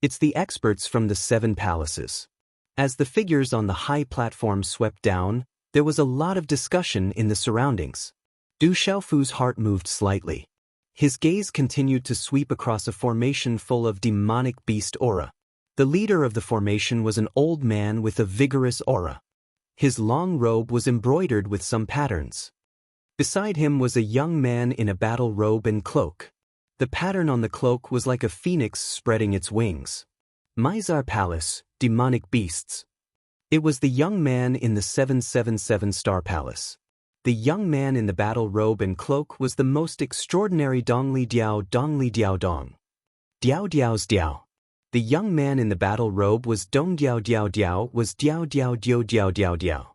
It's the experts from the 7 palaces. As the figures on the high platform swept down, there was a lot of discussion in the surroundings. Du Xiaofu's heart moved slightly. His gaze continued to sweep across a formation full of demonic beast aura. The leader of the formation was an old man with a vigorous aura. His long robe was embroidered with some patterns. Beside him was a young man in a battle robe and cloak. The pattern on the cloak was like a phoenix spreading its wings. Mizar Palace, demonic beasts. It was the young man in the 777-star palace. The young man in the battle robe and cloak was the most extraordinary Dongli Diao Dong. Diao Diao's Diao. The young man in the battle robe was Dong Diao Diao Diao was Diao Diao Dio Diao Diao Diao.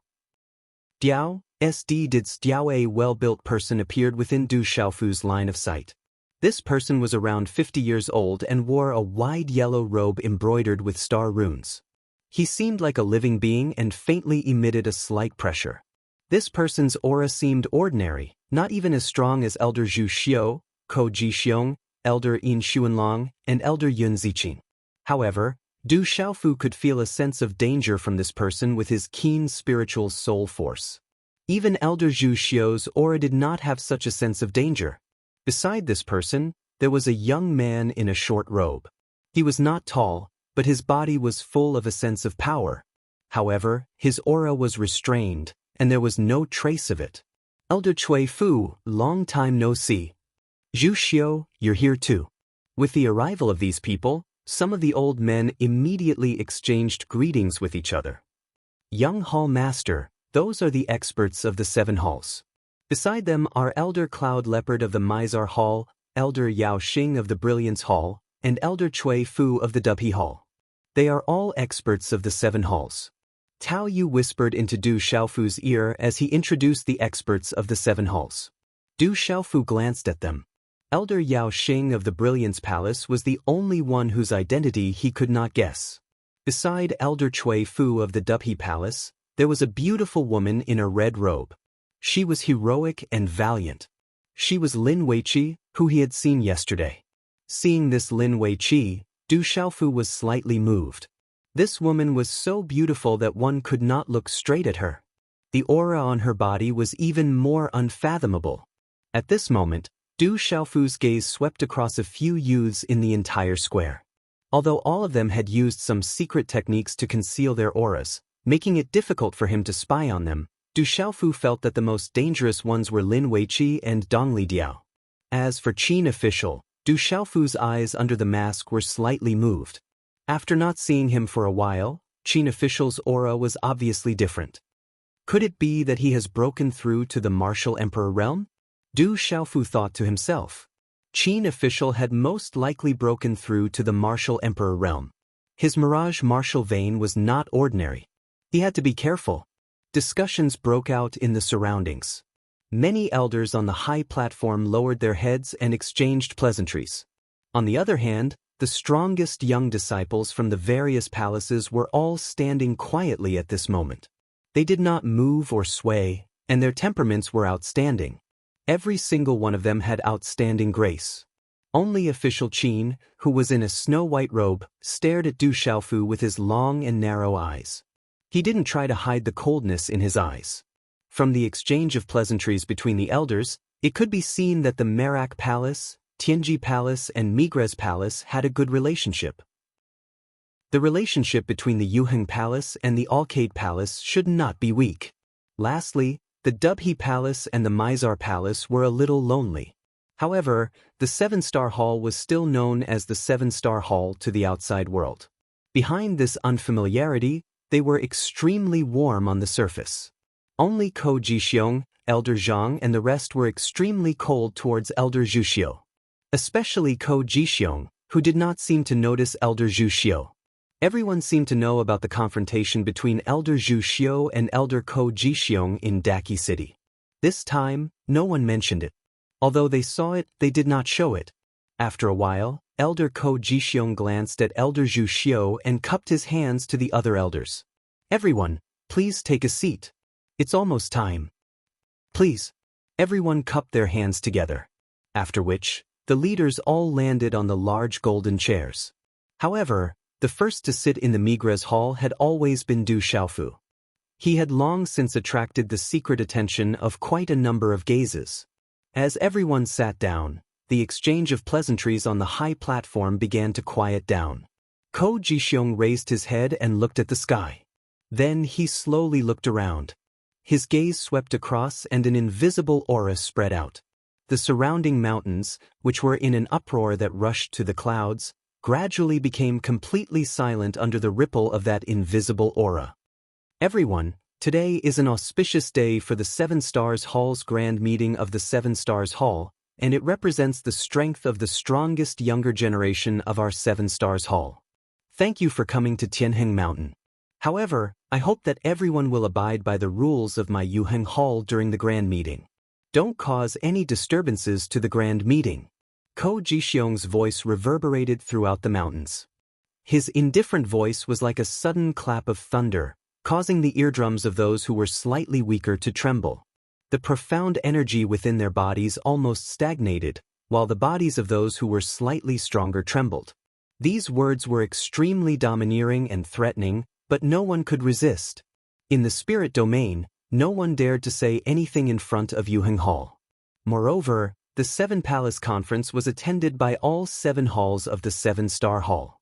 Diao, SD did Diao. A well-built person appeared within Du Xiaofu's line of sight. This person was around 50 years old and wore a wide yellow robe embroidered with star runes. He seemed like a living being and faintly emitted a slight pressure. This person's aura seemed ordinary, not even as strong as Elder Zhu Xiu, Ko Jixiong, Elder Yin Xuanlong, and Elder Yun Ziqing. However, Du Xiaofu could feel a sense of danger from this person with his keen spiritual soul force. Even Elder Zhu Xiu's aura did not have such a sense of danger. Beside this person, there was a young man in a short robe. He was not tall, but his body was full of a sense of power. However, his aura was restrained, and there was no trace of it. Elder Cui Fu, long time no see. Zhu Xiu, you're here too. With the arrival of these people, some of the old men immediately exchanged greetings with each other. Young Hall Master, those are the experts of the 7 halls. Beside them are Elder Cloud Leopard of the Mizar Hall, Elder Yao Xing of the Brilliance Hall, and Elder Cui Fu of the Dubhe Hall. They are all experts of the 7 halls. Tao Yu whispered into Du Xiaofu's ear as he introduced the experts of the 7 halls. Du Xiaofu glanced at them. Elder Yao Xing of the Brilliance Palace was the only one whose identity he could not guess. Beside Elder Cui Fu of the Dubhe Palace, there was a beautiful woman in a red robe. She was heroic and valiant. She was Lin Weiqi, who he had seen yesterday. Seeing this Lin Weiqi, Du Xiaofu was slightly moved. This woman was so beautiful that one could not look straight at her. The aura on her body was even more unfathomable. At this moment, Du Xiaofu's gaze swept across a few youths in the entire square. Although all of them had used some secret techniques to conceal their auras, making it difficult for him to spy on them, Du Xiaofu felt that the most dangerous ones were Lin Weiqi and Dongli Diao. As for Qin official, Du Xiaofu's eyes under the mask were slightly moved. After not seeing him for a while, Qin official's aura was obviously different. Could it be that he has broken through to the martial emperor realm? Du Xiaofu thought to himself. Qin official had most likely broken through to the martial emperor realm. His mirage martial vein was not ordinary. He had to be careful. Discussions broke out in the surroundings. Many elders on the high platform lowered their heads and exchanged pleasantries. On the other hand, the strongest young disciples from the various palaces were all standing quietly at this moment. They did not move or sway, and their temperaments were outstanding. Every single one of them had outstanding grace. Only official Qin, who was in a snow-white robe, stared at Du Xiaofu with his long and narrow eyes. He didn't try to hide the coldness in his eyes. From the exchange of pleasantries between the elders, it could be seen that the Merak Palace, Tianji Palace and Migres Palace had a good relationship. The relationship between the Yuheng Palace and the Alcade Palace should not be weak. Lastly, the Dubhe Palace and the Mizar Palace were a little lonely. However, the 7-star hall was still known as the 7-star hall to the outside world. Behind this unfamiliarity, they were extremely warm on the surface. Only Ko Jixiong, Elder Zhang and the rest were extremely cold towards Elder Zhu Xiu. Especially Ko Jixiong, who did not seem to notice Elder Zhu Xiu. Everyone seemed to know about the confrontation between Elder Zhu Xiu and Elder Ko Jixiong in Daqi City. This time, no one mentioned it. Although they saw it, they did not show it. After a while, Elder Ko Jixiong glanced at Elder Zhu Xiu and cupped his hands to the other elders. "Everyone, please take a seat. It's almost time." Please. Everyone cupped their hands together. After which, the leaders all landed on the large golden chairs. However, the first to sit in the Migres hall had always been Du Xiaofu. He had long since attracted the secret attention of quite a number of gazes. As everyone sat down, the exchange of pleasantries on the high platform began to quiet down. Ko Jixiong raised his head and looked at the sky. Then he slowly looked around. His gaze swept across and an invisible aura spread out. The surrounding mountains, which were in an uproar that rushed to the clouds, gradually became completely silent under the ripple of that invisible aura. Everyone, today is an auspicious day for the Seven Stars Hall's grand meeting of the Seven Stars Hall, and it represents the strength of the strongest younger generation of our Seven Stars Hall. Thank you for coming to Tianheng Mountain. However, I hope that everyone will abide by the rules of my Yuheng Hall during the grand meeting. Don't cause any disturbances to the grand meeting. Ko Jixiong's voice reverberated throughout the mountains. His indifferent voice was like a sudden clap of thunder, causing the eardrums of those who were slightly weaker to tremble. The profound energy within their bodies almost stagnated, while the bodies of those who were slightly stronger trembled. These words were extremely domineering and threatening, but no one could resist. In the spirit domain, no one dared to say anything in front of Yuheng Hall. Moreover, the Seven Palace Conference was attended by all 7 halls of the Seven-Star Hall.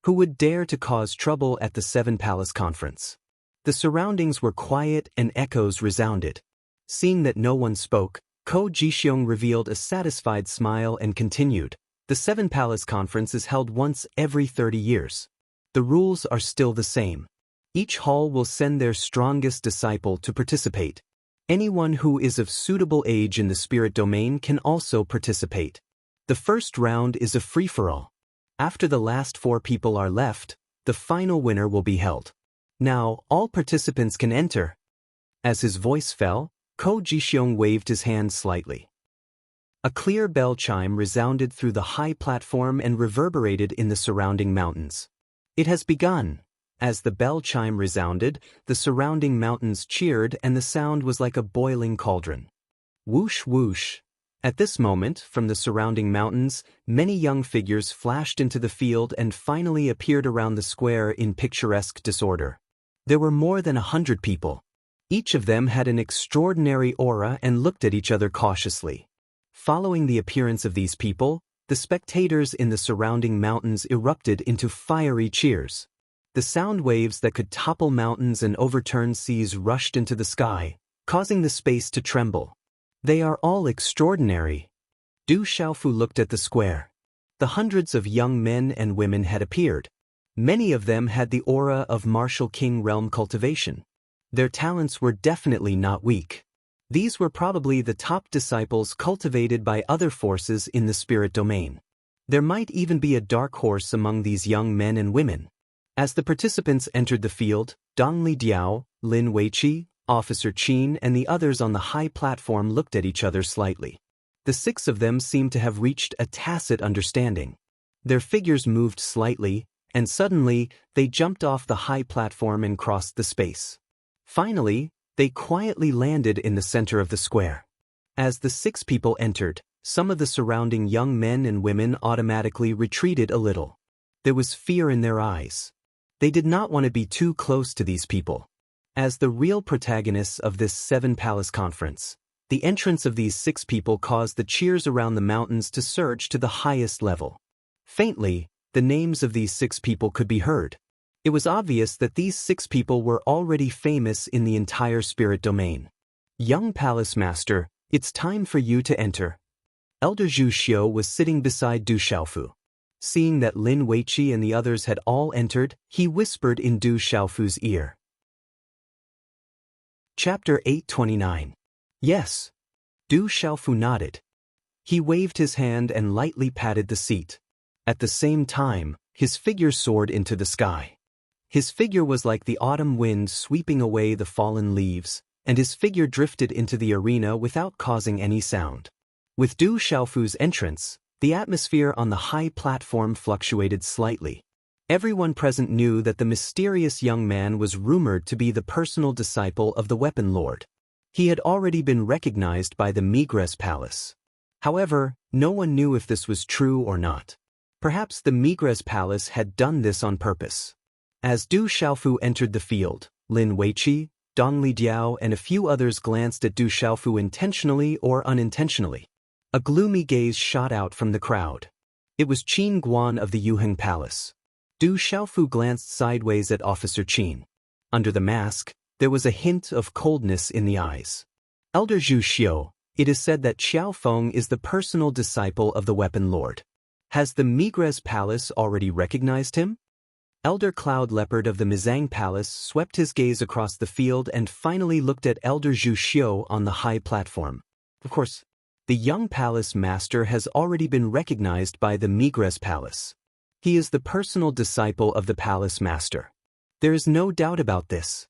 Who would dare to cause trouble at the Seven Palace Conference? The surroundings were quiet and echoes resounded. Seeing that no one spoke, Ko Jixiong revealed a satisfied smile and continued, "The Seven Palace Conference is held once every 30 years. The rules are still the same. Each hall will send their strongest disciple to participate. Anyone who is of suitable age in the spirit domain can also participate. The first round is a free-for-all. After the last 4 people are left, the final winner will be held. Now, all participants can enter." As his voice fell, Ko Jixiong waved his hand slightly. A clear bell chime resounded through the high platform and reverberated in the surrounding mountains. "It has begun." As the bell chime resounded, the surrounding mountains cheered and the sound was like a boiling cauldron. Whoosh whoosh. At this moment, from the surrounding mountains, many young figures flashed into the field and finally appeared around the square in picturesque disorder. There were more than 100 people. Each of them had an extraordinary aura and looked at each other cautiously. Following the appearance of these people, the spectators in the surrounding mountains erupted into fiery cheers. The sound waves that could topple mountains and overturn seas rushed into the sky, causing the space to tremble. "They are all extraordinary." Du Xiaofu looked at the square. The hundreds of young men and women had appeared. Many of them had the aura of martial king realm cultivation. Their talents were definitely not weak. These were probably the top disciples cultivated by other forces in the spirit domain. There might even be a dark horse among these young men and women. As the participants entered the field, Dongli Diao, Lin Weiqi, Officer Qin and the others on the high platform looked at each other slightly. The 6 of them seemed to have reached a tacit understanding. Their figures moved slightly, and suddenly, they jumped off the high platform and crossed the space. Finally, they quietly landed in the center of the square. As the 6 people entered, some of the surrounding young men and women automatically retreated a little. There was fear in their eyes. They did not want to be too close to these people. As the real protagonists of this 7 Palace Conference, the entrance of these 6 people caused the cheers around the mountains to surge to the highest level. Faintly, the names of these 6 people could be heard. It was obvious that these 6 people were already famous in the entire spirit domain. "Young Palace Master, it's time for you to enter." Elder Zhu Xiu was sitting beside Du Xiaofu. Seeing that Lin Weiqi and the others had all entered, he whispered in Du Xiaofu's ear. Chapter 829. Yes. Du Xiaofu nodded. He waved his hand and lightly patted the seat. At the same time, his figure soared into the sky. His figure was like the autumn wind sweeping away the fallen leaves, and his figure drifted into the arena without causing any sound. With Du Xiaofu's entrance, the atmosphere on the high platform fluctuated slightly. Everyone present knew that the mysterious young man was rumored to be the personal disciple of the Weapon Lord. He had already been recognized by the Migres Palace. However, no one knew if this was true or not. Perhaps the Migres Palace had done this on purpose. As Du Xiaofu entered the field, Lin Weiqi, Dong Lidiao and a few others glanced at Du Xiaofu intentionally or unintentionally. A gloomy gaze shot out from the crowd. It was Qin Guan of the Yuheng Palace. Du Xiaofu glanced sideways at Officer Qin. Under the mask, there was a hint of coldness in the eyes. Elder Zhu Xiu, it is said that Xiao Feng is the personal disciple of the Weapon Lord. Has the Migres Palace already recognized him? Elder Cloud Leopard of the Mizang Palace swept his gaze across the field and finally looked at Elder Zhu Xiu on the high platform. Of course, the young palace master has already been recognized by the Migres Palace. He is the personal disciple of the palace master. There is no doubt about this.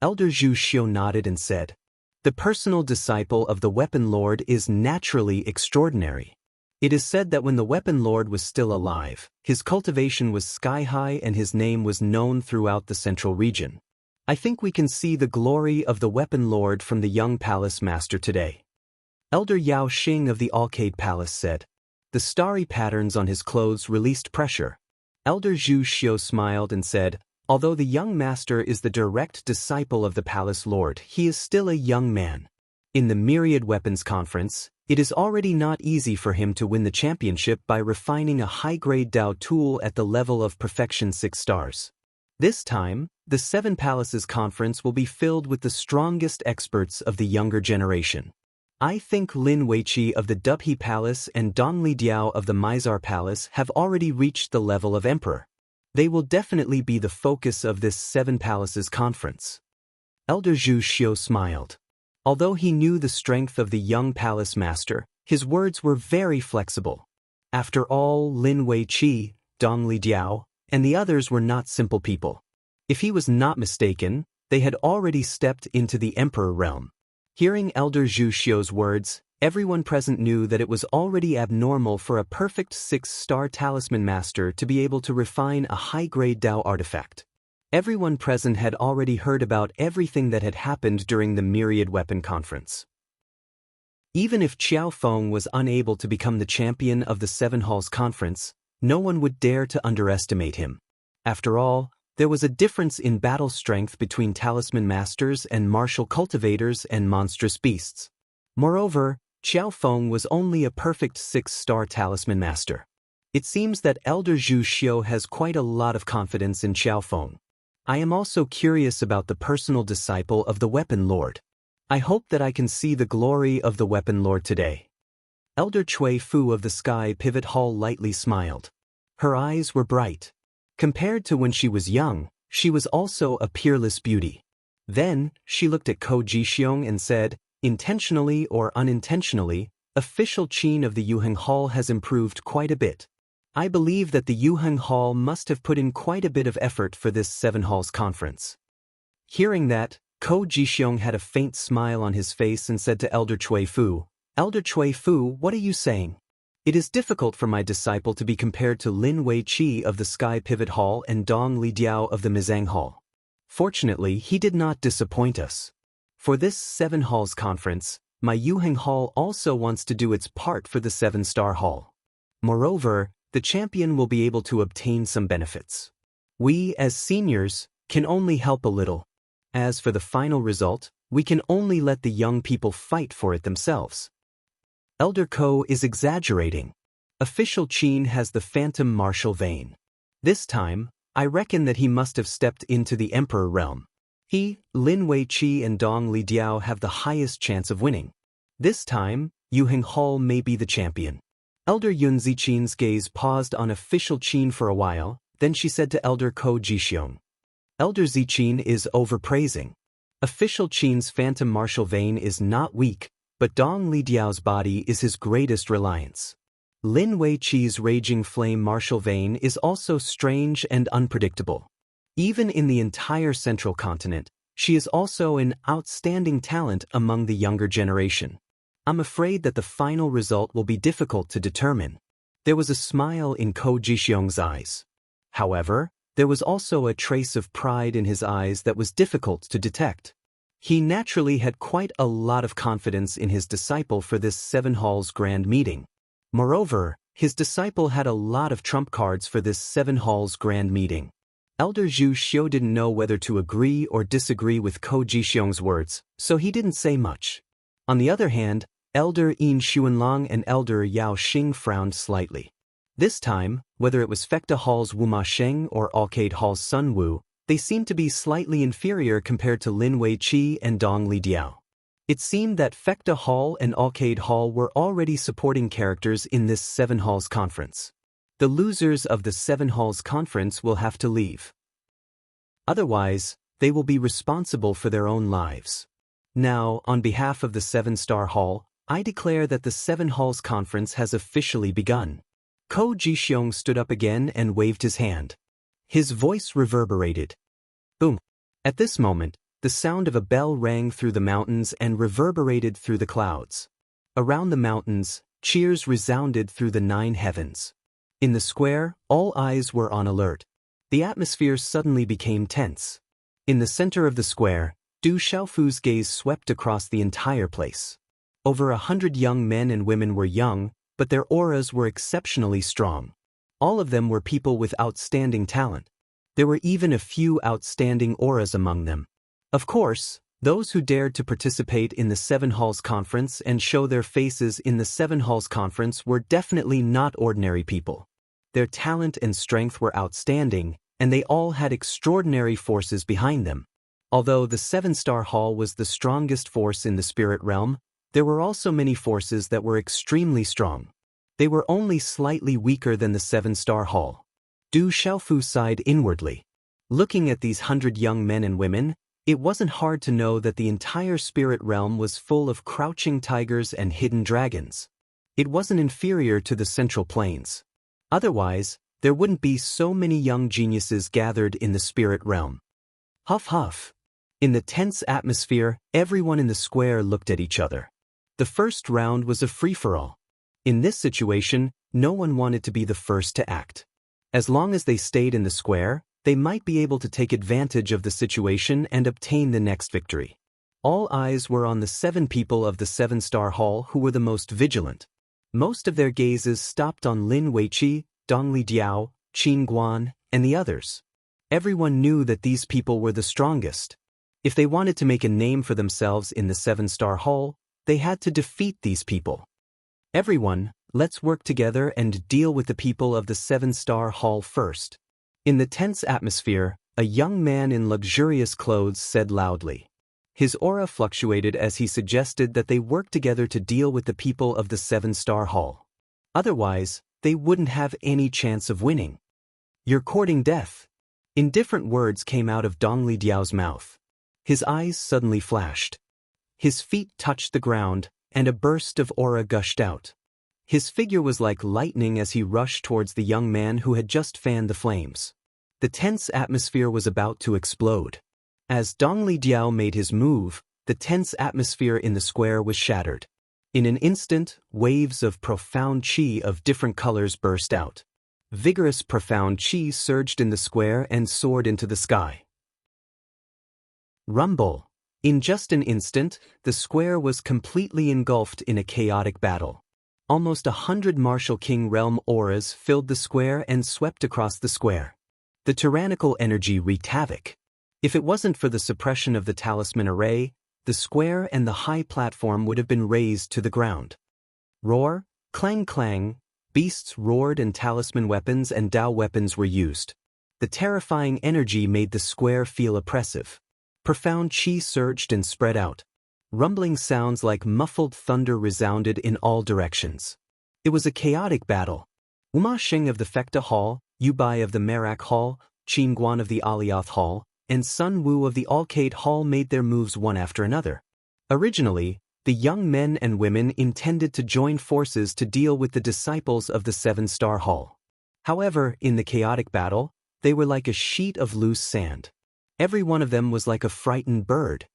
Elder Zhu Xiu nodded and said, "The personal disciple of the Weapon Lord is naturally extraordinary. It is said that when the Weapon Lord was still alive, his cultivation was sky-high and his name was known throughout the central region. I think we can see the glory of the Weapon Lord from the young palace master today." Elder Yao Xing of the Alcade Palace said. The starry patterns on his clothes released pressure. Elder Zhu Xiu smiled and said, "Although the young master is the direct disciple of the palace lord, he is still a young man. In the Myriad Weapons Conference, it is already not easy for him to win the championship by refining a high-grade Dao tool at the level of Perfection 6 stars. This time, the Seven Palaces Conference will be filled with the strongest experts of the younger generation. I think Lin Weiqi of the Dubhe Palace and Dong Lidiao of the Mizar Palace have already reached the level of emperor. They will definitely be the focus of this Seven Palaces Conference." Elder Zhu Xiu smiled. Although he knew the strength of the young palace master, his words were very flexible. After all, Lin Weiqi, Dong Lidiao, and the others were not simple people. If he was not mistaken, they had already stepped into the emperor realm. Hearing Elder Zhu Xiu's words, everyone present knew that it was already abnormal for a perfect 6-star talisman master to be able to refine a high-grade Dao artifact. Everyone present had already heard about everything that had happened during the Myriad Weapon Conference. Even if Xiao Feng was unable to become the champion of the Seven Halls Conference, no one would dare to underestimate him. After all, there was a difference in battle strength between talisman masters and martial cultivators and monstrous beasts. Moreover, Xiao Feng was only a perfect 6-star talisman master. It seems that Elder Zhu Xiu has quite a lot of confidence in Xiao Feng. I am also curious about the personal disciple of the Weapon Lord. I hope that I can see the glory of the Weapon Lord today. Elder Chui Fu of the Sky Pivot Hall lightly smiled. Her eyes were bright. Compared to when she was young, she was also a peerless beauty. Then, she looked at Ko Jixiong and said, "Intentionally or unintentionally, official Qin of the Yuheng Hall has improved quite a bit. I believe that the Yuheng Hall must have put in quite a bit of effort for this Seven Halls Conference." Hearing that, Ko Jixiong had a faint smile on his face and said to Elder Chui Fu, "Elder Chui Fu, what are you saying? It is difficult for my disciple to be compared to Lin Weiqi of the Sky Pivot Hall and Dong Lidiao of the Mizang Hall. Fortunately, he did not disappoint us. For this Seven Halls Conference, my Yuheng Hall also wants to do its part for the 7-star hall. Moreover, the champion will be able to obtain some benefits. We, as seniors, can only help a little. As for the final result, we can only let the young people fight for it themselves." Elder Ko is exaggerating. Official Qin has the phantom martial vein. This time, I reckon that he must have stepped into the emperor realm. He, Lin Weiqi and Dong Lidiao have the highest chance of winning. This time, Yuheng Hall may be the champion. Elder Yun Zichin's gaze paused on official Qin for a while, then she said to Elder Ko Jixiong, "Elder Zichin is overpraising. Official Qin's phantom martial vein is not weak, but Dong Lidiao's body is his greatest reliance. Lin Weiqi's raging flame martial vein is also strange and unpredictable. Even in the entire central continent, she is also an outstanding talent among the younger generation. I'm afraid that the final result will be difficult to determine." There was a smile in Ko Jixiong's eyes. However, there was also a trace of pride in his eyes that was difficult to detect. He naturally had quite a lot of confidence in his disciple for this 7 halls grand meeting. Moreover, his disciple had a lot of trump cards for this 7 halls grand meeting. Elder Zhu Xiu didn't know whether to agree or disagree with Ko Jixiong's words, so he didn't say much. On the other hand, Elder Yin Xuanlong and Elder Yao Xing frowned slightly. This time, whether it was Fecta Hall's Wu Ma Sheng or Arcade Hall's Sun Wu, they seemed to be slightly inferior compared to Lin Wei Qi and Dong Li Diao. It seemed that Fecta Hall and Arcade Hall were already supporting characters in this 7 halls conference. The losers of the 7 halls conference will have to leave. Otherwise, they will be responsible for their own lives. Now, on behalf of the 7-star hall, I declare that the 7 halls conference has officially begun. Ko Jixiong stood up again and waved his hand. His voice reverberated. Boom! At this moment, the sound of a bell rang through the mountains and reverberated through the clouds. Around the mountains, cheers resounded through the 9 heavens. In the square, all eyes were on alert. The atmosphere suddenly became tense. In the center of the square, Du Xiaofu's gaze swept across the entire place. Over 100 young men and women were young, but their auras were exceptionally strong. All of them were people with outstanding talent. There were even a few outstanding auras among them. Of course, those who dared to participate in the 7 halls conference and show their faces in the 7 halls conference were definitely not ordinary people. Their talent and strength were outstanding, and they all had extraordinary forces behind them. Although the 7-star hall was the strongest force in the spirit realm, there were also many forces that were extremely strong. They were only slightly weaker than the 7-star hall. Du Xiaofu sighed inwardly. Looking at these 100 young men and women, it wasn't hard to know that the entire spirit realm was full of crouching tigers and hidden dragons. It wasn't inferior to the central plains. Otherwise, there wouldn't be so many young geniuses gathered in the spirit realm. Huff huff. In the tense atmosphere, everyone in the square looked at each other. The first round was a free-for-all. In this situation, no one wanted to be the first to act. As long as they stayed in the square, they might be able to take advantage of the situation and obtain the next victory. All eyes were on the 7 people of the 7-star hall who were the most vigilant. Most of their gazes stopped on Lin Weiqi, Dong Li Diao, Qin Guan, and the others. Everyone knew that these people were the strongest. If they wanted to make a name for themselves in the 7-star hall, they had to defeat these people. Everyone, let's work together and deal with the people of the 7-star hall first. In the tense atmosphere, a young man in luxurious clothes said loudly. His aura fluctuated as he suggested that they work together to deal with the people of the 7-star hall. Otherwise, they wouldn't have any chance of winning. You're courting death. Indifferent words came out of Dong Li Diao's mouth. His eyes suddenly flashed. His feet touched the ground, and a burst of aura gushed out. His figure was like lightning as he rushed towards the young man who had just fanned the flames. The tense atmosphere was about to explode. As Dong Li Diao made his move, the tense atmosphere in the square was shattered. In an instant, waves of profound qi of different colors burst out. Vigorous profound qi surged in the square and soared into the sky. Rumble. In just an instant, the square was completely engulfed in a chaotic battle. Almost 100 Martial King Realm auras filled the square and swept across the square. The tyrannical energy wreaked havoc. If it wasn't for the suppression of the talisman array, the square and the high platform would have been razed to the ground. Roar, clang clang, beasts roared and talisman weapons and Dao weapons were used. The terrifying energy made the square feel oppressive. Profound qi surged and spread out. Rumbling sounds like muffled thunder resounded in all directions. It was a chaotic battle. Wu Ma Sheng of the Fecta Hall, Yu Bai of the Merak Hall, Qin Guan of the Alioth Hall, and Sun Wu of the Alcade Hall made their moves one after another. Originally, the young men and women intended to join forces to deal with the disciples of the 7-star hall. However, in the chaotic battle, they were like a sheet of loose sand. Every one of them was like a frightened bird.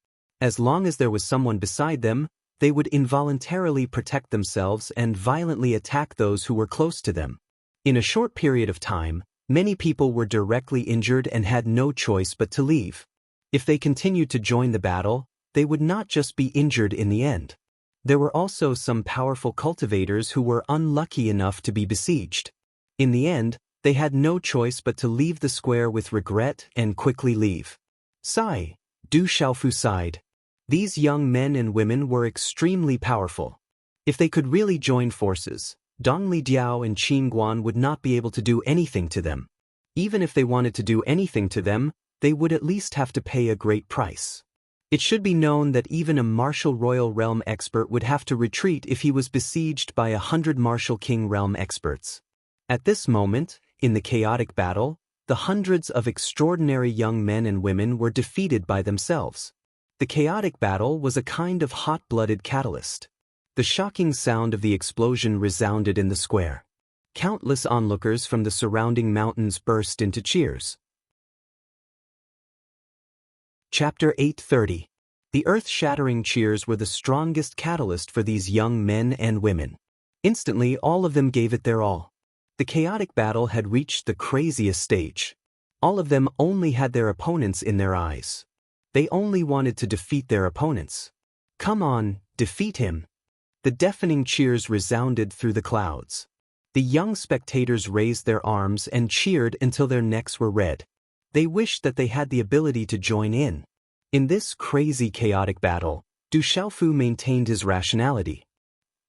As long as there was someone beside them, they would involuntarily protect themselves and violently attack those who were close to them. In a short period of time, many people were directly injured and had no choice but to leave. If they continued to join the battle, they would not just be injured in the end. There were also some powerful cultivators who were unlucky enough to be besieged. In the end, they had no choice but to leave the square with regret and quickly leave. Sigh, Du Xiaofu sighed. These young men and women were extremely powerful. If they could really join forces, Dong Li Diao and Qin Guan would not be able to do anything to them. Even if they wanted to do anything to them, they would at least have to pay a great price. It should be known that even a martial royal realm expert would have to retreat if he was besieged by 100 martial king realm experts. At this moment, in the chaotic battle, the hundreds of extraordinary young men and women were defeated by themselves. The chaotic battle was a kind of hot-blooded catalyst. The shocking sound of the explosion resounded in the square. Countless onlookers from the surrounding mountains burst into cheers. Chapter 830. The earth-shattering cheers were the strongest catalyst for these young men and women. Instantly, all of them gave it their all. The chaotic battle had reached the craziest stage. All of them only had their opponents in their eyes. They only wanted to defeat their opponents. Come on, defeat him. The deafening cheers resounded through the clouds. The young spectators raised their arms and cheered until their necks were red. They wished that they had the ability to join in. In this crazy chaotic battle, Du Xiaofu maintained his rationality.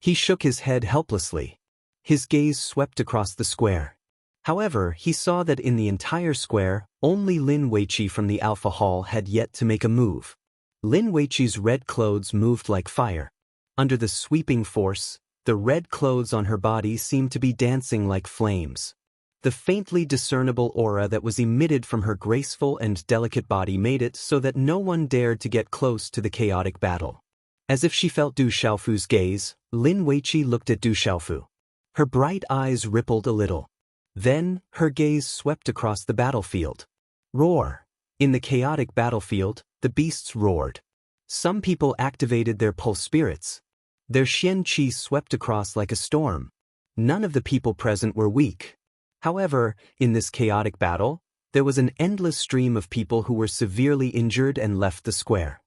He shook his head helplessly. His gaze swept across the square. However, he saw that in the entire square, only Lin Weiqi from the Alpha Hall had yet to make a move. Lin Weiqi's red clothes moved like fire. Under the sweeping force, the red clothes on her body seemed to be dancing like flames. The faintly discernible aura that was emitted from her graceful and delicate body made it so that no one dared to get close to the chaotic battle. As if she felt Du Xiaofu's gaze, Lin Weiqi looked at Du Xiaofu. Her bright eyes rippled a little. Then, her gaze swept across the battlefield. Roar! In the chaotic battlefield, the beasts roared. Some people activated their pulse spirits. Their xian qi swept across like a storm. None of the people present were weak. However, in this chaotic battle, there was an endless stream of people who were severely injured and left the square.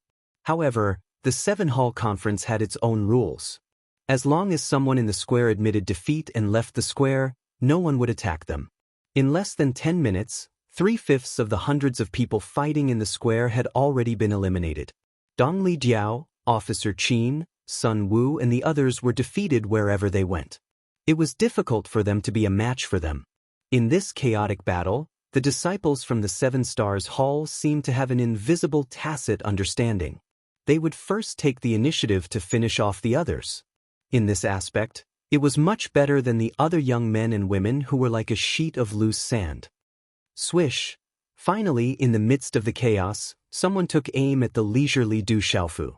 However, the Seven Hall Conference had its own rules. As long as someone in the square admitted defeat and left the square, no one would attack them. In less than 10 minutes, 3/5 of the hundreds of people fighting in the square had already been eliminated. Dong Li Diao, Officer Qin, Sun Wu and the others were defeated wherever they went. It was difficult for them to be a match for them. In this chaotic battle, the disciples from the Seven Stars Hall seemed to have an invisible tacit understanding. They would first take the initiative to finish off the others. In this aspect, it was much better than the other young men and women who were like a sheet of loose sand. Swish! Finally, in the midst of the chaos, someone took aim at the leisurely Du Xiaofu.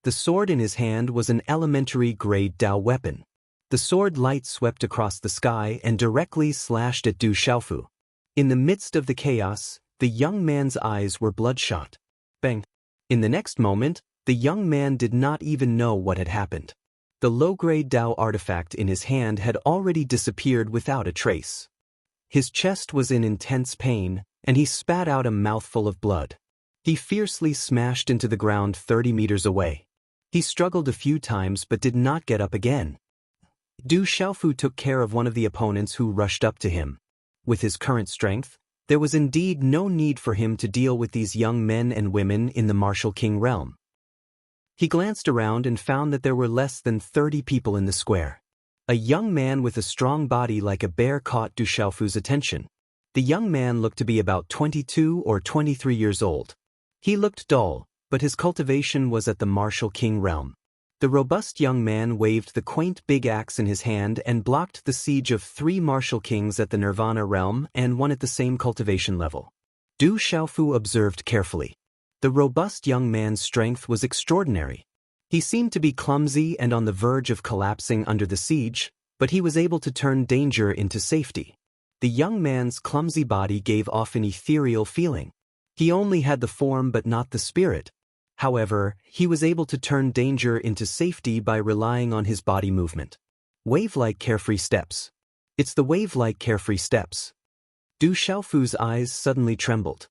The sword in his hand was an elementary-grade Dao weapon. The sword light swept across the sky and directly slashed at Du Xiaofu. In the midst of the chaos, the young man's eyes were bloodshot. Bang! In the next moment, the young man did not even know what had happened. The low-grade Dao artifact in his hand had already disappeared without a trace. His chest was in intense pain, and he spat out a mouthful of blood. He fiercely smashed into the ground 30 meters away. He struggled a few times but did not get up again. Du Xiaofu took care of one of the opponents who rushed up to him. With his current strength, there was indeed no need for him to deal with these young men and women in the martial king realm. He glanced around and found that there were less than 30 people in the square. A young man with a strong body like a bear caught Du Xiaofu's attention. The young man looked to be about 22 or 23 years old. He looked dull, but his cultivation was at the martial king realm. The robust young man waved the quaint big axe in his hand and blocked the siege of 3 martial kings at the Nirvana realm and one at the same cultivation level. Du Xiaofu observed carefully. The robust young man's strength was extraordinary. He seemed to be clumsy and on the verge of collapsing under the siege, but he was able to turn danger into safety. The young man's clumsy body gave off an ethereal feeling. He only had the form but not the spirit. However, he was able to turn danger into safety by relying on his body movement. Wave-like carefree steps. It's the wave-like carefree steps. Du Xiaofu's eyes suddenly trembled.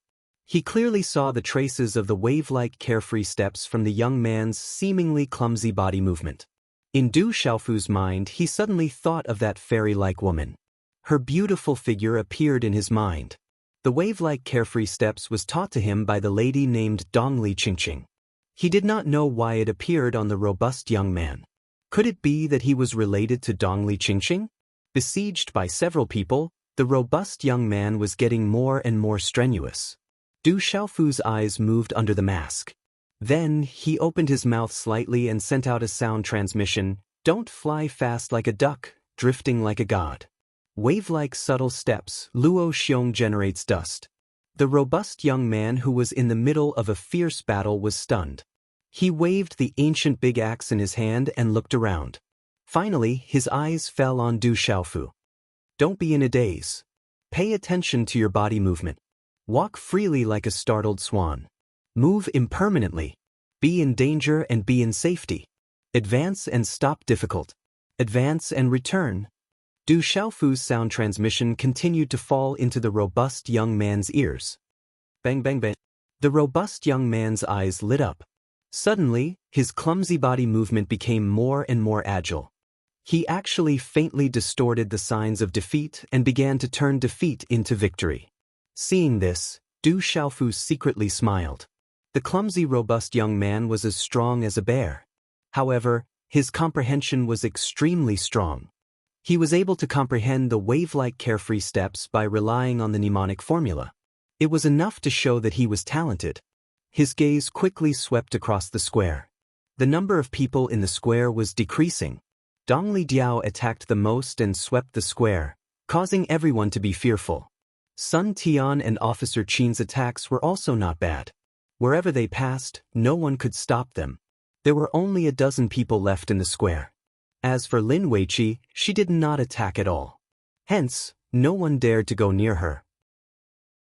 He clearly saw the traces of the wave-like carefree steps from the young man's seemingly clumsy body movement. In Du Xiaofu's mind, he suddenly thought of that fairy-like woman. Her beautiful figure appeared in his mind. The wave-like carefree steps was taught to him by the lady named Dongli Qingqing. He did not know why it appeared on the robust young man. Could it be that he was related to Dongli Qingqing? Besieged by several people, the robust young man was getting more and more strenuous. Du Xiaofu's eyes moved under the mask. Then, he opened his mouth slightly and sent out a sound transmission. Don't fly fast like a duck, drifting like a god. Wave-like subtle steps, Luo Xiong generates dust. The robust young man who was in the middle of a fierce battle was stunned. He waved the ancient big axe in his hand and looked around. Finally, his eyes fell on Du Xiaofu. Don't be in a daze. Pay attention to your body movement. Walk freely like a startled swan. Move impermanently. Be in danger and be in safety. Advance and stop difficult. Advance and return. Du Xiaofu's sound transmission continued to fall into the robust young man's ears. Bang bang bang. The robust young man's eyes lit up. Suddenly, his clumsy body movement became more and more agile. He actually faintly distorted the signs of defeat and began to turn defeat into victory. Seeing this, Du Xiaofu secretly smiled. The clumsy robust young man was as strong as a bear. However, his comprehension was extremely strong. He was able to comprehend the wave-like carefree steps by relying on the mnemonic formula. It was enough to show that he was talented. His gaze quickly swept across the square. The number of people in the square was decreasing. Dongli Diao attacked the most and swept the square, causing everyone to be fearful. Sun Tian and Officer Qin's attacks were also not bad. Wherever they passed, no one could stop them. There were only a dozen people left in the square. As for Lin Weiqi, she did not attack at all. Hence, no one dared to go near her.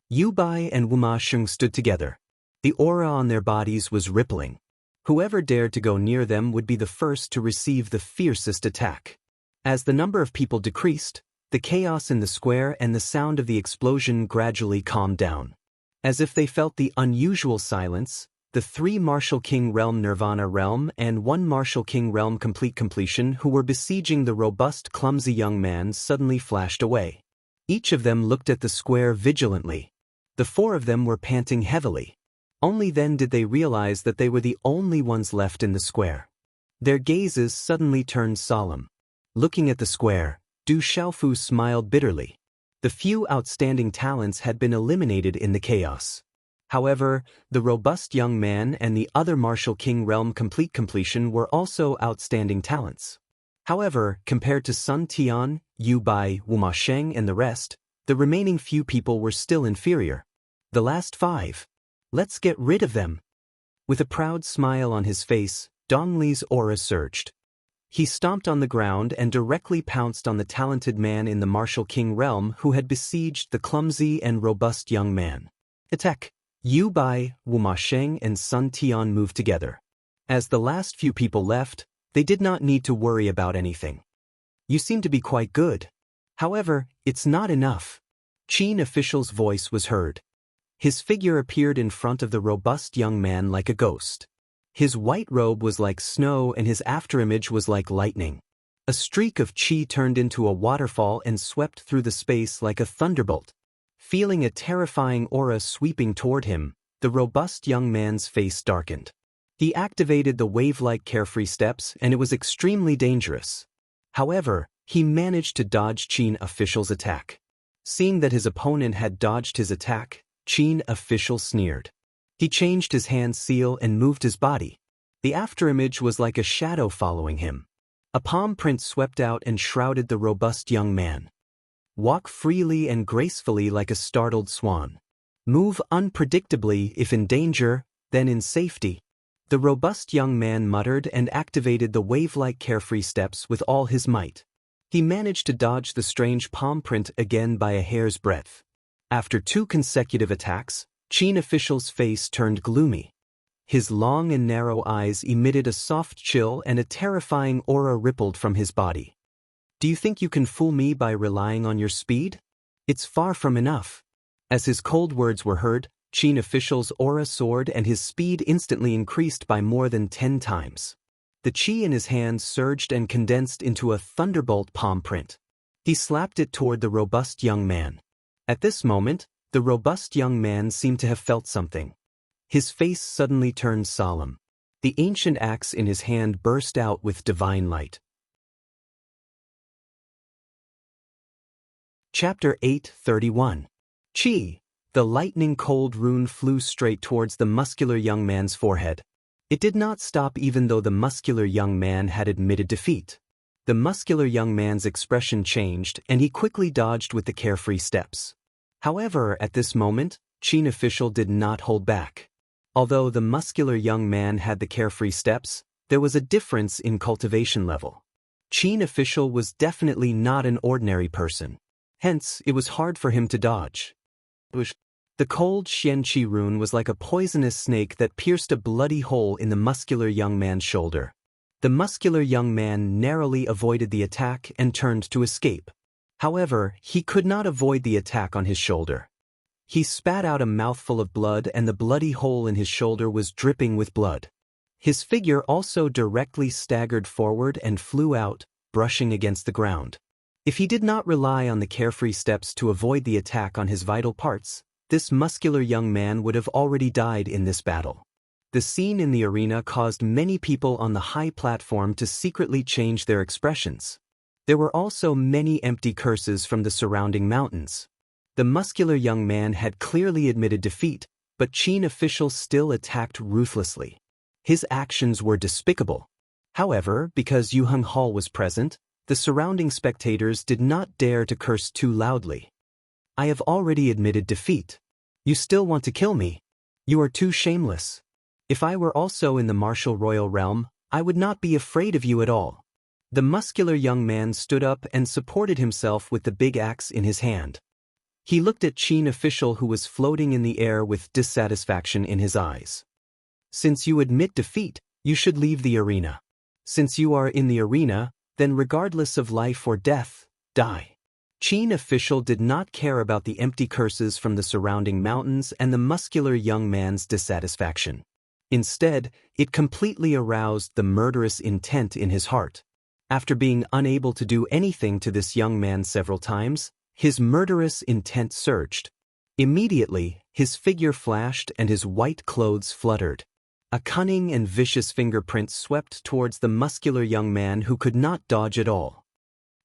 Yu Bai and Wu Ma Sheng stood together. The aura on their bodies was rippling. Whoever dared to go near them would be the first to receive the fiercest attack. As the number of people decreased, the chaos in the square and the sound of the explosion gradually calmed down. As if they felt the unusual silence, the 3 Martial King Realm Nirvana Realm and 1 Martial King Realm Complete Completion who were besieging the robust clumsy young man suddenly flashed away. Each of them looked at the square vigilantly. The 4 of them were panting heavily. Only then did they realize that they were the only ones left in the square. Their gazes suddenly turned solemn. Looking at the square, Du Xiaofu smiled bitterly. The few outstanding talents had been eliminated in the chaos. However, the robust young man and the other Martial King Realm Complete Completion were also outstanding talents. However, compared to Sun Tian, Yu Bai, Wu Ma Sheng and the rest, the remaining few people were still inferior. The last 5. Let's get rid of them. With a proud smile on his face, Dongli's aura surged. He stomped on the ground and directly pounced on the talented man in the Martial King Realm who had besieged the clumsy and robust young man. Attack! Yu Bai, Wu Ma Sheng and Sun Tian moved together. As the last few people left, they did not need to worry about anything. You seem to be quite good. However, it's not enough. Qin official's voice was heard. His figure appeared in front of the robust young man like a ghost. His white robe was like snow and his afterimage was like lightning. A streak of qi turned into a waterfall and swept through the space like a thunderbolt. Feeling a terrifying aura sweeping toward him, the robust young man's face darkened. He activated the wave-like carefree steps and it was extremely dangerous. However, he managed to dodge Qin official's attack. Seeing that his opponent had dodged his attack, Qin official sneered. He changed his hand seal and moved his body. The afterimage was like a shadow following him. A palm print swept out and shrouded the robust young man. Walk freely and gracefully like a startled swan. Move unpredictably if in danger, then in safety. The robust young man muttered and activated the wave-like carefree steps with all his might. He managed to dodge the strange palm print again by a hair's breadth. After 2 consecutive attacks, Qin official's face turned gloomy. His long and narrow eyes emitted a soft chill and a terrifying aura rippled from his body. Do you think you can fool me by relying on your speed? It's far from enough. As his cold words were heard, Qin official's aura soared and his speed instantly increased by more than 10 times. The chi in his hand surged and condensed into a thunderbolt palm print. He slapped it toward the robust young man. At this moment, the robust young man seemed to have felt something. His face suddenly turned solemn. The ancient axe in his hand burst out with divine light. Chapter 8:31. Chi. The lightning-cold rune flew straight towards the muscular young man's forehead. It did not stop even though the muscular young man had admitted defeat. The muscular young man's expression changed and he quickly dodged with the carefree steps. However, at this moment, Qin official did not hold back. Although the muscular young man had the carefree steps, there was a difference in cultivation level. Qin official was definitely not an ordinary person. Hence, it was hard for him to dodge. The cold Xian-Qi rune was like a poisonous snake that pierced a bloody hole in the muscular young man's shoulder. The muscular young man narrowly avoided the attack and turned to escape. However, he could not avoid the attack on his shoulder. He spat out a mouthful of blood and the bloody hole in his shoulder was dripping with blood. His figure also directly staggered forward and flew out, brushing against the ground. If he did not rely on the carefree steps to avoid the attack on his vital parts, this muscular young man would have already died in this battle. The scene in the arena caused many people on the high platform to secretly change their expressions. There were also many empty curses from the surrounding mountains. The muscular young man had clearly admitted defeat, but Qin officials still attacked ruthlessly. His actions were despicable. However, because Yu Heng Hall was present, the surrounding spectators did not dare to curse too loudly. I have already admitted defeat. You still want to kill me? You are too shameless. If I were also in the martial royal realm, I would not be afraid of you at all. The muscular young man stood up and supported himself with the big axe in his hand. He looked at Qin official who was floating in the air with dissatisfaction in his eyes. Since you admit defeat, you should leave the arena. Since you are in the arena, then regardless of life or death, die. Qin official did not care about the empty curses from the surrounding mountains and the muscular young man's dissatisfaction. Instead, it completely aroused the murderous intent in his heart. After being unable to do anything to this young man several times, his murderous intent surged. Immediately, his figure flashed and his white clothes fluttered. A cunning and vicious fingerprint swept towards the muscular young man who could not dodge at all.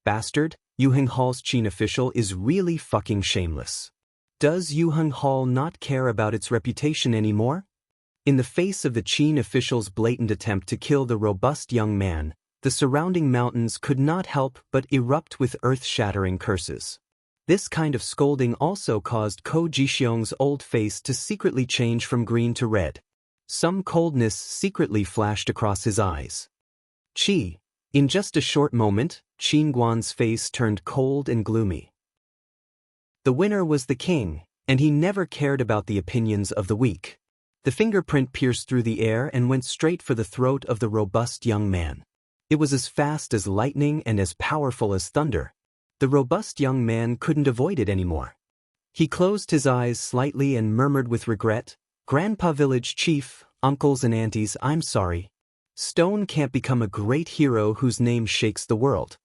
Bastard, Yu Heng Hall's Qin official is really fucking shameless. Does Yu Heng Hall not care about its reputation anymore? In the face of the Qin official's blatant attempt to kill the robust young man, the surrounding mountains could not help but erupt with earth-shattering curses. This kind of scolding also caused Ko Jixiong's old face to secretly change from green to red. Some coldness secretly flashed across his eyes. Qi. In just a short moment, Qin Guan's face turned cold and gloomy. The winner was the king, and he never cared about the opinions of the weak. The fingerprint pierced through the air and went straight for the throat of the robust young man. It was as fast as lightning and as powerful as thunder. The robust young man couldn't avoid it anymore. He closed his eyes slightly and murmured with regret, "Grandpa village chief, uncles and aunties, I'm sorry. Stone can't become a great hero whose name shakes the world."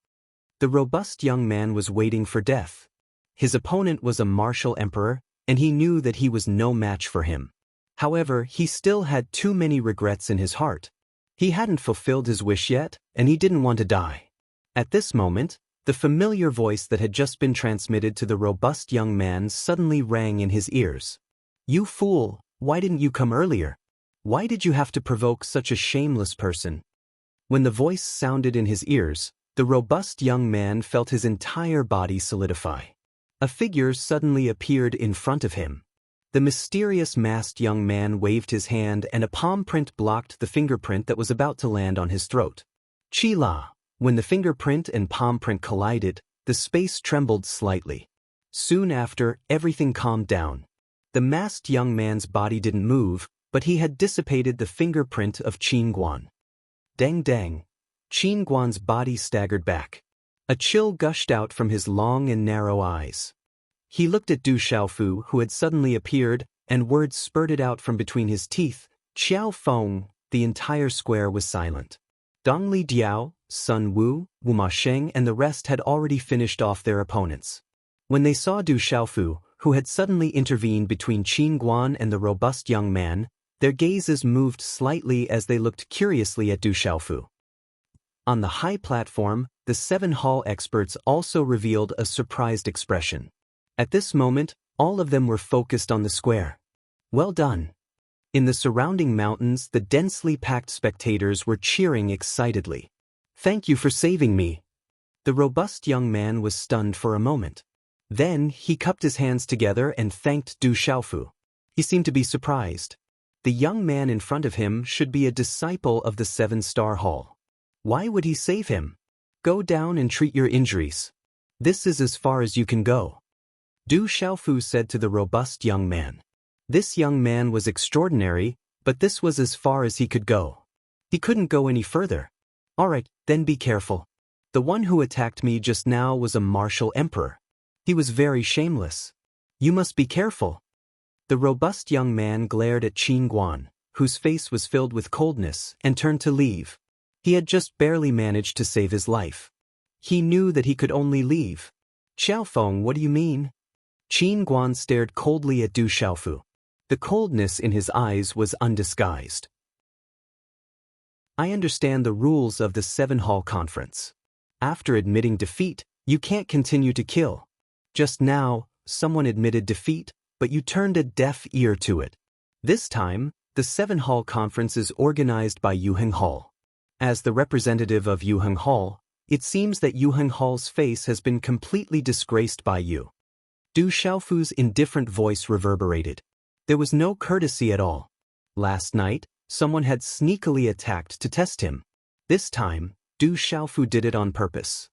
The robust young man was waiting for death. His opponent was a martial emperor, and he knew that he was no match for him. However, he still had too many regrets in his heart. He hadn't fulfilled his wish yet, and he didn't want to die. At this moment, the familiar voice that had just been transmitted to the robust young man suddenly rang in his ears. "You fool, why didn't you come earlier? Why did you have to provoke such a shameless person?" When the voice sounded in his ears, the robust young man felt his entire body solidify. A figure suddenly appeared in front of him. The mysterious masked young man waved his hand and a palm print blocked the fingerprint that was about to land on his throat. Chi-la. When the fingerprint and palm print collided, the space trembled slightly. Soon after, everything calmed down. The masked young man's body didn't move, but he had dissipated the fingerprint of Qin Guan. Dang dang. Qin Guan's body staggered back. A chill gushed out from his long and narrow eyes. He looked at Du Xiaofu, who had suddenly appeared, and words spurted out from between his teeth. Xiao Feng, the entire square was silent. Dong Li Diao, Sun Wu, Wu Ma Sheng and the rest had already finished off their opponents. When they saw Du Xiaofu, who had suddenly intervened between Qin Guan and the robust young man, their gazes moved slightly as they looked curiously at Du Xiaofu. On the high platform, the 7 hall experts also revealed a surprised expression. At this moment, all of them were focused on the square. Well done. In the surrounding mountains, the densely packed spectators were cheering excitedly. Thank you for saving me. The robust young man was stunned for a moment. Then, he cupped his hands together and thanked Du Xiaofu. He seemed to be surprised. The young man in front of him should be a disciple of the 7-star hall. Why would he save him? Go down and treat your injuries. This is as far as you can go. Du Xiaofu said to the robust young man. This young man was extraordinary, but this was as far as he could go. He couldn't go any further. All right, then be careful. The one who attacked me just now was a martial emperor. He was very shameless. You must be careful. The robust young man glared at Qin Guan, whose face was filled with coldness, and turned to leave. He had just barely managed to save his life. He knew that he could only leave. Xiaofeng, what do you mean? Qin Guan stared coldly at Du Xiaofu. The coldness in his eyes was undisguised. I understand the rules of the 7-hall conference. After admitting defeat, you can't continue to kill. Just now, someone admitted defeat, but you turned a deaf ear to it. This time, the 7-hall conference is organized by Yuheng Hall. As the representative of Yuheng Hall, it seems that Yuheng Hall's face has been completely disgraced by you. Du Xiaofu's indifferent voice reverberated. There was no courtesy at all. Last night, someone had sneakily attacked to test him. This time, Du Xiaofu did it on purpose.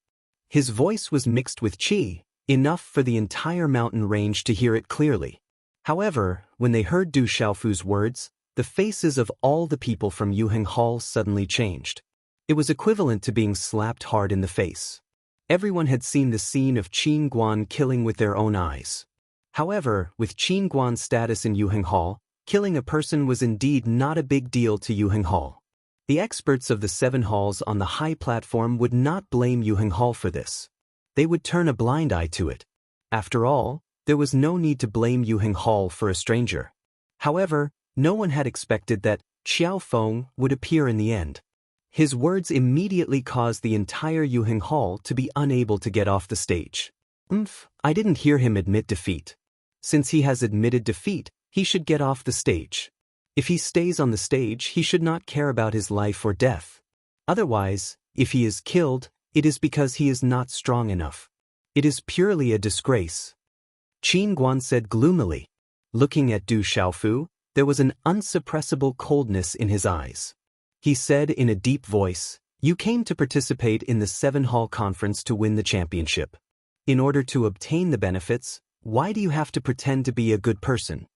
His voice was mixed with qi, enough for the entire mountain range to hear it clearly. However, when they heard Du Xiaofu's words, the faces of all the people from Yuheng Hall suddenly changed. It was equivalent to being slapped hard in the face. Everyone had seen the scene of Qin Guan killing with their own eyes. However, with Qin Guan's status in Yuheng Hall, killing a person was indeed not a big deal to Yuheng Hall. The experts of the 7 halls on the high platform would not blame Yuheng Hall for this. They would turn a blind eye to it. After all, there was no need to blame Yuheng Hall for a stranger. However, no one had expected that Xiao Feng would appear in the end. His words immediately caused the entire Yuheng Hall to be unable to get off the stage. I didn't hear him admit defeat. Since he has admitted defeat, he should get off the stage. If he stays on the stage, he should not care about his life or death. Otherwise, if he is killed, it is because he is not strong enough. It is purely a disgrace. Qin Guan said gloomily. Looking at Du Xiaofu, there was an unsuppressible coldness in his eyes. He said in a deep voice, "You came to participate in the 7-hall conference to win the championship. In order to obtain the benefits, why do you have to pretend to be a good person?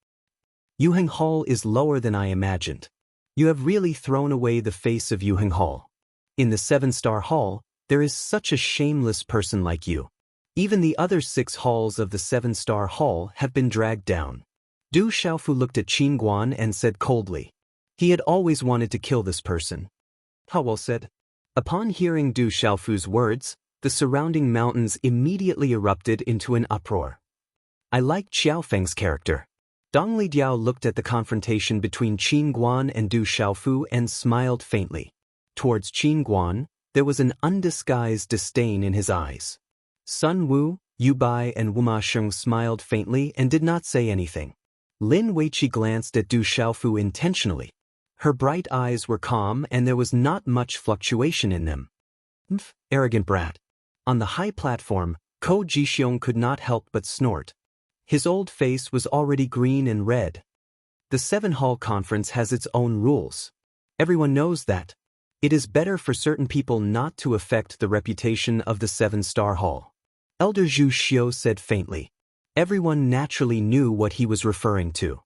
Yuheng Hall is lower than I imagined. You have really thrown away the face of Yuheng Hall. In the 7-star hall, there is such a shameless person like you. Even the other 6 halls of the 7-star hall have been dragged down." Du Xiaofu looked at Qin Guan and said coldly. He had always wanted to kill this person. How well said. Upon hearing Du Xiaofu's words, the surrounding mountains immediately erupted into an uproar. I like Xiao Feng's character. Dong Li Diao looked at the confrontation between Qin Guan and Du Xiaofu and smiled faintly. Towards Qin Guan, there was an undisguised disdain in his eyes. Sun Wu, Yu Bai and Wu Ma Sheng smiled faintly and did not say anything. Lin Weiqi glanced at Du Xiaofu intentionally. Her bright eyes were calm and there was not much fluctuation in them. Arrogant brat. On the high platform, Ko Jixiong could not help but snort. His old face was already green and red. The 7-hall conference has its own rules. Everyone knows that. It is better for certain people not to affect the reputation of the 7-star hall. Elder Zhu Xiu said faintly. Everyone naturally knew what he was referring to.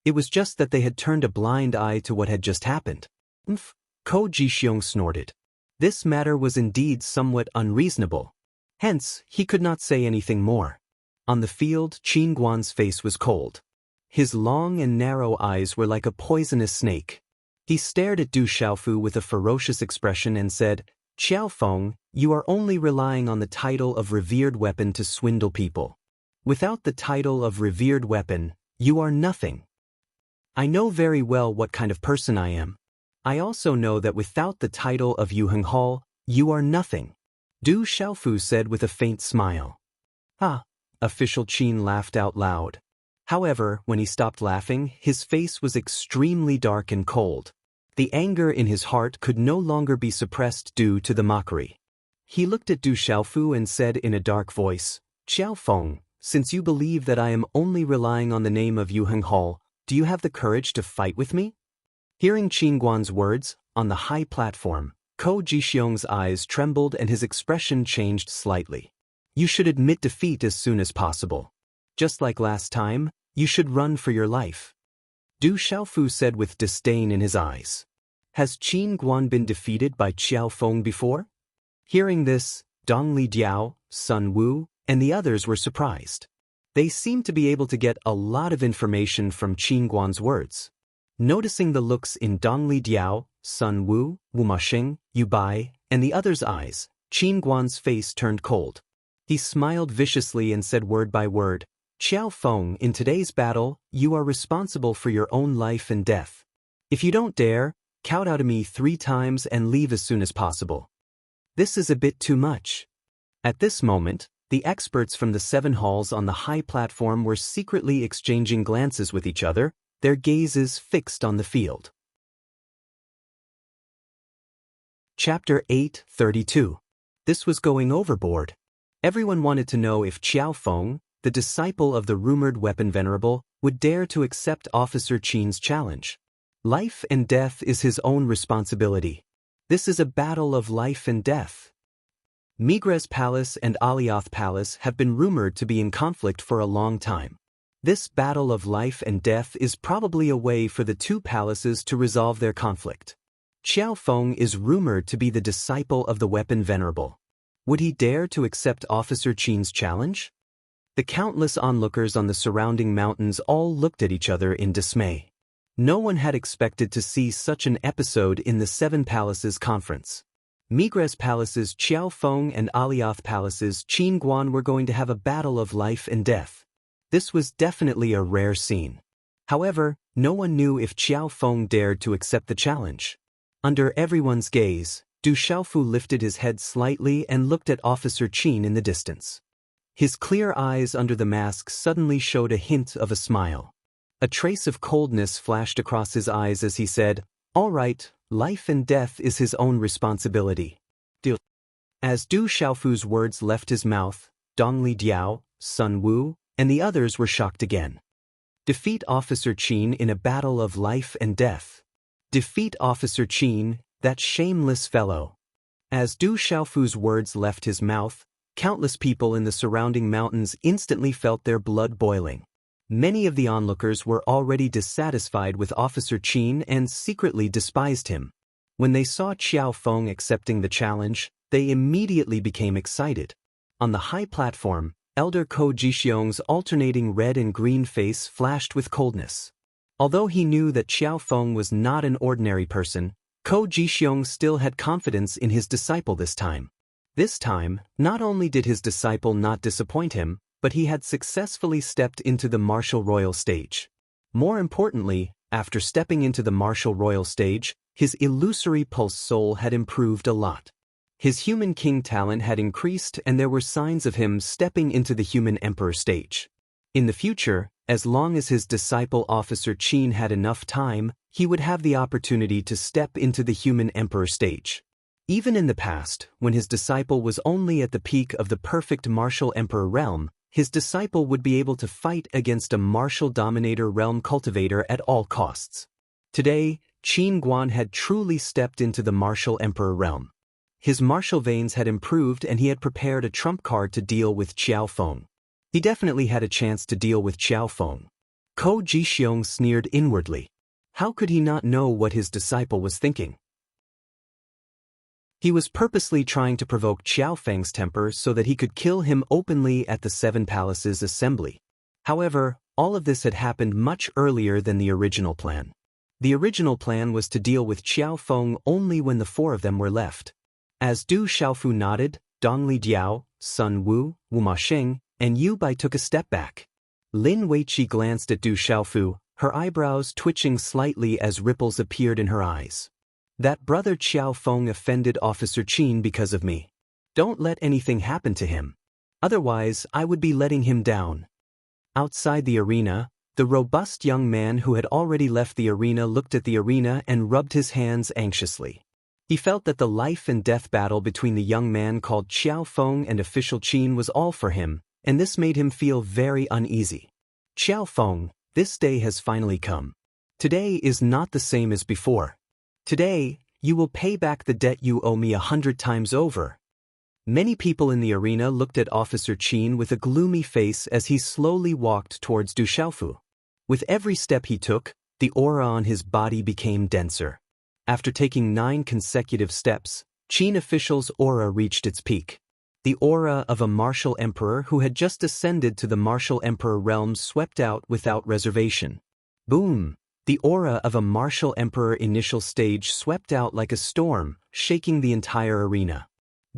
It was just that they had turned a blind eye to what had just happened. Ko Jixiong snorted. This matter was indeed somewhat unreasonable. Hence, he could not say anything more. On the field, Qin Guan's face was cold. His long and narrow eyes were like a poisonous snake. He stared at Du Xiaofu with a ferocious expression and said, "Xiao Feng, you are only relying on the title of revered weapon to swindle people. Without the title of revered weapon, you are nothing. I know very well what kind of person I am. I also know that without the title of Yu Hall, you are nothing." Du Xiaofu said with a faint smile. "Ah," official Qin laughed out loud. However, when he stopped laughing, his face was extremely dark and cold. The anger in his heart could no longer be suppressed due to the mockery. He looked at Du Xiaofu and said in a dark voice, "Xiao Feng, since you believe that I am only relying on the name of Yu Hall, do you have the courage to fight with me?" Hearing Qin Guan's words, on the high platform, Ko Jixiong's eyes trembled and his expression changed slightly. "You should admit defeat as soon as possible. Just like last time, you should run for your life." Du Xiaofu said with disdain in his eyes. "Has Qin Guan been defeated by Xiao Feng before?" Hearing this, Dongli Diao, Sun Wu, and the others were surprised. They seemed to be able to get a lot of information from Qin Guan's words. Noticing the looks in Dongli Diao, Sun Wu, Wu Maxing, Yu Bai, and the others' eyes, Qin Guan's face turned cold. He smiled viciously and said word by word, "Xiao Feng, in today's battle, you are responsible for your own life and death. If you don't dare, kowtow to me 3 times and leave as soon as possible. This is a bit too much." At this moment, the experts from the 7 halls on the high platform were secretly exchanging glances with each other, their gazes fixed on the field. Chapter 8:32. This was going overboard. Everyone wanted to know if Xiao Feng, the disciple of the rumored weapon venerable, would dare to accept Officer Qin's challenge. Life and death is his own responsibility. This is a battle of life and death. Migres Palace and Alioth Palace have been rumored to be in conflict for a long time. This battle of life and death is probably a way for the 2 palaces to resolve their conflict. Xiao Feng is rumored to be the disciple of the weapon venerable. Would he dare to accept Officer Qin's challenge? The countless onlookers on the surrounding mountains all looked at each other in dismay. No one had expected to see such an episode in the 7 Palaces conference. Migres Palace's Xiao Feng and Alioth Palace's Qin Guan were going to have a battle of life and death. This was definitely a rare scene. However, no one knew if Xiao Feng dared to accept the challenge. Under everyone's gaze, Du Xiaofu lifted his head slightly and looked at Officer Qin in the distance. His clear eyes under the mask suddenly showed a hint of a smile. A trace of coldness flashed across his eyes as he said, "All right, life and death is his own responsibility." As Du Xiaofu's words left his mouth, Dongli Diao, Sun Wu, and the others were shocked again. Defeat Officer Qin in a battle of life and death. Defeat Officer Qin, that shameless fellow. As Du Xiaofu's words left his mouth, countless people in the surrounding mountains instantly felt their blood boiling. Many of the onlookers were already dissatisfied with Officer Qin and secretly despised him. When they saw Xiao Feng accepting the challenge, they immediately became excited. On the high platform, Elder Ko Jixiong's alternating red and green face flashed with coldness. Although he knew that Xiao Feng was not an ordinary person, Ko Jixiong still had confidence in his disciple this time. This time, not only did his disciple not disappoint him, but he had successfully stepped into the martial royal stage. More importantly, after stepping into the martial royal stage, his illusory pulse soul had improved a lot. His human king talent had increased and there were signs of him stepping into the human emperor stage. In the future, as long as his disciple Officer Qin had enough time, he would have the opportunity to step into the human emperor stage. Even in the past, when his disciple was only at the peak of the perfect martial emperor realm, his disciple would be able to fight against a martial dominator realm cultivator at all costs. Today, Qin Guan had truly stepped into the martial emperor realm. His martial veins had improved and he had prepared a trump card to deal with Xiao Feng. He definitely had a chance to deal with Xiao Feng. Ko Jixiong sneered inwardly. How could he not know what his disciple was thinking? He was purposely trying to provoke Xiao Feng's temper so that he could kill him openly at the Seven Palaces assembly. However, all of this had happened much earlier than the original plan. The original plan was to deal with Xiao Feng only when the four of them were left. As Du Xiaofu nodded, Dongli Diao, Sun Wu, Wu Masheng, and Yu Bai took a step back. Lin Weiqi glanced at Du Xiaofu, her eyebrows twitching slightly as ripples appeared in her eyes. That brother Xiao Feng offended Officer Qin because of me. Don't let anything happen to him. Otherwise, I would be letting him down. Outside the arena, the robust young man who had already left the arena looked at the arena and rubbed his hands anxiously. He felt that the life and death battle between the young man called Xiao Feng and official Qin was all for him, and this made him feel very uneasy. Xiao Feng, this day has finally come. Today is not the same as before. Today, you will pay back the debt you owe me 100 times over. Many people in the arena looked at Officer Qin with a gloomy face as he slowly walked towards Du Xiaofu. With every step he took, the aura on his body became denser. After taking 9 consecutive steps, Qin official's aura reached its peak. The aura of a martial emperor who had just ascended to the martial emperor realms swept out without reservation. Boom! The aura of a martial emperor initial stage swept out like a storm, shaking the entire arena.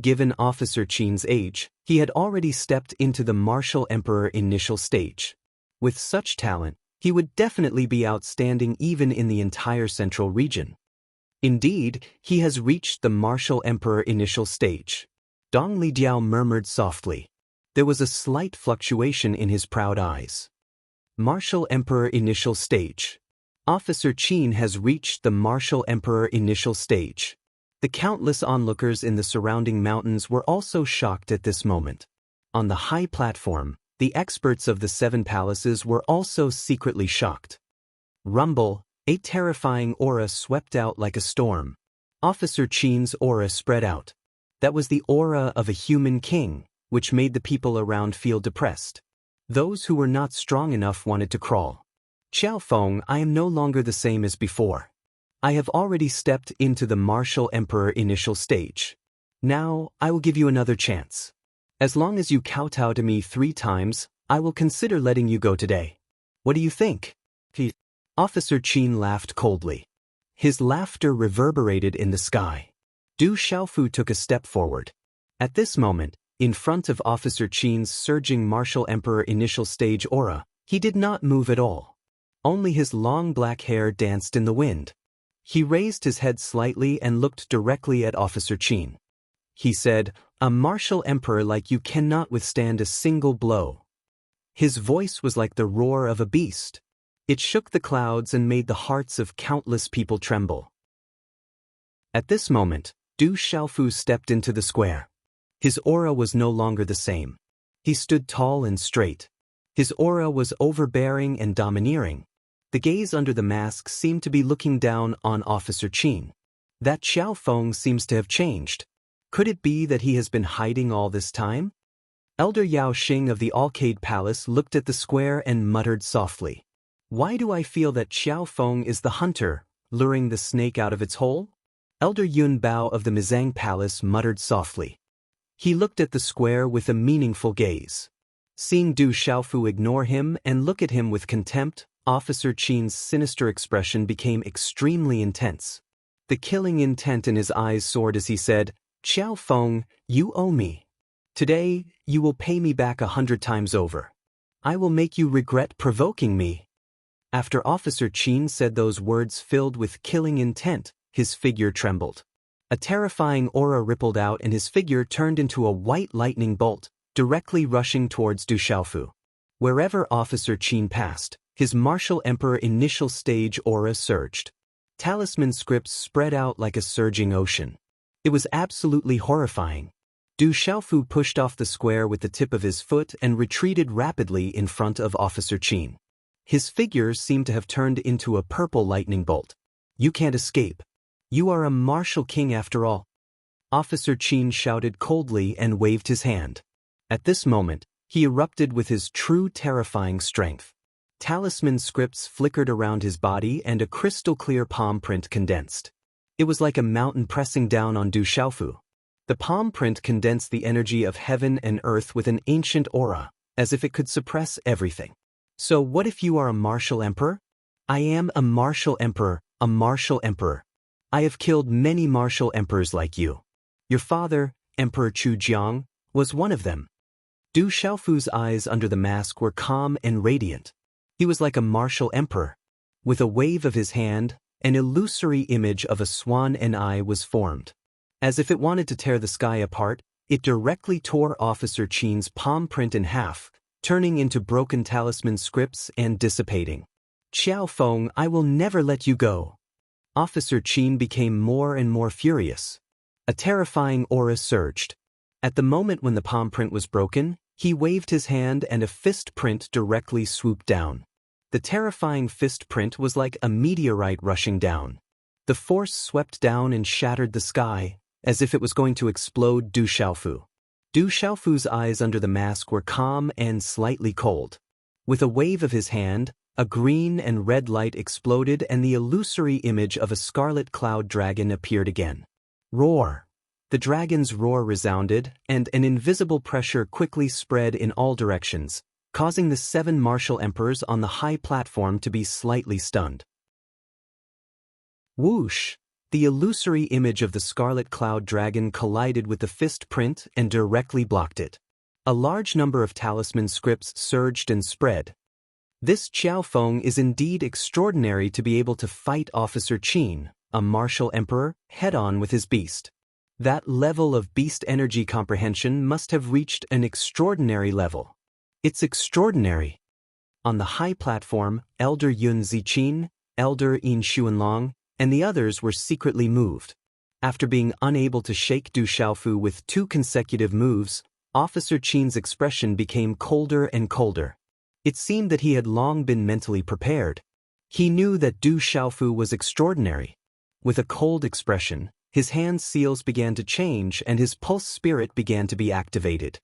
Given Officer Qin's age, he had already stepped into the martial emperor initial stage. With such talent, he would definitely be outstanding even in the entire central region. Indeed, he has reached the martial emperor initial stage. Dong Lidiao murmured softly. There was a slight fluctuation in his proud eyes. Martial emperor initial stage. Officer Qin has reached the martial emperor initial stage. The countless onlookers in the surrounding mountains were also shocked at this moment. On the high platform, the experts of the 7 palaces were also secretly shocked. Rumble, a terrifying aura swept out like a storm. Officer Qin's aura spread out. That was the aura of a human king, which made the people around feel depressed. Those who were not strong enough wanted to crawl. Xiao Feng, I am no longer the same as before. I have already stepped into the martial emperor initial stage. Now, I will give you another chance. As long as you kowtow to me 3 times, I will consider letting you go today. What do you think? Officer Qin laughed coldly. His laughter reverberated in the sky. Du Xiaofu took a step forward. At this moment, in front of Officer Qin's surging martial emperor initial stage aura, he did not move at all. Only his long black hair danced in the wind. He raised his head slightly and looked directly at Officer Qin. He said, "A martial emperor like you cannot withstand a single blow." His voice was like the roar of a beast. It shook the clouds and made the hearts of countless people tremble. At this moment, Du Xiaofu stepped into the square. His aura was no longer the same. He stood tall and straight. His aura was overbearing and domineering. The gaze under the mask seemed to be looking down on Officer Qin. That Xiao Feng seems to have changed. Could it be that he has been hiding all this time? Elder Yao Xing of the Alcade Palace looked at the square and muttered softly. Why do I feel that Xiao Feng is the hunter, luring the snake out of its hole? Elder Yun Bao of the Mizang Palace muttered softly. He looked at the square with a meaningful gaze. Seeing Du Xiaofu ignore him and look at him with contempt, Officer Qin's sinister expression became extremely intense. The killing intent in his eyes soared as he said, "Xiao Feng, you owe me. Today, you will pay me back 100 times over. I will make you regret provoking me." After Officer Qin said those words filled with killing intent, his figure trembled. A terrifying aura rippled out and his figure turned into a white lightning bolt, directly rushing towards Du Xiaofu. Wherever Officer Qin passed, his martial emperor initial stage aura surged. Talisman scripts spread out like a surging ocean. It was absolutely horrifying. Du Xiaofu pushed off the square with the tip of his foot and retreated rapidly in front of Officer Qin. His figure seemed to have turned into a purple lightning bolt. You can't escape. You are a martial king after all. Officer Qin shouted coldly and waved his hand. At this moment, he erupted with his true terrifying strength. Talisman scripts flickered around his body and a crystal-clear palm print condensed. It was like a mountain pressing down on Du Xiaofu. The palm print condensed the energy of heaven and earth with an ancient aura, as if it could suppress everything. So what if you are a martial emperor? I am a martial emperor, a martial emperor. I have killed many martial emperors like you. Your father, Emperor Chu Jiang, was one of them. Du Xiaofu's eyes under the mask were calm and radiant. He was like a martial emperor. With a wave of his hand, an illusory image of a swan and eye was formed. As if it wanted to tear the sky apart, it directly tore Officer Qin's palm print in half, turning into broken talisman scripts and dissipating. Xiao Feng, I will never let you go. Officer Qin became more and more furious. A terrifying aura surged. At the moment when the palm print was broken, he waved his hand and a fist print directly swooped down. The terrifying fist print was like a meteorite rushing down. The force swept down and shattered the sky, as if it was going to explode Du Xiaofu. Du Xiaofu's eyes under the mask were calm and slightly cold. With a wave of his hand, a green and red light exploded and the illusory image of a scarlet cloud dragon appeared again. Roar! The dragon's roar resounded, and an invisible pressure quickly spread in all directions, causing the 7 martial emperors on the high platform to be slightly stunned. Whoosh! The illusory image of the scarlet cloud dragon collided with the fist print and directly blocked it. A large number of talisman scripts surged and spread. This Xiao Feng is indeed extraordinary to be able to fight Officer Qin, a martial emperor, head-on with his beast. That level of beast energy comprehension must have reached an extraordinary level. It's extraordinary. On the high platform, Elder Yun Ziqin, Elder Yin Xuanlong, and the others were secretly moved. After being unable to shake Du Xiaofu with 2 consecutive moves, Officer Qin's expression became colder and colder. It seemed that he had long been mentally prepared. He knew that Du Xiaofu was extraordinary. With a cold expression, his hand seals began to change and his pulse spirit began to be activated.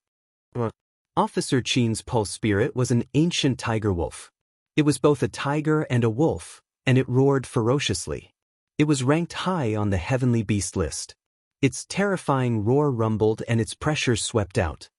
Officer Qin's pulse spirit was an ancient tiger wolf. It was both a tiger and a wolf, and it roared ferociously. It was ranked high on the heavenly beast list. Its terrifying roar rumbled and its pressure swept out.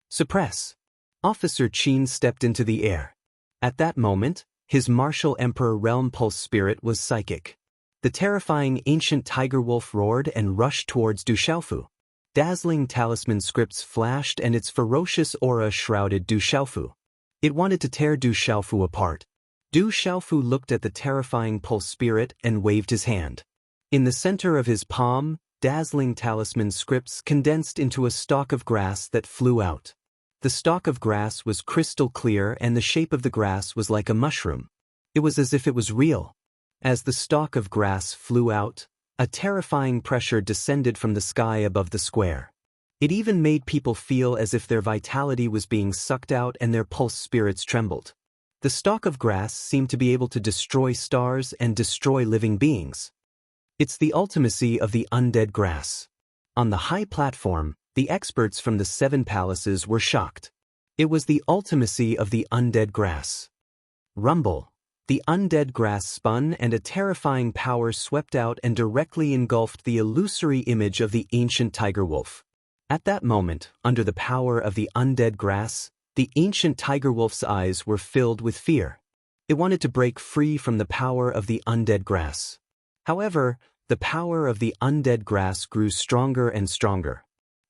Suppress! Officer Qin stepped into the air. At that moment, his martial emperor realm pulse spirit was psychic. The terrifying ancient tiger wolf roared and rushed towards Du Xiaofu. Dazzling talisman scripts flashed and its ferocious aura shrouded Du Xiaofu. It wanted to tear Du Xiaofu apart. Du Xiaofu looked at the terrifying pulse spirit and waved his hand. In the center of his palm, dazzling talisman scripts condensed into a stalk of grass that flew out. The stalk of grass was crystal clear and the shape of the grass was like a mushroom. It was as if it was real. As the stalk of grass flew out, a terrifying pressure descended from the sky above the square. It even made people feel as if their vitality was being sucked out and their pulse spirits trembled. The stalk of grass seemed to be able to destroy stars and destroy living beings. It's the ultimacy of the undead grass. On the high platform, the experts from the 7 palaces were shocked. It was the ultimacy of the undead grass. Rumble! The undead grass spun and a terrifying power swept out and directly engulfed the illusory image of the ancient tiger wolf. At that moment, under the power of the undead grass, the ancient tiger wolf's eyes were filled with fear. It wanted to break free from the power of the undead grass. However, the power of the undead grass grew stronger and stronger.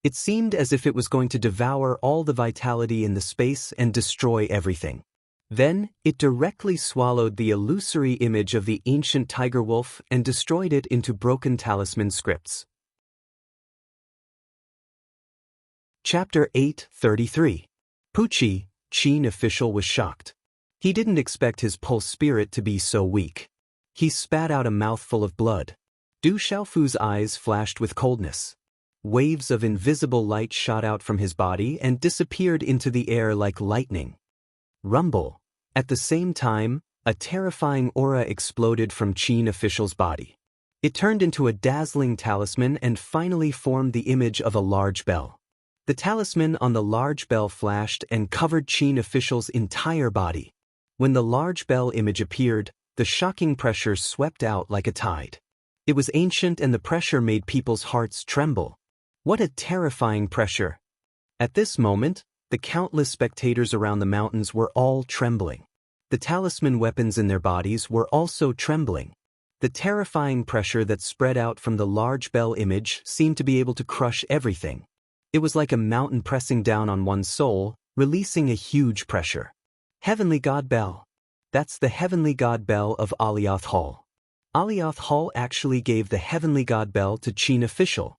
It seemed as if it was going to devour all the vitality in the space and destroy everything. Then, it directly swallowed the illusory image of the ancient tiger wolf and destroyed it into broken talisman scripts. Chapter 8:33. Puqi, Qin official was shocked. He didn't expect his pulse spirit to be so weak. He spat out a mouthful of blood. Du Xiaofu's eyes flashed with coldness. Waves of invisible light shot out from his body and disappeared into the air like lightning. Rumble! At the same time, a terrifying aura exploded from Qin official's body. It turned into a dazzling talisman and finally formed the image of a large bell. The talisman on the large bell flashed and covered Qin official's entire body. When the large bell image appeared, the shocking pressure swept out like a tide. It was ancient and the pressure made people's hearts tremble. What a terrifying pressure! At this moment, the countless spectators around the mountains were all trembling. The talisman weapons in their bodies were also trembling. The terrifying pressure that spread out from the large bell image seemed to be able to crush everything. It was like a mountain pressing down on one's soul, releasing a huge pressure. Heavenly God Bell. That's the Heavenly God Bell of Alioth Hall. Alioth Hall actually gave the Heavenly God Bell to Qin official.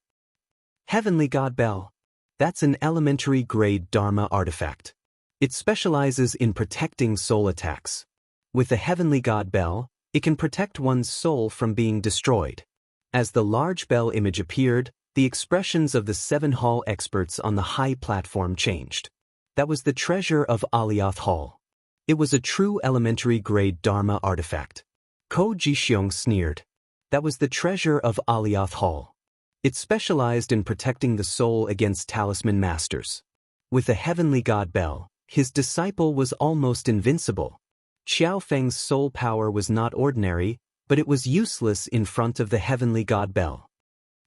Heavenly God Bell. That's an elementary grade Dharma artifact. It specializes in protecting soul attacks. With the Heavenly God Bell, it can protect one's soul from being destroyed. As the large bell image appeared, the expressions of the 7 hall experts on the high platform changed. That was the treasure of Alioth Hall. It was a true elementary grade Dharma artifact. Ko Jixiong sneered. That was the treasure of Alioth Hall. It specialized in protecting the soul against talisman masters. With the Heavenly God Bell, his disciple was almost invincible. Xiao Feng's soul power was not ordinary, but it was useless in front of the Heavenly God Bell.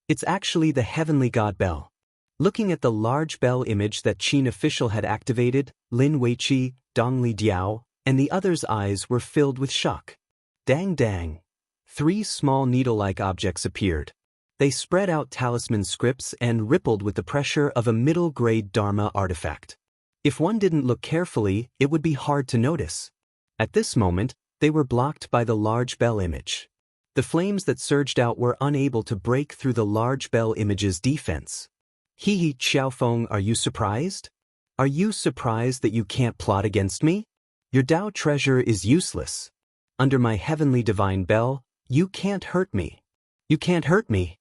It's actually the Heavenly God Bell. Looking at the large bell image that Qin official had activated, Lin Weiqi, Dongli Diao, and the others' eyes were filled with shock. Dang dang. 3 small needle-like objects appeared. They spread out talisman scripts and rippled with the pressure of a middle-grade Dharma artifact. If one didn't look carefully, it would be hard to notice. At this moment, they were blocked by the large bell image. The flames that surged out were unable to break through the large bell image's defense. Hee Xiaofeng, are you surprised? Are you surprised that you can't plot against me? Your Tao treasure is useless. Under my heavenly divine bell, you can't hurt me. You can't hurt me.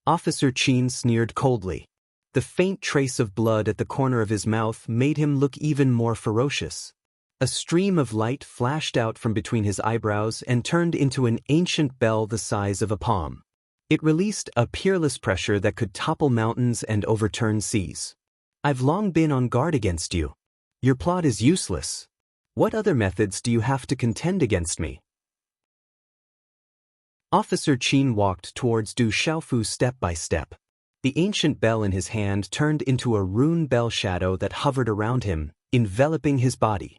Officer Qin sneered coldly. The faint trace of blood at the corner of his mouth made him look even more ferocious. A stream of light flashed out from between his eyebrows and turned into an ancient bell the size of a palm. It released a peerless pressure that could topple mountains and overturn seas. I've long been on guard against you. Your plot is useless. What other methods do you have to contend against me? Officer Qin walked towards Du Xiaofu step by step. The ancient bell in his hand turned into a rune bell shadow that hovered around him, enveloping his body.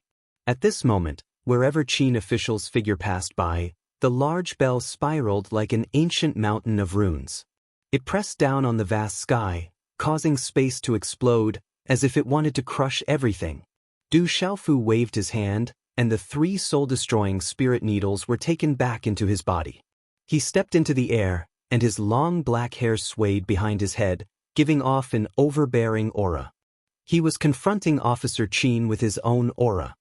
At this moment, wherever Qin official's figure passed by, the large bell spiraled like an ancient mountain of runes. It pressed down on the vast sky, causing space to explode, as if it wanted to crush everything. Du Xiaofu waved his hand, and the 3 soul-destroying spirit needles were taken back into his body. He stepped into the air, and his long black hair swayed behind his head, giving off an overbearing aura. He was confronting Officer Qin with his own aura.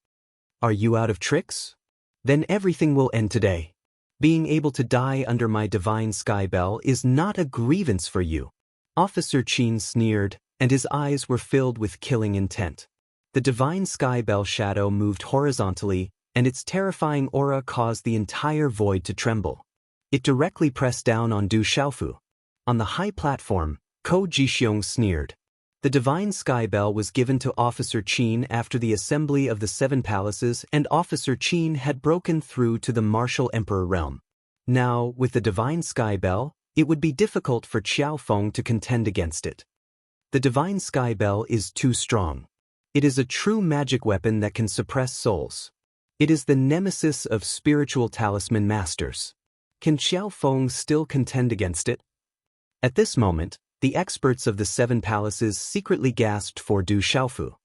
Are you out of tricks? Then everything will end today. Being able to die under my divine sky bell is not a grievance for you. Officer Qin sneered, and his eyes were filled with killing intent. The divine sky bell shadow moved horizontally, and its terrifying aura caused the entire void to tremble. It directly pressed down on Du Xiaofu. On the high platform, Ko Jixiong sneered. The divine sky bell was given to Officer Qin after the assembly of the 7 palaces, and Officer Qin had broken through to the martial emperor realm. Now, with the divine sky bell, it would be difficult for Xiaofeng to contend against it. The divine sky bell is too strong. It is a true magic weapon that can suppress souls. It is the nemesis of spiritual talisman masters. Can Xiaofeng still contend against it? At this moment, the experts of the 7 palaces secretly gasped for Du Xiaofu.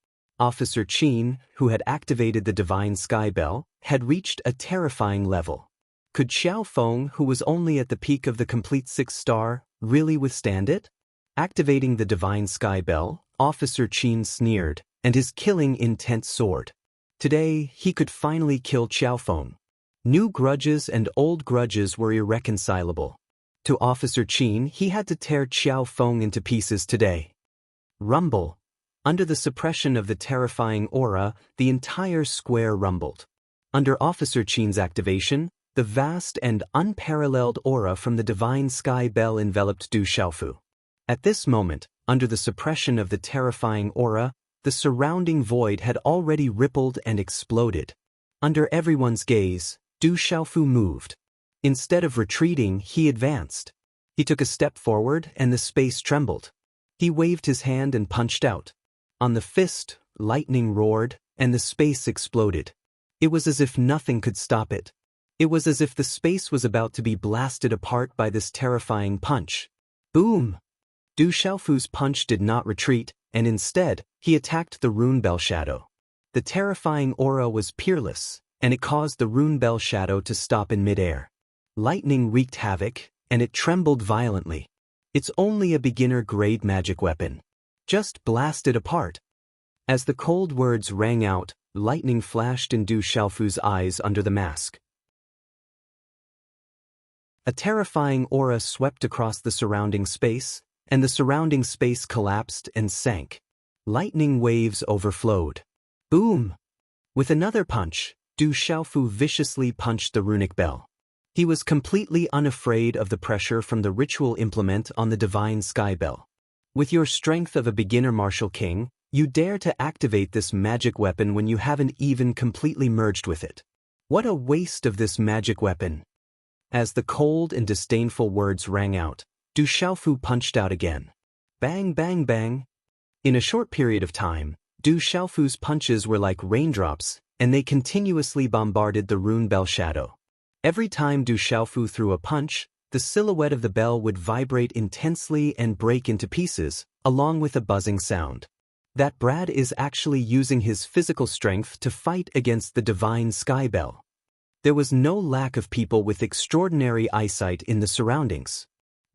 Officer Qin, who had activated the divine sky bell, had reached a terrifying level. Could Xiaofeng, who was only at the peak of the complete 6th star, really withstand it? Activating the divine sky bell, Officer Qin sneered, and his killing intent soared. Today, he could finally kill Xiaofeng. New grudges and old grudges were irreconcilable. To Officer Qin, he had to tear Xiaofeng into pieces today. Rumble. Under the suppression of the terrifying aura, the entire square rumbled. Under Officer Qin's activation, the vast and unparalleled aura from the divine sky bell enveloped Du Xiaofu. At this moment, under the suppression of the terrifying aura, the surrounding void had already rippled and exploded. Under everyone's gaze, Du Xiaofu moved. Instead of retreating, he advanced. He took a step forward and the space trembled. He waved his hand and punched out. On the fist, lightning roared, and the space exploded. It was as if nothing could stop it. It was as if the space was about to be blasted apart by this terrifying punch. Boom! Du Xiaofu's punch did not retreat, and instead, he attacked the rune bell shadow. The terrifying aura was peerless, and it caused the rune bell shadow to stop in midair. Lightning wreaked havoc, and it trembled violently. It's only a beginner-grade magic weapon. Just blast it apart. As the cold words rang out, lightning flashed in Du Xiaofu's eyes under the mask. A terrifying aura swept across the surrounding space, and the surrounding space collapsed and sank. Lightning waves overflowed. Boom! With another punch, Du Xiaofu viciously punched the runic bell. He was completely unafraid of the pressure from the ritual implement on the divine sky bell. With your strength of a beginner martial king, you dare to activate this magic weapon when you haven't even completely merged with it. What a waste of this magic weapon! As the cold and disdainful words rang out, Du Xiaofu punched out again. Bang, bang, bang. In a short period of time, Du Xiaofu's punches were like raindrops, and they continuously bombarded the rune bell shadow. Every time Du Xiaofu threw a punch, the silhouette of the bell would vibrate intensely and break into pieces, along with a buzzing sound. That Brad is actually using his physical strength to fight against the divine sky bell. There was no lack of people with extraordinary eyesight in the surroundings.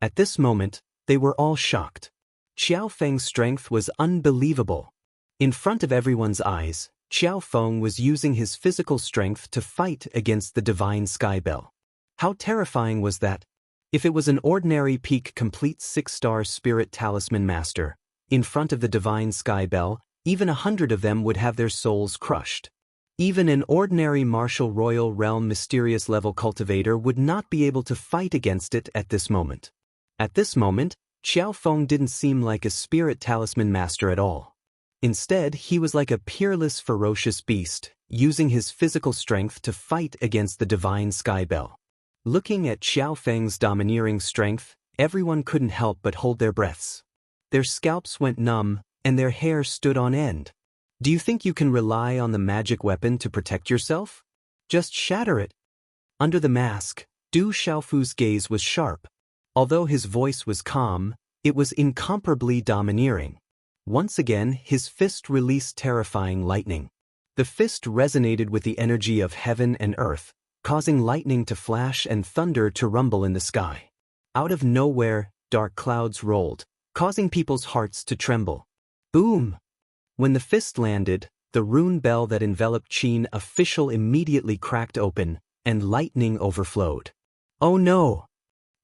At this moment, they were all shocked. Qiao Feng's strength was unbelievable. In front of everyone's eyes, Qiao Feng was using his physical strength to fight against the divine sky bell. How terrifying was that? If it was an ordinary peak complete 6-star spirit talisman master, in front of the divine sky bell, even 100 of them would have their souls crushed. Even an ordinary martial royal realm mysterious level cultivator would not be able to fight against it at this moment. At this moment, Qiao Feng didn't seem like a spirit talisman master at all. Instead, he was like a peerless ferocious beast, using his physical strength to fight against the divine sky bell. Looking at Qiao Feng's domineering strength, everyone couldn't help but hold their breaths. Their scalps went numb, and their hair stood on end. Do you think you can rely on the magic weapon to protect yourself? Just shatter it. Under the mask, Du Xiaofu's gaze was sharp. Although his voice was calm, it was incomparably domineering. Once again, his fist released terrifying lightning. The fist resonated with the energy of heaven and earth, causing lightning to flash and thunder to rumble in the sky. Out of nowhere, dark clouds rolled, causing people's hearts to tremble. Boom! When the fist landed, the rune bell that enveloped Qin official immediately cracked open, and lightning overflowed. Oh no!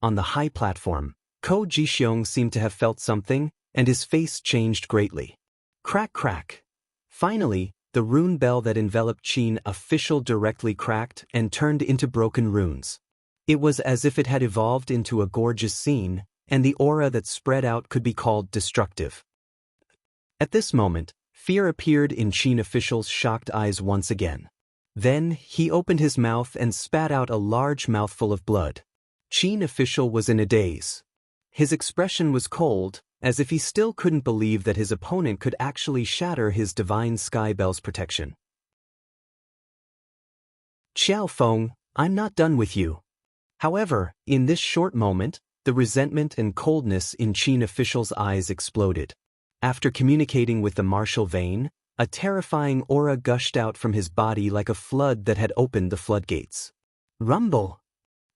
On the high platform, Ko Jixiong seemed to have felt something, and his face changed greatly. Crack, crack. Finally, the rune bell that enveloped Qin official directly cracked and turned into broken runes. It was as if it had evolved into a gorgeous scene, and the aura that spread out could be called destructive. At this moment, fear appeared in Qin official's shocked eyes once again. Then, he opened his mouth and spat out a large mouthful of blood. Qin official was in a daze. His expression was cold, as if he still couldn't believe that his opponent could actually shatter his divine sky bell's protection. Qiao Feng, I'm not done with you. However, in this short moment, the resentment and coldness in Qin official's eyes exploded. After communicating with the martial vein, a terrifying aura gushed out from his body like a flood that had opened the floodgates. Rumble!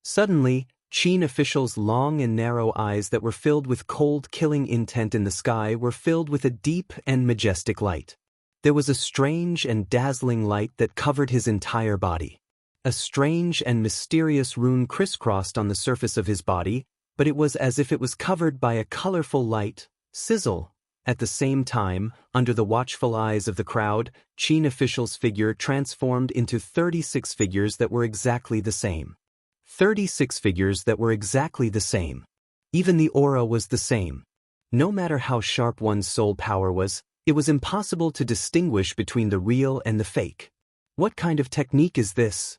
Suddenly, Qin official's long and narrow eyes that were filled with cold killing intent in the sky were filled with a deep and majestic light. There was a strange and dazzling light that covered his entire body. A strange and mysterious rune crisscrossed on the surface of his body, but it was as if it was covered by a colorful light, sizzle. At the same time, under the watchful eyes of the crowd, Qin official's figure transformed into 36 figures that were exactly the same. 36 figures that were exactly the same. Even the aura was the same. No matter how sharp one's soul power was, it was impossible to distinguish between the real and the fake. What kind of technique is this?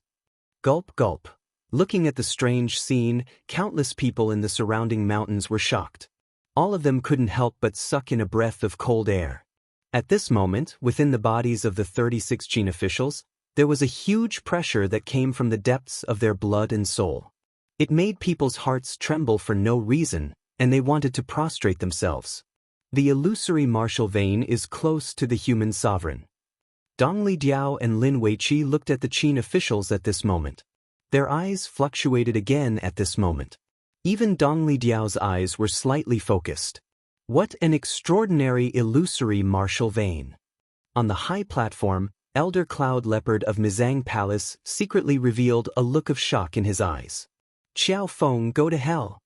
Gulp, gulp. Looking at the strange scene, countless people in the surrounding mountains were shocked. All of them couldn't help but suck in a breath of cold air. At this moment, within the bodies of the 36 Qin officials, there was a huge pressure that came from the depths of their blood and soul. It made people's hearts tremble for no reason, and they wanted to prostrate themselves. The illusory martial vein is close to the human sovereign. Dong Li Diao and Lin Weiqi looked at the Qin officials at this moment. Their eyes fluctuated again at this moment. Even Dong Li Diao's eyes were slightly focused. What an extraordinary illusory martial vein! On the high platform, Elder Cloud Leopard of Mizang Palace secretly revealed a look of shock in his eyes. Qiao Feng, go to hell!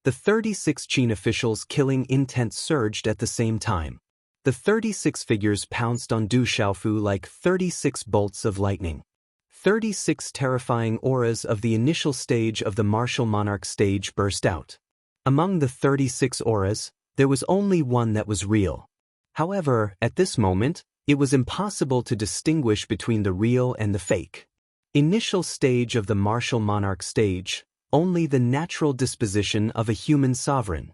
The 36 Qin officials' killing intent surged at the same time. The 36 figures pounced on Du Xiaofu like 36 bolts of lightning. 36 terrifying auras of the initial stage of the martial monarch stage burst out. Among the 36 auras, there was only one that was real. However, at this moment, it was impossible to distinguish between the real and the fake. Initial stage of the martial monarch stage, only the natural disposition of a human sovereign.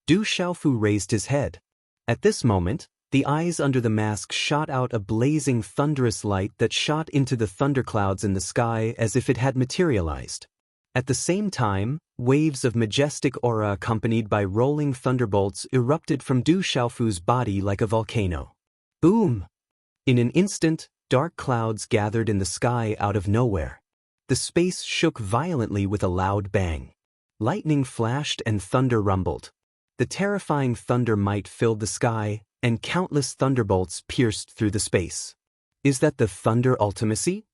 Du Xiaofu raised his head. At this moment, the eyes under the mask shot out a blazing thunderous light that shot into the thunderclouds in the sky as if it had materialized. At the same time, waves of majestic aura accompanied by rolling thunderbolts erupted from Du Xiaofu's body like a volcano. Boom! In an instant, dark clouds gathered in the sky out of nowhere. The space shook violently with a loud bang. Lightning flashed and thunder rumbled. The terrifying thunder might filled the sky, and countless thunderbolts pierced through the space. Is that the thunder ultimacy?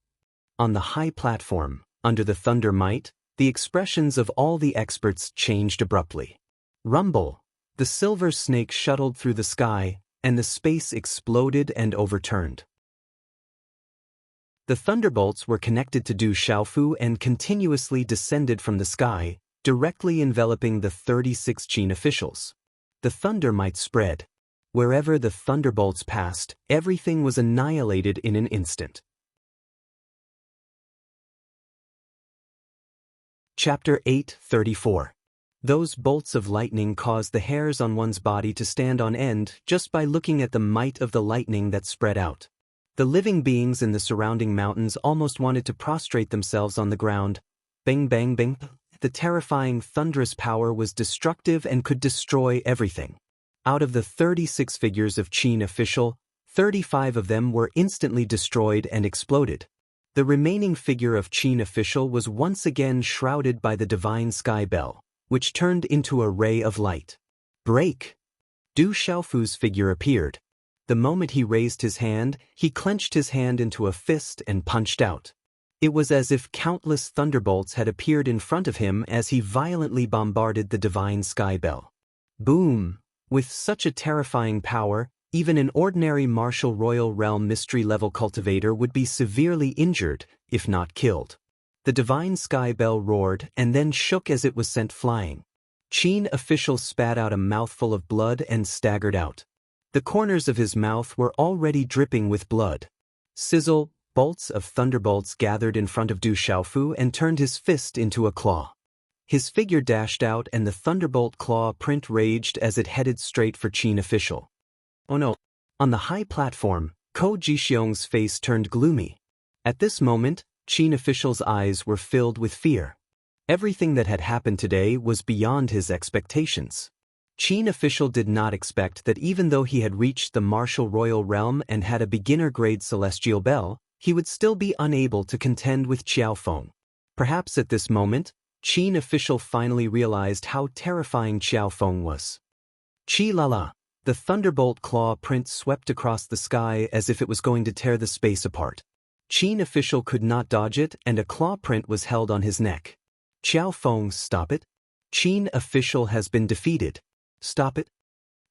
On the high platform, under the thunder might, the expressions of all the experts changed abruptly. Rumble! The silver snake shuttled through the sky, and the space exploded and overturned. The thunderbolts were connected to Du Xiaofu and continuously descended from the sky, directly enveloping the 36 Qin officials. The thunder might spread. Wherever the thunderbolts passed, everything was annihilated in an instant. Chapter 8:34. Those bolts of lightning caused the hairs on one's body to stand on end just by looking at the might of the lightning that spread out. The living beings in the surrounding mountains almost wanted to prostrate themselves on the ground. Bang bang bang. The terrifying thunderous power was destructive and could destroy everything. Out of the 36 figures of Qin official, 35 of them were instantly destroyed and exploded. The remaining figure of Qin official was once again shrouded by the divine sky bell, which turned into a ray of light. Break! Du Xiaofu's figure appeared. The moment he raised his hand, he clenched his hand into a fist and punched out. It was as if countless thunderbolts had appeared in front of him as he violently bombarded the divine sky bell. Boom! With such a terrifying power, even an ordinary martial royal realm mystery-level cultivator would be severely injured, if not killed. The divine sky bell roared and then shook as it was sent flying. Qin official spat out a mouthful of blood and staggered out. The corners of his mouth were already dripping with blood. Sizzle, bolts of thunderbolts gathered in front of Du Xiaofu and turned his fist into a claw. His figure dashed out and the thunderbolt claw print raged as it headed straight for Qin official. Oh no! On the high platform, Ko Jixiong's face turned gloomy. At this moment, Qin official's eyes were filled with fear. Everything that had happened today was beyond his expectations. Qin official did not expect that even though he had reached the martial royal realm and had a beginner-grade celestial bell, he would still be unable to contend with Qiao Feng. Perhaps at this moment, Qin official finally realized how terrifying Qiao Feng was. Chi la la! The thunderbolt claw print swept across the sky as if it was going to tear the space apart. Qin official could not dodge it and a claw print was held on his neck. Qiao Feng, stop it! Qin official has been defeated. Stop it!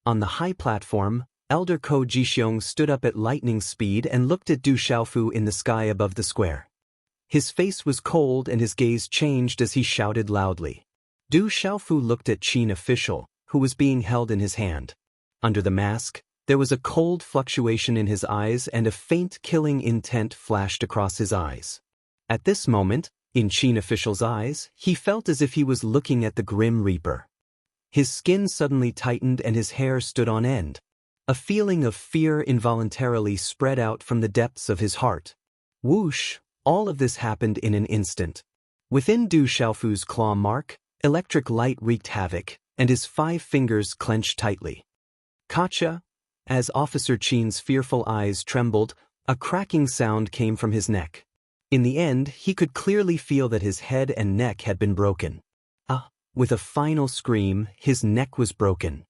On the high platform, Elder Ko Jixiong stood up at lightning speed and looked at Du Xiaofu in the sky above the square. His face was cold and his gaze changed as he shouted loudly. Du Xiaofu looked at Qin official, who was being held in his hand. Under the mask, there was a cold fluctuation in his eyes and a faint killing intent flashed across his eyes. At this moment, In Qin official's eyes, he felt as if he was looking at the Grim Reaper. His skin suddenly tightened and his hair stood on end. A feeling of fear involuntarily spread out from the depths of his heart. Whoosh! All of this happened in an instant. Within Du Xiaofu's claw mark, electric light wreaked havoc, and his 5 fingers clenched tightly. Gotcha! As Officer Qin's fearful eyes trembled, a cracking sound came from his neck. In the end, he could clearly feel that his head and neck had been broken. With a final scream, his neck was broken.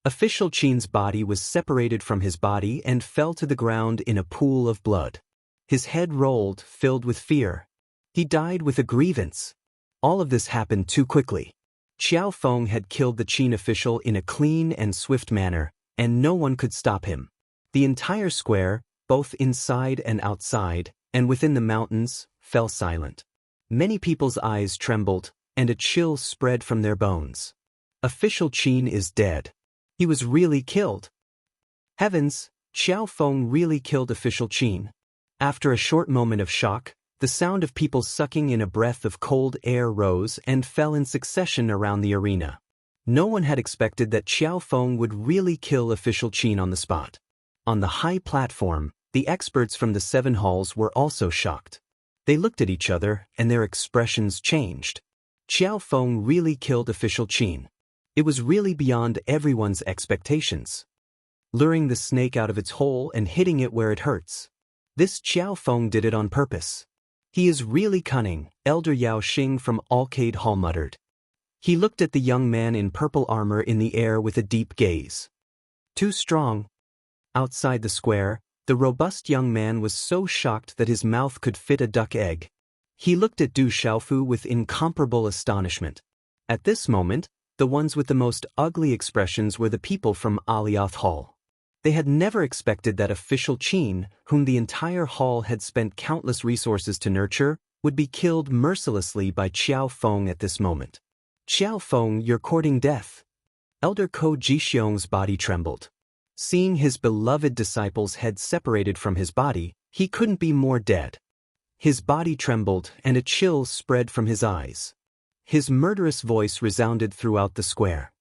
Official Qin's body was separated from his body and fell to the ground in a pool of blood. His head rolled, filled with fear. He died with a grievance. All of this happened too quickly. Xiao Feng had killed the Qin official in a clean and swift manner, and no one could stop him. The entire square, both inside and outside, and within the mountains, fell silent. Many people's eyes trembled, and a chill spread from their bones. Official Qin is dead. He was really killed. Heavens, Xiao Feng really killed Official Qin. After a short moment of shock, the sound of people sucking in a breath of cold air rose and fell in succession around the arena. No one had expected that Xiao Feng would really kill Official Qin on the spot. On the high platform, the experts from the 7 halls were also shocked. They looked at each other, and their expressions changed. Xiao Feng really killed Official Qin. It was really beyond everyone's expectations. Luring the snake out of its hole and hitting it where it hurts. This Xiao Feng did it on purpose. He is really cunning, Elder Yao Xing from Arcade Hall muttered. He looked at the young man in purple armor in the air with a deep gaze. Too strong. Outside the square, the robust young man was so shocked that his mouth could fit a duck egg. He looked at Du Xiaofu with incomparable astonishment. At this moment, the ones with the most ugly expressions were the people from Alioth Hall. They had never expected that Official Qin, whom the entire hall had spent countless resources to nurture, would be killed mercilessly by Xiao Feng at this moment. Xiao Feng, you're courting death. Elder Ko Jixiong's body trembled. Seeing his beloved disciple's head separated from his body, he couldn't be more dead. His body trembled and a chill spread from his eyes. His murderous voice resounded throughout the square.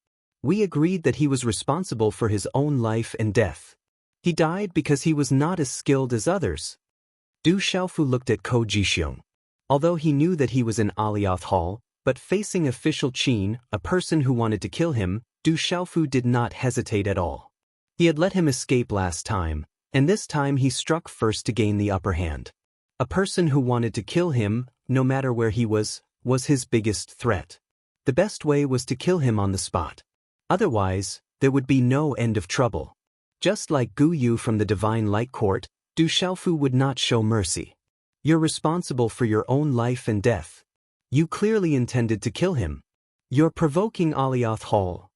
We agreed that he was responsible for his own life and death. He died because he was not as skilled as others. Du Xiaofu looked at Ko Jixiong. Although he knew that he was in Alioth Hall, but facing Official Qin, a person who wanted to kill him, Du Xiaofu did not hesitate at all. He had let him escape last time, and this time he struck first to gain the upper hand. A person who wanted to kill him, no matter where he was his biggest threat. The best way was to kill him on the spot. Otherwise, there would be no end of trouble. Just like Gu Yu from the Divine Light Court, Du Xiaofu would not show mercy. You're responsible for your own life and death. You clearly intended to kill him. You're provoking Alioth Hall.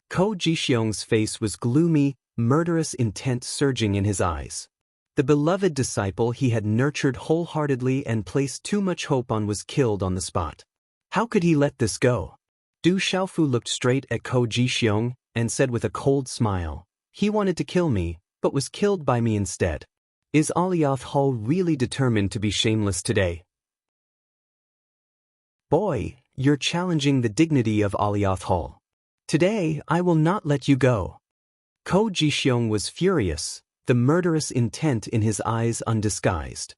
Ko Jixiong's face was gloomy, murderous intent surging in his eyes. The beloved disciple he had nurtured wholeheartedly and placed too much hope on was killed on the spot. How could he let this go? Du Xiaofu looked straight at Ko Jixiong and said with a cold smile, he wanted to kill me, but was killed by me instead. Is Alioth Hall really determined to be shameless today? Boy, you're challenging the dignity of Alioth Hall. Today, I will not let you go. Ko Jixiong was furious, the murderous intent in his eyes undisguised.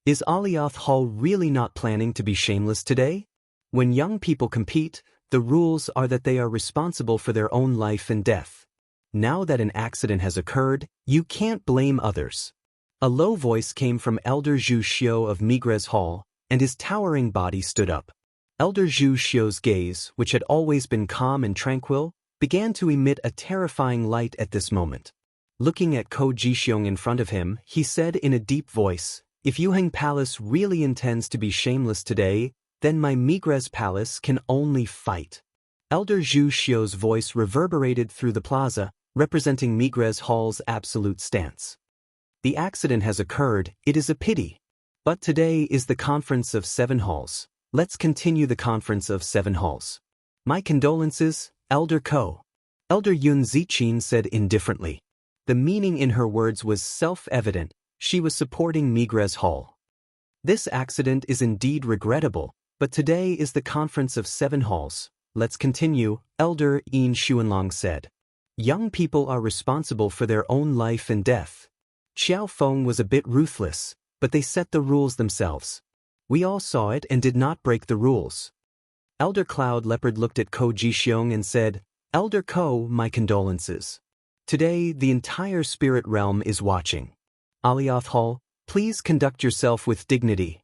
Is Alioth Hall really not planning to be shameless today? When young people compete, the rules are that they are responsible for their own life and death. Now that an accident has occurred, you can't blame others. A low voice came from Elder Zhu Xiu of Migres Hall, and his towering body stood up. Elder Zhu Xiu's gaze, which had always been calm and tranquil, began to emit a terrifying light at this moment. Looking at Ko Jixiong in front of him, he said in a deep voice, if Yuheng Palace really intends to be shameless today, then my Migres Palace can only fight. Elder Zhu Xiu's voice reverberated through the plaza, representing Migres Hall's absolute stance. The accident has occurred, it is a pity. But today is the conference of 7 halls. Let's continue the conference of 7 halls. My condolences, Elder Ko. Elder Yun Ziqin said indifferently. The meaning in her words was self-evident, she was supporting Migres Hall. This accident is indeed regrettable, but today is the conference of 7 halls. Let's continue, Elder Yin Xuanlong said. Young people are responsible for their own life and death. Xiao Feng was a bit ruthless, but they set the rules themselves. We all saw it and did not break the rules. Elder Cloud Leopard looked at Ko Jixiong and said, Elder Ko, my condolences. Today, the entire spirit realm is watching. Alioth Hall, please conduct yourself with dignity.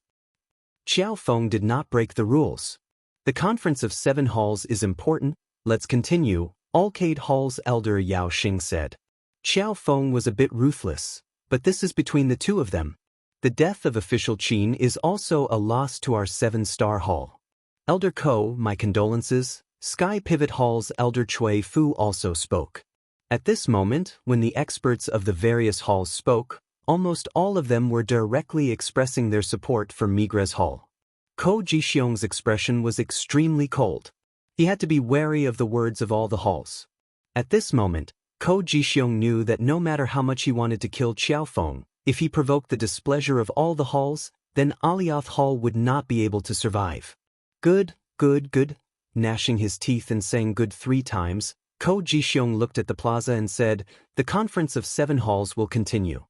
Xiao Feng did not break the rules. The conference of 7 halls is important. Let's continue, Alcade Hall's Elder Yao Xing said. Xiao Feng was a bit ruthless, but this is between the two of them. The death of official Qin is also a loss to our 7-star hall. Elder Ko, my condolences. Sky Pivot Hall's Elder Chui Fu also spoke. At this moment, when the experts of the various halls spoke, almost all of them were directly expressing their support for Migres Hall. Ko Jixiong's expression was extremely cold. He had to be wary of the words of all the halls. At this moment, Ko Jixiong knew that no matter how much he wanted to kill Xiao Feng, if he provoked the displeasure of all the halls, then Alioth Hall would not be able to survive. Good, good, good. Gnashing his teeth and saying good 3 times, Ko Jixiong looked at the plaza and said, the conference of 7 halls will continue.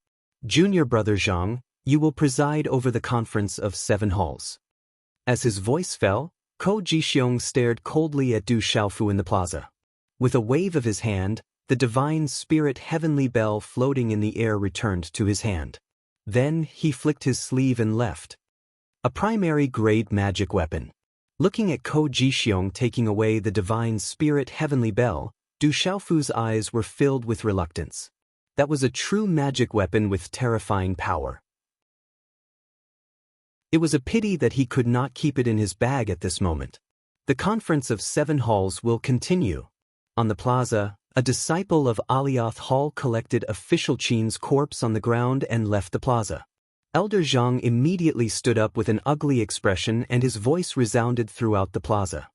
Junior brother Zhang, you will preside over the conference of 7 halls. As his voice fell, Ko Jixiong stared coldly at Du Xiaofu in the plaza. With a wave of his hand, the divine spirit heavenly bell floating in the air returned to his hand. Then he flicked his sleeve and left. A primary grade magic weapon. Looking at Ko Jixiong taking away the divine spirit heavenly bell, Du Xiaofu's eyes were filled with reluctance. That was a true magic weapon with terrifying power. It was a pity that he could not keep it in his bag at this moment. The conference of 7 halls will continue. On the plaza, a disciple of Alioth Hall collected official Qin's corpse on the ground and left the plaza. Elder Zhang immediately stood up with an ugly expression and his voice resounded throughout the plaza.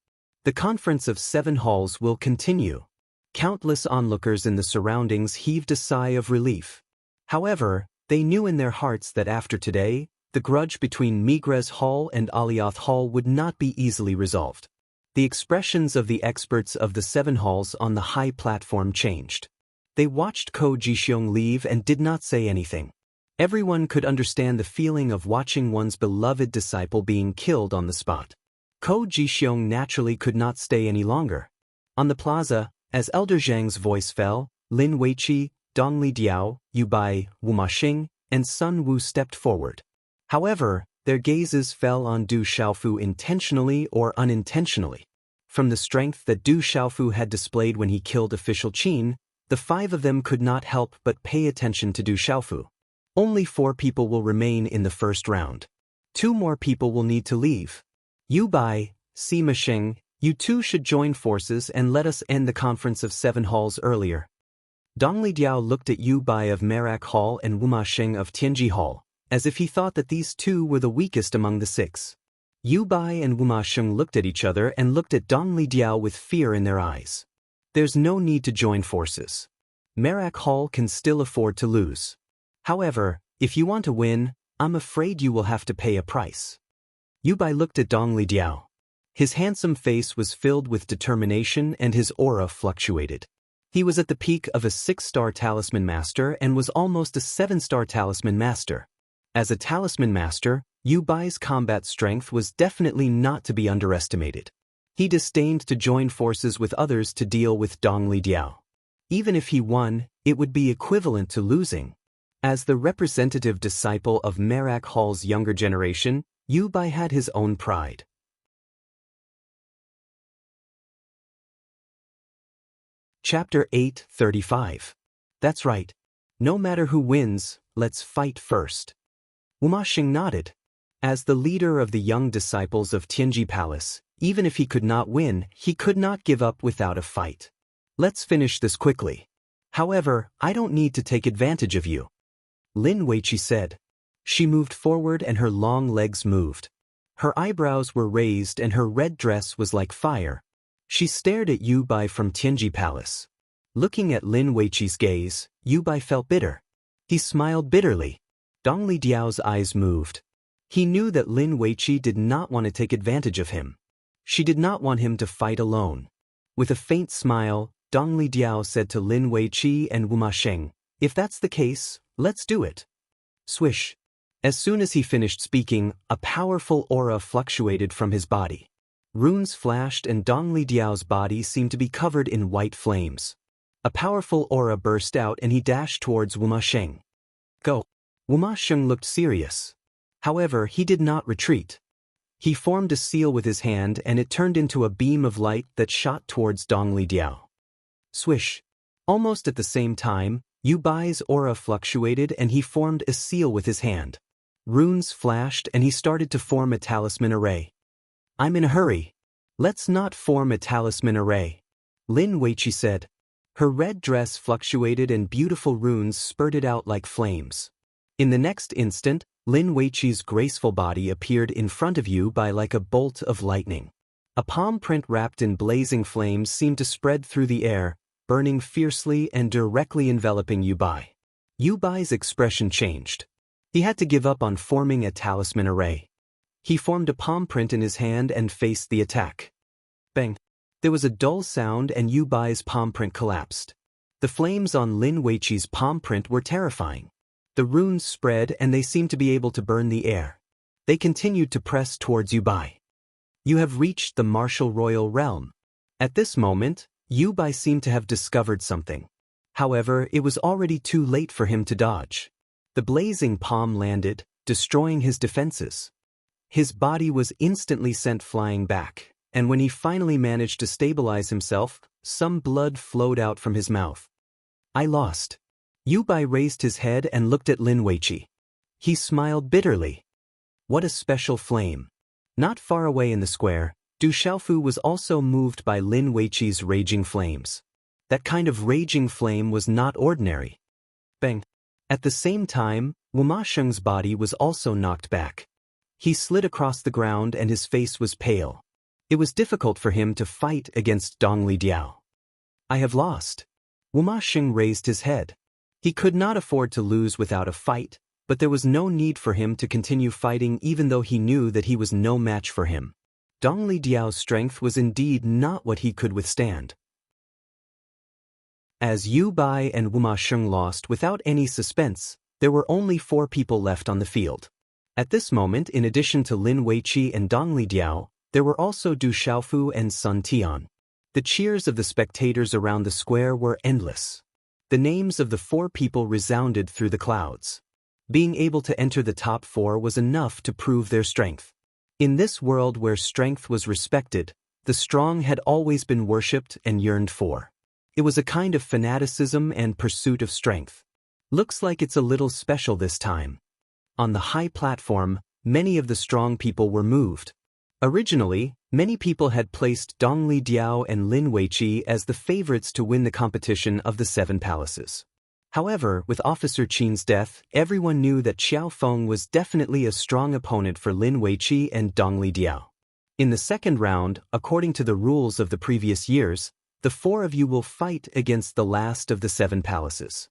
The conference of 7 halls will continue. Countless onlookers in the surroundings heaved a sigh of relief. However, they knew in their hearts that after today, the grudge between Migres Hall and Alioth Hall would not be easily resolved. The expressions of the experts of the 7 halls on the high platform changed. They watched Ko Jixiong leave and did not say anything. Everyone could understand the feeling of watching one's beloved disciple being killed on the spot. Ko Jixiong naturally could not stay any longer. On the plaza, as Elder Zhang's voice fell, Lin Weiqi, Dongli Diao, Yu Bai, Wu Maxing, and Sun Wu stepped forward. However, their gazes fell on Du Xiaofu intentionally or unintentionally. From the strength that Du Xiaofu had displayed when he killed official Qin, the 5 of them could not help but pay attention to Du Xiaofu. Only 4 people will remain in the first round. 2 more people will need to leave. Yu Bai, Sima Sheng, you 2 should join forces and let us end the conference of 7 halls earlier. Dongli Diao looked at Yu Bai of Merak Hall and Wu Maxing of Tianji Hall, as if he thought that these 2 were the weakest among the 6. Yu Bai and Wu Maxing looked at each other and looked at Dongli Diao with fear in their eyes. There's no need to join forces. Merak Hall can still afford to lose. However, if you want to win, I'm afraid you will have to pay a price. Yu Bai looked at Dongli Diao. His handsome face was filled with determination and his aura fluctuated. He was at the peak of a 6-star talisman master and was almost a 7-star talisman master. As a talisman master, Yu Bai's combat strength was definitely not to be underestimated. He disdained to join forces with others to deal with Dongli Diao. Even if he won, it would be equivalent to losing. As the representative disciple of Merak Hall's younger generation, Yu Bai had his own pride. Chapter 8:35. That's right. No matter who wins, let's fight first. Wu Maxing nodded. As the leader of the young disciples of Tianji Palace, even if he could not win, he could not give up without a fight. Let's finish this quickly. However, I don't need to take advantage of you. Lin Weiqi said. She moved forward and her long legs moved. Her eyebrows were raised and her red dress was like fire. She stared at Yu Bai from Tianji Palace. Looking at Lin Weiqi's gaze, Yu Bai felt bitter. He smiled bitterly. Dongli Diao's eyes moved. He knew that Lin Weiqi did not want to take advantage of him. She did not want him to fight alone. With a faint smile, Dong Lidiao said to Lin Weiqi and Wu Masheng, "If that's the case, let's do it." Swish. As soon as he finished speaking, a powerful aura fluctuated from his body. Runes flashed and Dong Lidiao's body seemed to be covered in white flames. A powerful aura burst out and he dashed towards Wu Masheng. "Go." Wu Masheng looked serious. However, he did not retreat. He formed a seal with his hand and it turned into a beam of light that shot towards Dong Lidiao. Swish. Almost at the same time, Yu Bai's aura fluctuated and he formed a seal with his hand. Runes flashed and he started to form a talisman array. "I'm in a hurry. Let's not form a talisman array," Lin Weiqi said. Her red dress fluctuated and beautiful runes spurted out like flames. In the next instant, Lin Weiqi's graceful body appeared in front of Yu Bai like a bolt of lightning. A palm print wrapped in blazing flames seemed to spread through the air, burning fiercely and directly enveloping Yu Bai. Yu Bai's expression changed. He had to give up on forming a talisman array. He formed a palm print in his hand and faced the attack. Bang! There was a dull sound and Yu Bai's palm print collapsed. The flames on Lin Weiqi's palm print were terrifying. The runes spread and they seemed to be able to burn the air. They continued to press towards Yu Bai. "You have reached the martial royal realm." At this moment, Yu Bai seemed to have discovered something. However, it was already too late for him to dodge. The blazing palm landed, destroying his defenses. His body was instantly sent flying back, and when he finally managed to stabilize himself, some blood flowed out from his mouth. "I lost." Yu Bai raised his head and looked at Lin Weiqi. He smiled bitterly. What a special flame. Not far away in the square, Du Xiaofu was also moved by Lin Weiqi's raging flames. That kind of raging flame was not ordinary. Bang! At the same time, Wu Masheng's body was also knocked back. He slid across the ground and his face was pale. It was difficult for him to fight against Dong Lidiao. "I have lost." Wu Masheng raised his head. He could not afford to lose without a fight, but there was no need for him to continue fighting even though he knew that he was no match for him. Dong Lidiao's strength was indeed not what he could withstand. As Yu Bai and Wu Masheng lost without any suspense, there were only 4 people left on the field. At this moment, in addition to Lin Weiqi and Dong Lidiao, there were also Du Xiaofu and Sun Tian. The cheers of the spectators around the square were endless. The names of the 4 people resounded through the clouds. Being able to enter the top 4 was enough to prove their strength. In this world where strength was respected, the strong had always been worshipped and yearned for. It was a kind of fanaticism and pursuit of strength. Looks like it's a little special this time. On the high platform, many of the strong people were moved. Originally, many people had placed Dong Lidiao and Lin Weiqi as the favorites to win the competition of the 7 palaces. However, with Officer Qin's death, everyone knew that Xiao Feng was definitely a strong opponent for Lin Weiqi and Dong Lidiao. In the second round, according to the rules of the previous years, the 4 of you will fight against the last of the 7 palaces.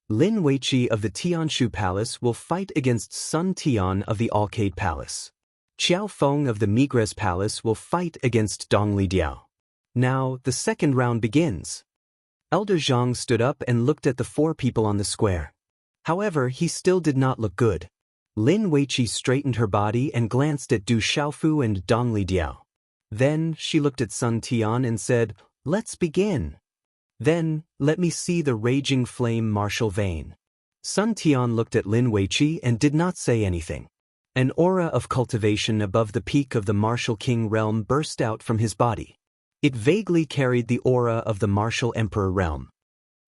Lin Weiqi of the Tianshu Palace will fight against Sun Tian of the Alcade Palace. Xiao Feng of the Migres Palace will fight against Dong Lidiao. Now, the second round begins. Elder Zhang stood up and looked at the 4 people on the square. However, he still did not look good. Lin Weiqi straightened her body and glanced at Du Xiaofu and Dong Lidiao. Then, she looked at Sun Tian and said, "Let's begin." Then, "Let me see the raging flame martial vein." Sun Tian looked at Lin Weiqi and did not say anything. An aura of cultivation above the peak of the martial king realm burst out from his body. It vaguely carried the aura of the martial emperor realm.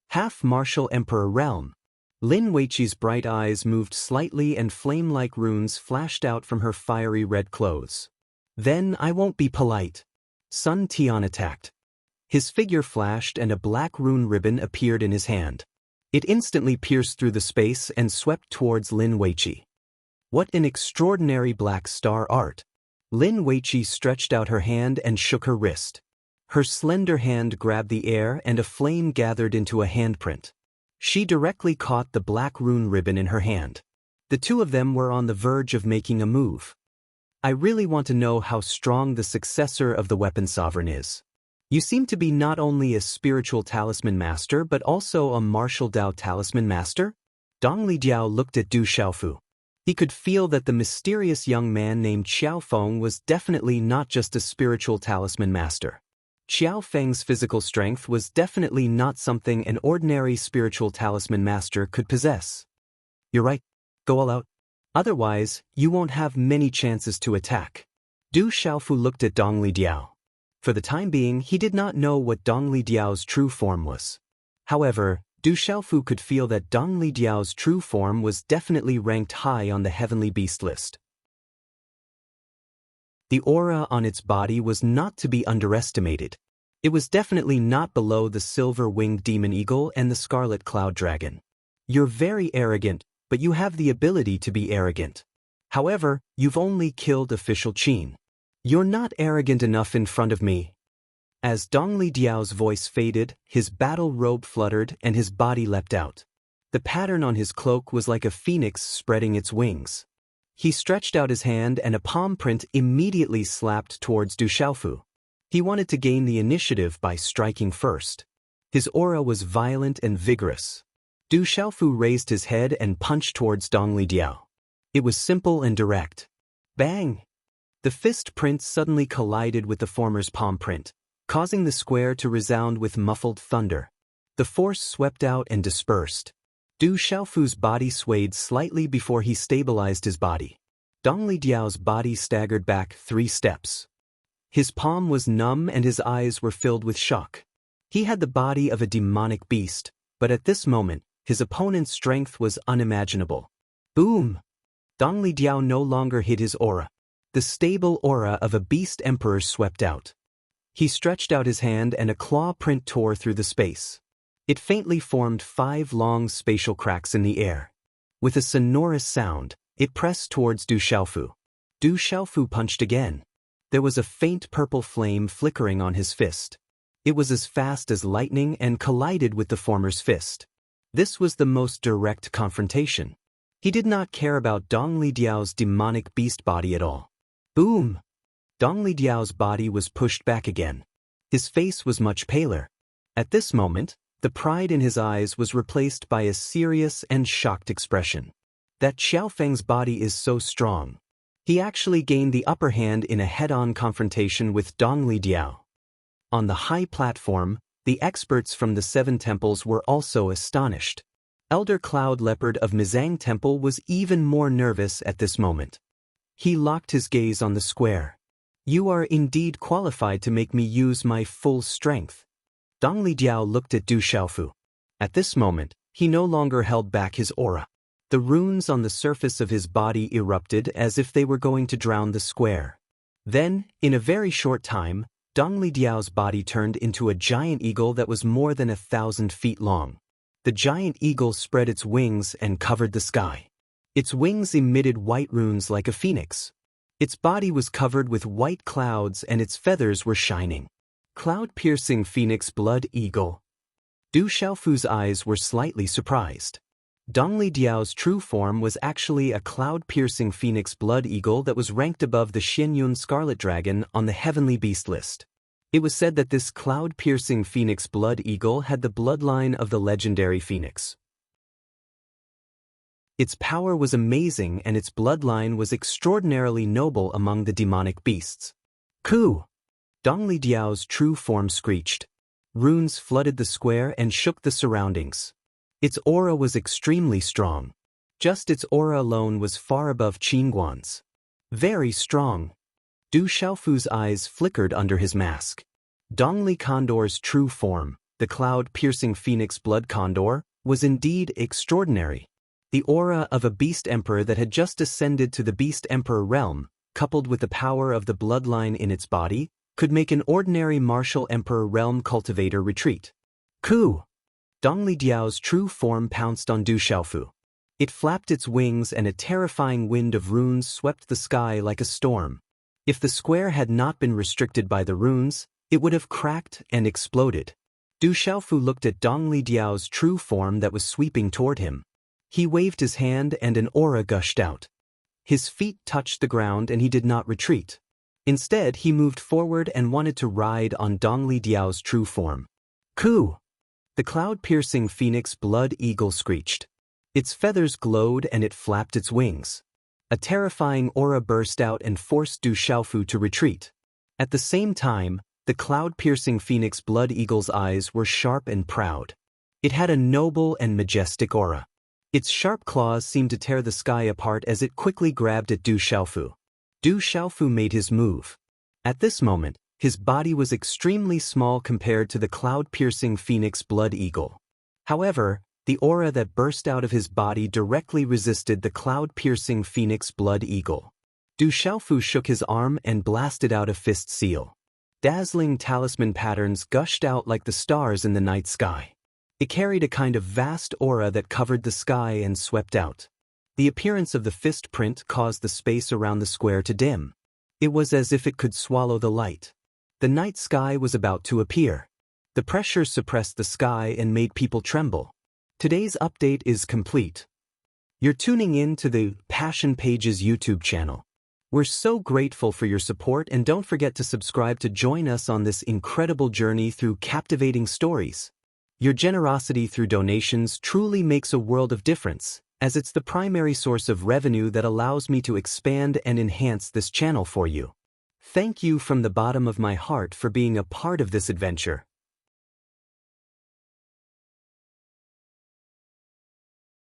Half martial emperor realm. Lin Weiqi's bright eyes moved slightly and flame-like runes flashed out from her fiery red clothes. "Then I won't be polite." Sun Tian attacked. His figure flashed and a black rune ribbon appeared in his hand. It instantly pierced through the space and swept towards Lin Weiqi. What an extraordinary black star art! Lin Weiqi stretched out her hand and shook her wrist. Her slender hand grabbed the air and a flame gathered into a handprint. She directly caught the black rune ribbon in her hand. The two of them were on the verge of making a move. I really want to know how strong the successor of the Weapon Sovereign is. You seem to be not only a spiritual talisman master but also a martial Dao talisman master? Dong Lijiao looked at Du Xiaofu. He could feel that the mysterious young man named Xiao Feng was definitely not just a spiritual talisman master. Xiao Feng's physical strength was definitely not something an ordinary spiritual talisman master could possess. You're right. Go all out. Otherwise, you won't have many chances to attack. Du Xiaofu looked at Dong Lijiao. For the time being, he did not know what Dong Lijiao's true form was. However, Du Xiaofu could feel that Dong Lijiao's true form was definitely ranked high on the heavenly beast list. The aura on its body was not to be underestimated. It was definitely not below the silver-winged demon eagle and the scarlet cloud dragon. You're very arrogant, but you have the ability to be arrogant. However, you've only killed official Qin. You're not arrogant enough in front of me. As Dong Lijiao's voice faded, his battle robe fluttered and his body leapt out. The pattern on his cloak was like a phoenix spreading its wings. He stretched out his hand and a palm print immediately slapped towards Du Xiaofu. He wanted to gain the initiative by striking first. His aura was violent and vigorous. Du Xiaofu raised his head and punched towards Dong Lijiao. It was simple and direct. Bang! The fist print suddenly collided with the former's palm print, causing the square to resound with muffled thunder. The force swept out and dispersed. Du Xiaofu's body swayed slightly before he stabilized his body. Dong Lijiao's body staggered back 3 steps. His palm was numb and his eyes were filled with shock. He had the body of a demonic beast, but at this moment, his opponent's strength was unimaginable. Boom! Dong Lijiao no longer hid his aura. The stable aura of a beast emperor swept out. He stretched out his hand and a claw print tore through the space. It faintly formed 5 long spatial cracks in the air. With a sonorous sound, it pressed towards Du Xiaofu. Du Xiaofu punched again. There was a faint purple flame flickering on his fist. It was as fast as lightning and collided with the former's fist. This was the most direct confrontation. He did not care about Dong Lijiao's demonic beast body at all. Boom! Dong Lijiao's body was pushed back again. His face was much paler. At this moment, the pride in his eyes was replaced by a serious and shocked expression. That Xiao Feng's body is so strong. He actually gained the upper hand in a head-on confrontation with Dong Lijiao. On the high platform, the experts from the 7 temples were also astonished. Elder Cloud Leopard of Mizang Temple was even more nervous at this moment. He locked his gaze on the square. You are indeed qualified to make me use my full strength. Dong Lijiao looked at Du Xiaofu. At this moment, he no longer held back his aura. The runes on the surface of his body erupted as if they were going to drown the square. Then, in a very short time, Dong Lijiao's body turned into a giant eagle that was more than 1,000 feet long. The giant eagle spread its wings and covered the sky. Its wings emitted white runes like a phoenix. Its body was covered with white clouds and its feathers were shining. Cloud-piercing phoenix blood eagle. Du Xiaofu's eyes were slightly surprised. Dong Lijiao's true form was actually a cloud-piercing phoenix blood eagle that was ranked above the Xianyun scarlet dragon on the heavenly beast list. It was said that this cloud-piercing phoenix blood eagle had the bloodline of the legendary phoenix. Its power was amazing and its bloodline was extraordinarily noble among the demonic beasts. Ku! Dong Lijiao's true form screeched. Runes flooded the square and shook the surroundings. Its aura was extremely strong. Just its aura alone was far above Qinguan's. Very strong. Du Xiaofu's eyes flickered under his mask. Dong Li Condor's true form, the cloud-piercing phoenix blood condor, was indeed extraordinary. The aura of a beast emperor that had just ascended to the beast emperor realm, coupled with the power of the bloodline in its body, could make an ordinary martial emperor realm cultivator retreat. Ku! Dong Lijiao's true form pounced on Du Xiaofu. It flapped its wings and a terrifying wind of runes swept the sky like a storm. If the square had not been restricted by the runes, it would have cracked and exploded. Du Xiaofu looked at Dong Lijiao's true form that was sweeping toward him. He waved his hand and an aura gushed out. His feet touched the ground and he did not retreat. Instead, he moved forward and wanted to ride on Dongli Diao's true form. Coo! The cloud-piercing phoenix blood eagle screeched. Its feathers glowed and it flapped its wings. A terrifying aura burst out and forced Du Xiaofu to retreat. At the same time, the cloud-piercing phoenix blood eagle's eyes were sharp and proud. It had a noble and majestic aura. Its sharp claws seemed to tear the sky apart as it quickly grabbed at Du Xiaofu. Du Xiaofu made his move. At this moment, his body was extremely small compared to the cloud-piercing phoenix blood eagle. However, the aura that burst out of his body directly resisted the cloud-piercing phoenix blood eagle. Du Xiaofu shook his arm and blasted out a fist seal. Dazzling talisman patterns gushed out like the stars in the night sky. It carried a kind of vast aura that covered the sky and swept out. The appearance of the fist print caused the space around the square to dim. It was as if it could swallow the light. The night sky was about to appear. The pressure suppressed the sky and made people tremble. Today's update is complete. You're tuning in to the Passion Pages YouTube channel. We're so grateful for your support, and don't forget to subscribe to join us on this incredible journey through captivating stories. Your generosity through donations truly makes a world of difference, as it's the primary source of revenue that allows me to expand and enhance this channel for you. Thank you from the bottom of my heart for being a part of this adventure.